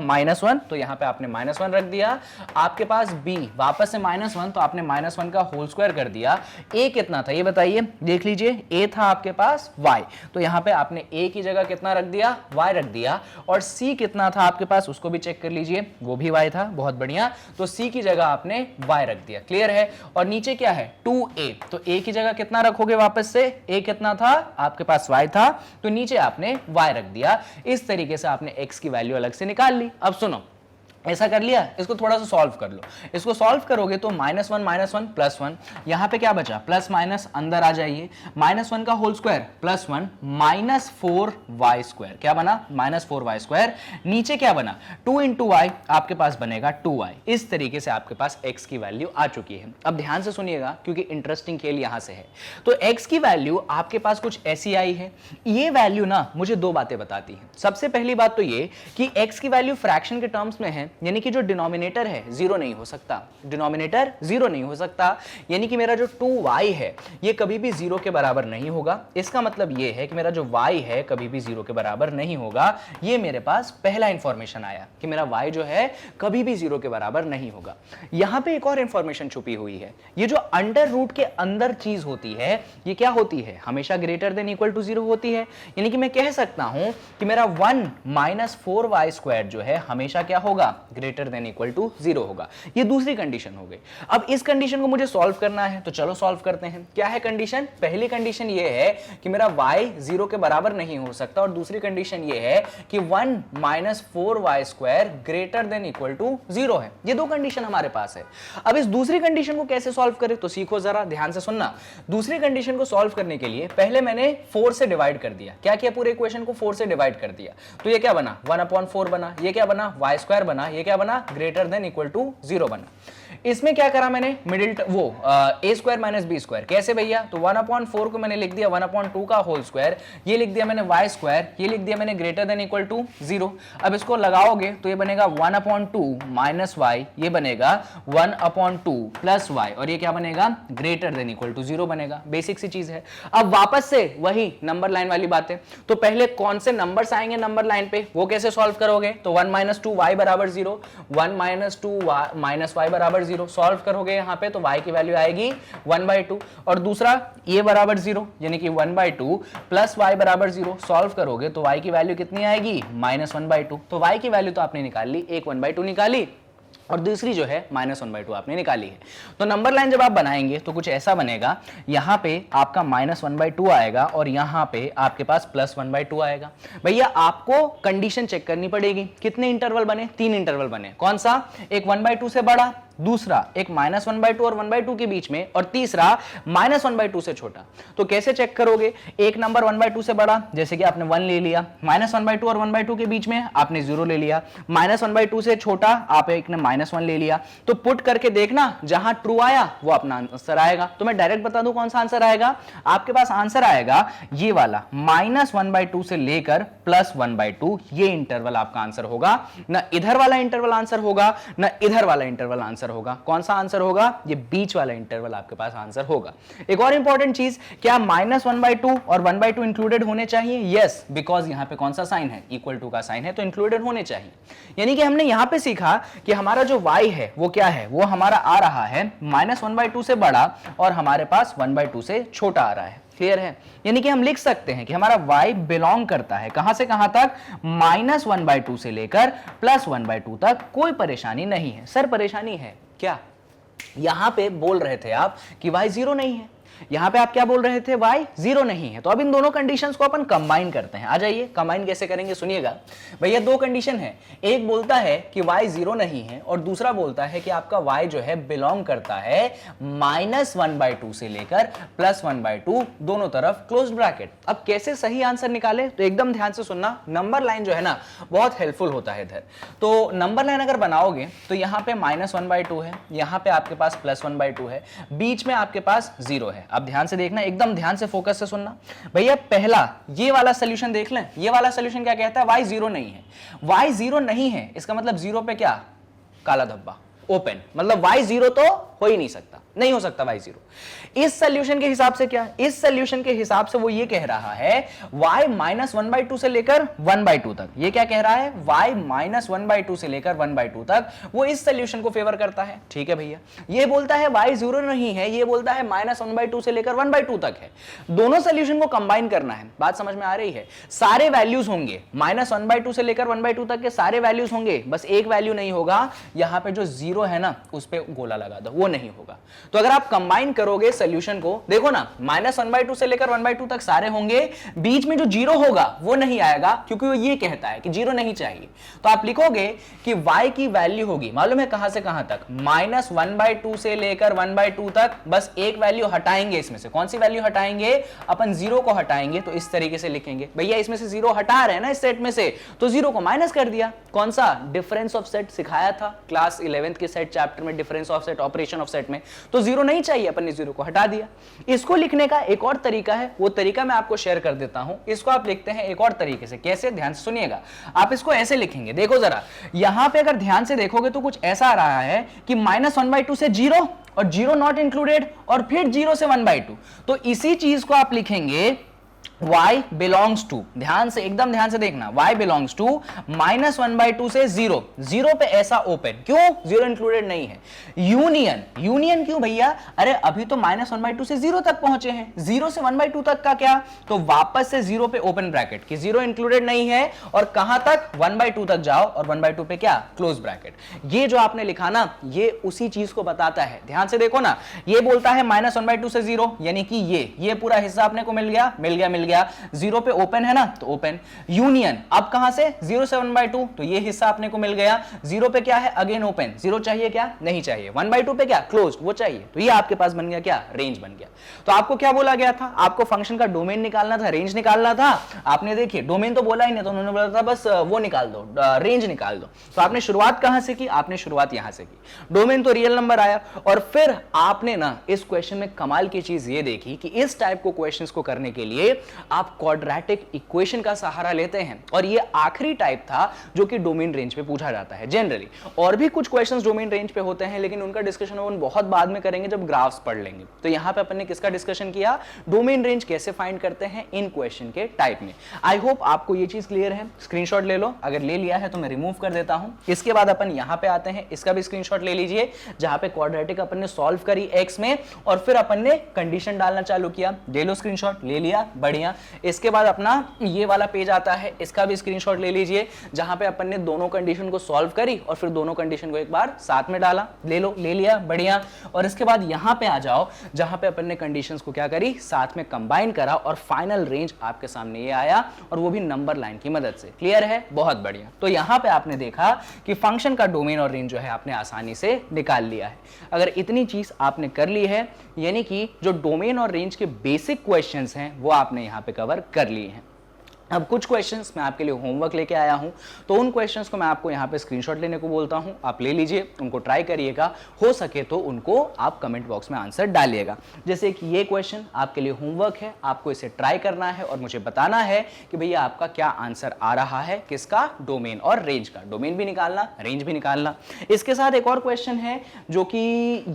-1, तो यहां पे आपने -1 रख दिया। आपके पास b वापस से -1, तो आपने -1 का होल स्क्वायर कर दिया। a कितना था ये बताइए, देख लीजिए, a था आपके पास y, तो यहां पे आपने a की जगह कितना रख दिया? y रख दिया। और c कितना था आपके पास, उसको भी चेक कर लीजिए, वो भी y था, बहुत बढ़िया, तो c की जगह आपने y रख दिया। क्लियर है? और नीचे क्या है? 2a, तो a की जगह कितना रखोगे वापस से? a कितना था आपके पास? y था, तो नीचे आपने y रख दिया। इस तरीके से आपने x की वैल्यू अलग से निकाल ली। अब सुनो, ऐसा कर लिया, इसको थोड़ा सा सॉल्व कर लो। इसको सॉल्व करोगे तो -1 प्लस 1, यहां पे क्या बचा? प्लस माइनस अंदर आ जाइए, -1 का whole square plus 1 -4y square, क्या बना? -4y square. नीचे क्या बना? 2 इंटू वाई, आपके पास बनेगा 2y। इस तरीके से आपके पास x की वैल्यू आ चुकी है। अब ध्यान से सुनिएगा, क्योंकि इंटरेस्टिंग खेल यहां से है। तो x की वैल्यू आपके पास कुछ ऐसी आई है। ये वैल्यू ना मुझे दो बातें बताती है। सबसे पहली बात तो ये कि x की वैल्यू फ्रैक्शन के टर्म्स में है, यानी कि जो डिनोमिनेटर है जीरो नहीं हो सकता, डिनोमिनेटर जीरो नहीं हो सकता, यानी कि मेरा जो 2y है ये कभी भी जीरो के बराबर नहीं होगा। इसका मतलब ये है कि मेरा जो y है कभी भी जीरो के बराबर नहीं होगा। ये मेरे पास पहला इंफॉर्मेशन आया कि मेरा y जो है कभी भी जीरो के बराबर नहीं होगा। यहां पे एक और इंफॉर्मेशन छुपी हुई है, ये जो अंडर रूट के अंदर चीज होती है ये क्या होती है? हमेशा greater than equal to zero होती है। यानी कि मैं कह सकता हूं कि मेरा 1 -4y स्क्वायर जो है हमेशा क्या होगा? Greater than equal to zero होगा। ये दूसरी कंडीशन हो गई। अब इस कंडीशन को मुझे सॉल्व करना है, तो चलो सॉल्व करते हैं। क्या है कंडीशन? पहली कंडीशन ये है कि मेरा y जीरो के बराबर नहीं हो सकता, और दूसरी कंडीशन ये है कि 1 -4y square greater than equal to zero है। ये दो कंडीशन हमारे पास है। अब इस दूसरी कंडीशन को कैसे सॉल्व करें, तो सीखो जरा, ध्यान से सुनना। दूसरी कंडीशन को सॉल्व करने के लिए पहले मैंने 4 से डिवाइड कर दिया। क्या किया? पूरे इक्वेशन को 4 से डिवाइड कर दिया। तो ये क्या बना? 1/4 बना। ये क्या बना? y स्क्वायर बना। ये क्या बना? Greater than equal to zero बना। इसमें क्या करा मैंने? Middle a square minus b square. कैसे भैया? तो 1/4 को मैंने लिख दिया 1/2 का होल स्क्वायर, ये लिख दिया मैंने y स्क्वायर, ये लिख दिया मैंने greater than equal to zero. अब इसको लगाओगे तो ये बनेगा 1/2 माइनस y, ये बनेगा 1/2 प्लस y, और ये क्या बनेगा? Greater than equal to zero बनेगा। बेसिक सी चीज है। अब वापस से वही नंबर लाइन वाली बातें, तो पहले कौन से नंबर्स आएंगे नंबर लाइन पे, वो कैसे सॉल्व करोगे? तो 1 - 2y बराबर 0, 1 - 2 y बराबर 0 सॉल्व करोगे यहां पे, तो y की वैल्यू आएगी 1/2, और दूसरा ये बराबर 0, यानी कि 1/2 प्लस y बराबर 0 सॉल्व करोगे तो y की वैल्यू कितनी आएगी? -1/2। तो y की वैल्यू तो आपने निकाल ली, एक 1/2 निकाली, और दूसरी जो है -1/2 आपने निकाली है। तो नंबर लाइन जब आप बनाएंगे तो कुछ ऐसा बनेगा, यहां पे आपका -1/2 आएगा और यहां पे आपके पास +1/2 आएगा। भैया आपको कंडीशन चेक करनी पड़ेगी। कितने इंटरवल बने? 3 इंटरवल बने। कौन सा? एक 1/2 से बड़ा, दूसरा एक -1/2 और 1/2 के बीच में, और तीसरा -1/2 से छोटा। तो कैसे चेक करोगे? एक नंबर 1/2 से बड़ा, जैसे कि आपने 1 ले लिया, -1/2 और 1/2 के बीच में आपने 0 ले लिया, -1/2 से छोटा आप एक ने -1 ले लिया। तो पुट करके देखना, जहां ट्रू आया वो अपना आंसर आएगा। तो मैं डायरेक्ट बता दूं कौन सा आंसर आएगा। आपके पास आंसर आएगा ये वाला, -1/2 से लेकर +1/2, ये इंटरवल आपका आंसर होगा। ना इधर वाला इंटरवल आंसर होगा, ना इधर वाला इंटरवल आंसर होगा। कौन सा आंसर होगा? ये बीच वाला इंटरवल आपके पास आंसर होगा। एक और इंपॉर्टेंट चीज, क्या -1/2 और 1/2 इंक्लूडेड होने चाहिए? यस, बिकॉज यहां पे कौन सा साइन है? इक्वल टू का साइन है, तो इंक्लूडेड होने चाहिए। यानी कि हमने यहां पे सीखा कि हमारा जो y है वो क्या है? वो हमारा आ रहा है -1/2 से बड़ा और हमारे पास 1/2 से छोटा आ रहा है। क्लियर है? यानी कि हम लिख सकते हैं कि हमारा y बिलोंग करता है कहां से कहां तक? -1/2 से लेकर +1/2 तक। कोई परेशानी नहीं है। सर परेशानी है क्या? यहां पे बोल रहे थे आप कि y 0 नहीं है। यहां पे आप क्या बोल रहे थे, y 0 नहीं है। तो अब इन दोनों कंडीशंस को अपन कंबाइन करते हैं। आ जाइए, कंबाइन कैसे करेंगे सुनिएगा भैया। दो कंडीशन है, एक बोलता है कि y 0 नहीं है और दूसरा बोलता है कि आपका y जो है बिलोंग करता है -1/2 से लेकर +1/2 दोनों तरफ क्लोज्ड ब्रैकेट। अब कैसे सही आंसर निकाले, तो एकदम ध्यान से सुनना। नंबर लाइन जो है ना बहुत हेल्पफुल होता है इधर। तो नंबर लाइन अगर बनाओगे तो यहां पे -1/2 है, यहां पे आपके पास +1/2 है, बीच में आपके पास 0 है। अब ध्यान से देखना, एकदम ध्यान से फोकस से सुनना भैया। पहला ये वाला सोल्यूशन देख लें। ये वाला सोल्यूशन क्या कहता है, y 0 नहीं है। y 0 नहीं है इसका मतलब 0 पे क्या, काला धब्बा, ओपन, मतलब y 0 तो हो ही नहीं सकता, नहीं हो सकता y 0। इस सोल्यूशन के हिसाब से क्या, इस सोल्यूशन के हिसाब से वो ये कह रहा है y -1/2 से लेकर 1/2 तक। ये क्या कह रहा है, y -1/2 से लेकर 1/2 तक वो इस सोल्यूशन को फेवर करता है। ठीक है भैया, ये बोलता है y 0 नहीं है, ये बोलता है -1/2 से लेकर 1/2 तक है। दोनों सोल्यूशन को कंबाइन करना है। बात समझ में आ रही है। सारे वैल्यूज होंगे, -1/2 से लेकर 1/2 तक के सारे वैल्यूज होंगे, बस एक वैल्यू नहीं होगा, यहां पे जो 0 है ना उस पे गोला लगा दो, वो नहीं होगा। तो अगर आप कंबाइन करोगे सॉल्यूशन को, देखो ना -1/2 से लेकर 1/2 तक सारे होंगे, बीच में जो 0 होगा वो नहीं आएगा, क्योंकि वो ये कहता है कि 0 नहीं चाहिए। तो आप लिखोगे कि y की वैल्यू होगी, मालूम है कहां से कहां तक, -1/2 से लेकर 1/2 तक। बस एक वैल्यू हटाएंगे इसमें से, कौन सी वैल्यू हटाएंगे, अपन 0 को हटाएंगे। तो इस तरीके से लिखेंगे भैया, इसमें से 0 हटा रहे हैं ना इस सेट में से, तो 0 को माइनस कर दिया। कौन सा, डिफरेंस ऑफ सेट सिखाया था क्लास 11th के सेट चैप्टर में, difference of set, operation of set में। तो 0 नहीं चाहिए, अपन ने 0 को हटा दिया। इसको लिखने का एक और तरीका है, वो तरीका मैं आपको शेयर कर देता हूं। इसको आप लिखते हैं एक और तरीके से। कैसे, ध्यान से सुनिएगा। आप इसको ऐसे लिखेंगे, देखो जरा, यहां पे अगर ध्यान से देखोगे तो कुछ ऐसा आ रहा है कि -1/2 से 0 और 0 नॉट इंक्लूडेड, और फिर 0 से 1/2। तो इसी चीज को आप लिखेंगे y belongs to, ध्यान से, एकदम ध्यान से देखना, y belongs to -1/2 से 0, 0 पे ऐसा ओपन, क्यों, 0 इंक्लूडेड नहीं है। यूनियन, यूनियन क्यों भैया, अरे अभी तो -1/2 से 0 तक पहुंचे हैं, 0 से 1/2 तक का क्या, तो वापस से 0 पे ओपन ब्रैकेट कि 0 इंक्लूडेड नहीं है, और कहां तक, 1/2 तक जाओ, और 1/2 पे क्या, क्लोज ब्रैकेट। ये जो आपने लिखा ना, ये उसी चीज को बताता है। ध्यान से देखो ना, ये बोलता है -1/2 से 0, यानी कि ये पूरा हिस्सा अपने को मिल गया, 0 पे ओपन है ना, तो ओपन। यूनियन, अब कहां से, 0 से 1/2, तो ये हिस्सा अपने को मिल गया। 0 पे क्या है, अगेन ओपन, 0 चाहिए क्या, नहीं चाहिए। 1/2 पे क्या, क्लोज, वो चाहिए। तो ये आपके पास बन गया क्या, रेंज बन गया। तो आपको क्या बोला गया था, आपको फंक्शन का डोमेन निकालना था, रेंज निकालना था। आपने देखिए डोमेन तो बोला ही नहीं, तो उन्होंने बोला था बस वो निकाल दो, रेंज निकाल दो। तो आपने शुरुआत कहां से की, आपने शुरुआत यहां से की। डोमेन तो रियल नंबर आया, और फिर आपने ना इस क्वेश्चन में कमाल की चीज ये देखी कि इस टाइप को क्वेश्चंस को करने के लिए आप क्वाड्रेटिक इक्वेशन का सहारा लेते हैं। और ये आखिरी टाइप था जो कि डोमेन रेंज पे पूछा जाता है जनरली। और भी कुछ क्वेश्चंस डोमेन रेंज पे होते हैं, लेकिन उनका डिस्कशन अपन बहुत बाद में करेंगे जब ग्राफ्स पढ़ लेंगे। तो यहां पे अपन ने किसका डिस्कशन किया, डोमेन रेंज कैसे फाइंड करते हैं इन क्वेश्चन के टाइप में। आई होप आपको ये चीज क्लियर है। स्क्रीनशॉट ले लो, अगर ले लिया है तो मैं रिमूव कर देता हूं। इसके बाद अपन यहां पे आते हैं, इसका भी स्क्रीनशॉट ले लीजिए, जहां पे क्वाड्रेटिक अपन ने सॉल्व करी एक्स में, और फिर अपन ने कंडीशन डालना चालू किया। ले लो स्क्रीनशॉट, ले लिया, बढ़िया। इसके बाद अपना ये वाला पेज आता है, इसका भी स्क्रीनशॉट ले लीजिए, जहां पे अपन ने दोनों कंडीशन को सॉल्व करी और फिर दोनों कंडीशन को एक बार साथ में डाला। ले लो, ले लिया, बढ़िया। और इसके बाद यहां पे आ जाओ, जहां पे अपन ने कंडीशंस को क्या करी, साथ में कंबाइन करा, और फाइनल रेंज आपके सामने ये आया, और वो भी नंबर लाइन की मदद से। क्लियर है, बहुत बढ़िया। तो यहां पे आपने देखा कि फंक्शन का डोमेन और रेंज जो है आपने आसानी से निकाल लिया है। अगर इतनी चीज आपने कर ली है, यानी कि जो डोमेन और रेंज के बेसिक क्वेश्चंस हैं वो आपने यहां पे कवर कर लिए हैं। अब कुछ क्वेश्चंस मैं आपके लिए होमवर्क लेके आया हूं, तो उन क्वेश्चंस को मैं आपको यहां पे स्क्रीनशॉट लेने को बोलता हूं। आप ले लीजिए, उनको ट्राई करिएगा, हो सके तो उनको आप कमेंट बॉक्स में आंसर डालिएगा। जैसे कि ये क्वेश्चन आपके लिए होमवर्क है, आपको इसे ट्राई करना है और मुझे बताना है कि भैया आपका क्या आंसर आ रहा है, किसका, डोमेन और रेंज का। डोमेन भी निकालना, रेंज भी निकालना। इसके साथ एक और क्वेश्चन है, जो कि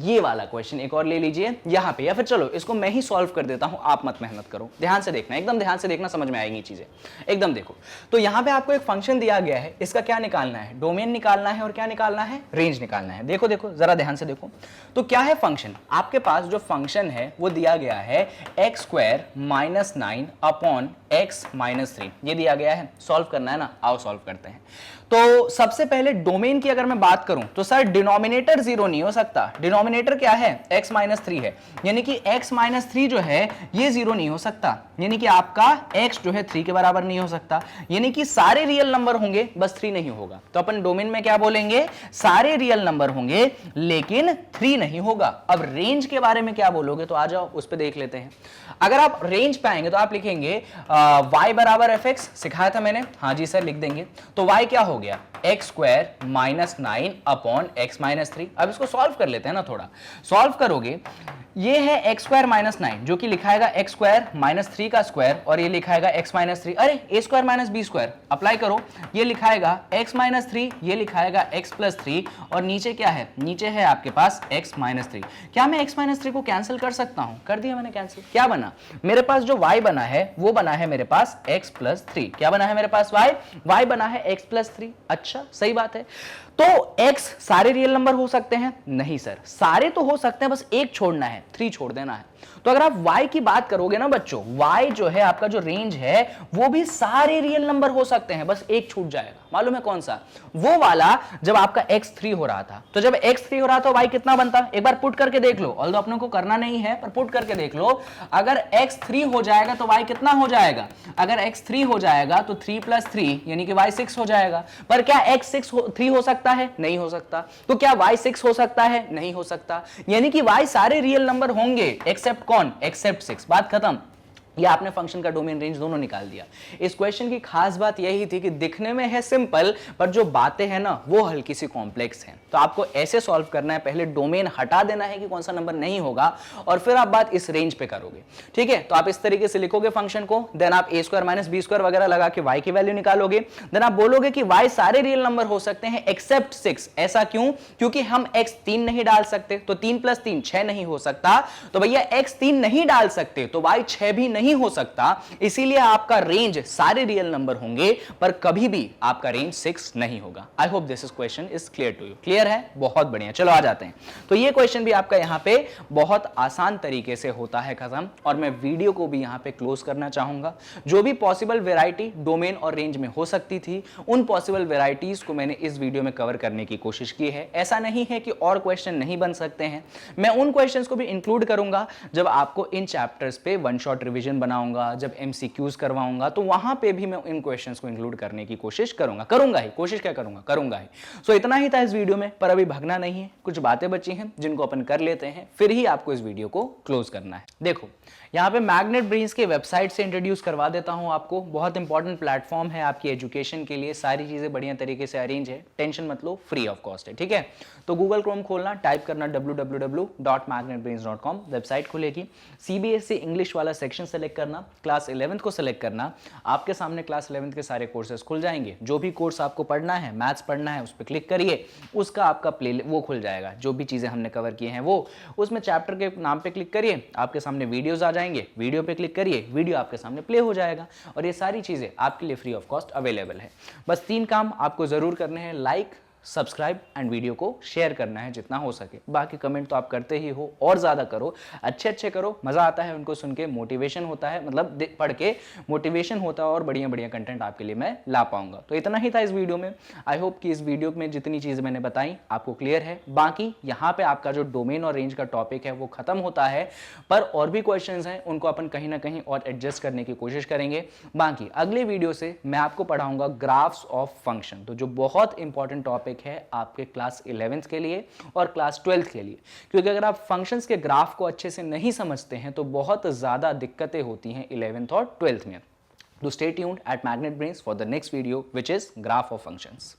ये वाला क्वेश्चन एक और ले लीजिए यहां पे, या फिर चलो इसको मैं ही सॉल्व कर देता हूं, आप मत मेहनत करो। ध्यान से देखना, एकदम ध्यान से देखना, समझ में आएंगी चीजें, एकदम देखो। तो यहां पे आपको एक फंक्शन दिया गया है, इसका क्या निकालना है, डोमेन निकालना है, और क्या निकालना है, रेंज निकालना है। देखो देखो जरा ध्यान से देखो, तो क्या है फंक्शन, आपके पास जो फंक्शन है वो दिया गया है x² - 9 अपॉन x माइनस 3 ये दिया गया है, सॉल्व करना है ना, आओ सॉल्व करते हैं। तो सबसे पहले डोमेन की अगर मैं बात करूं तो सर डिनोमिनेटर जीरो नहीं हो सकता, डिनोमिनेटर क्या है, x माइनस 3 है, यानी कि x माइनस 3 जो है ये जीरो नहीं हो सकता, यानी कि आपका x जो है 3 के बराबर नहीं हो सकता, यानी कि सारे रियल नंबर होंगे बस 3 नहीं होगा। तो अपन डोमेन में क्या बोलेंगे, सारे रियल नंबर होंगे लेकिन 3 नहीं होगा। अब रेंज के बारे में क्या बोलोगे, तो आ जाओ उस पर देख लेते हैं। अगर आप रेंज पे आएंगे तो आप लिखेंगे y बराबर fx, सिखाया था मैंने, हाँ जी सर लिख देंगे। तो y क्या हो गया, x square minus 9 upon x minus 3। अब इसको सॉल्व कर लेते हैं ना, थोड़ा सॉल्व करोगे, ये है एक्स स्क्वायर माइनस 9 जो कि लिखाएगा एक्स स्क्वायर माइनस 3 का स्क्वायर, और ये लिखाएगा एक्स माइनस 3, अरे a square minus b square apply करो, ये लिखाएगा एक्स माइनस 3, ये लिखाएगा एक्स प्लस 3, और नीचे क्या है, नीचे है आपके पास एक्स माइनस 3। क्या मैं एक्स माइनस 3 को कैंसिल कर सकता हूं, कर दिया मैंने कैंसिल। क्या बना मेरे पास, जो y बना है वो बना है मेरे पास x प्लस 3। क्या बना है मेरे पास, y बना है x प्लस 3। अच्छा सही बात है। तो x सारे रियल नंबर हो सकते हैं, नहीं सर सारे तो हो सकते हैं, बस एक छोड़ना है, 3 छोड़ देना है। तो अगर आप y की बात करोगे ना बच्चों, y जो है आपका जो रेंज है वो भी सारे रियल नंबर हो सकते हैं, बस एक छूट जाएगा, मालूम है कौन सा, वो वाला जब आपका x 3 हो रहा था। तो जब x 3 हो रहा था y कितना बनता, एक बार पुट करके देख लो, ऑल्दो अपने को करना नहीं है पर पुट करके देख लो। अगर x 3 हो जाएगा तो y कितना हो जाएगा, अगर x 3 हो जाएगा तो 3 प्लस 3 यानी कि y 6 हो जाएगा। पर क्या x 3 हो सकता है, नहीं हो सकता। तो क्या y 6 हो सकता है, नहीं हो सकता, यानी कि y सारे रियल नंबर होंगे एक्सेप्ट कौन, एक्सेप्ट 6, बात खत्म। या आपने फंक्शन का डोमेन रेंज दोनों निकाल दिया। इस क्वेश्चन की खास बात यही थी कि दिखने में है सिंपल पर जो बातें हैं ना वो हल्की सी कॉम्प्लेक्स हैं। तो आपको ऐसे सॉल्व करना है, पहले डोमेन हटा देना है कि कौन सा नंबर नहीं होगा और फिर आप बात इस रेंज पे करोगे, ठीक है। तो आप इस तरीके से लिखोगे फंक्शन को, देन आप ए स्क्वायर माइनस बी स्क्वायर वगैरह लगा के y की वैल्यू निकालोगे, देन आप बोलोगे कि y सारे रियल नंबर हो सकते हैं एक्सेप्ट 6। ऐसा क्यों, क्योंकि हम x 3 नहीं डाल सकते, तो 3 प्लस 3 6 नहीं हो सकता, तो भैया x 3 नहीं डाल सकते तो y 6 भी नहीं हो सकता, इसीलिए आपका रेंज सारे रियल नंबर होंगे पर कभी भी आपका रेंज 6 नहीं होगा। I hope this question is clear to you. Clear है, बहुत बढ़िया। चलो आ जाते हैं। तो ये क्वेश्चन भी आपका यहाँ पे बहुत आसान तरीके से होता है खत्म, और मैं वीडियो को भी यहाँ पे क्लोज करना चाहूंगा। जो भी पॉसिबल वेराइटी डोमेन और रेंज में हो सकती थी उन पॉसिबल वेराइटीज को मैंने इस वीडियो में कवर करने की कोशिश की है। ऐसा नहीं है कि और क्वेश्चन नहीं बन सकते हैं, मैं उन क्वेश्चंस को भी इंक्लूड करूंगा जब आपको इन चैप्टर्स पे वन शॉट रिवीजन बनाऊंगा, जब एमसीक्यूज करवाऊंगा तो वहां पे भी मैं इन क्वेश्चंस को इंक्लूड करने की कोशिश करूंगा ही, कोशिश क्या करूंगा ही। सो इतना ही था इस वीडियो में, पर अभी भागना नहीं है, कुछ बातें बची हैं जिनको अपन कर लेते हैं, फिर ही आपको इस वीडियो को क्लोज करना है। देखो यहाँ पे मैग्नेट ब्रेन्स के वेबसाइट से इंट्रोड्यूस करवा देता हूँ आपको। बहुत इंपॉर्टेंट प्लेटफॉर्म है आपकी एजुकेशन के लिए, सारी चीजें बढ़िया तरीके से अरेंज है, टेंशन मत लो, फ्री ऑफ कॉस्ट है, ठीक है। तो गूगल क्रोम खोलना, टाइप करना www.magnetbrains.com, वेबसाइट खुलेगी। सीबीएसई इंग्लिश वाला सेक्शन सेलेक्ट करना, क्लास 11th को सेलेक्ट करना, आपके सामने क्लास 11th के सारे कोर्सेज खुल जाएंगे। जो भी कोर्स आपको पढ़ना है, मैथ्स पढ़ना है, उस पर क्लिक करिए, उसका आपका प्ले वो खुल जाएगा। जो भी चीजें हमने कवर की हैं वो, उसमें चैप्टर के नाम पे क्लिक करिए, आपके सामने वीडियोज आ जाएंगे, वीडियो पे क्लिक करिए, वीडियो आपके सामने प्ले हो जाएगा, और ये सारी चीजें आपके लिए फ्री ऑफ कॉस्ट अवेलेबल है। बस 3 काम आपको जरूर करने हैं, लाइक, सब्सक्राइब एंड वीडियो को शेयर करना है जितना हो सके। बाकी कमेंट तो आप करते ही हो, और ज्यादा करो, अच्छे करो, मजा आता है उनको सुन के, मोटिवेशन होता है, मतलब पढ़ के मोटिवेशन होता है और बढ़िया कंटेंट आपके लिए मैं ला पाऊंगा। तो इतना ही था इस वीडियो में। आई होप कि इस वीडियो में जितनी चीजें मैंने बताई आपको क्लियर है। बाकी यहाँ पे आपका जो डोमेन और रेंज का टॉपिक है वो खत्म होता है, पर और भी क्वेश्चन हैं उनको अपन कहीं ना कहीं और एडजस्ट करने की कोशिश करेंगे। बाकी अगले वीडियो से मैं आपको पढ़ाऊंगा ग्राफ्स ऑफ फंक्शन, तो जो बहुत इंपॉर्टेंट टॉपिक है आपके क्लास 11th के लिए और क्लास 12th के लिए, क्योंकि अगर आप फंक्शंस के ग्राफ को अच्छे से नहीं समझते हैं तो बहुत ज्यादा दिक्कतें होती हैं 11th और 12th में। तो stay tuned at Magnet Brains for the next video which is graph of functions.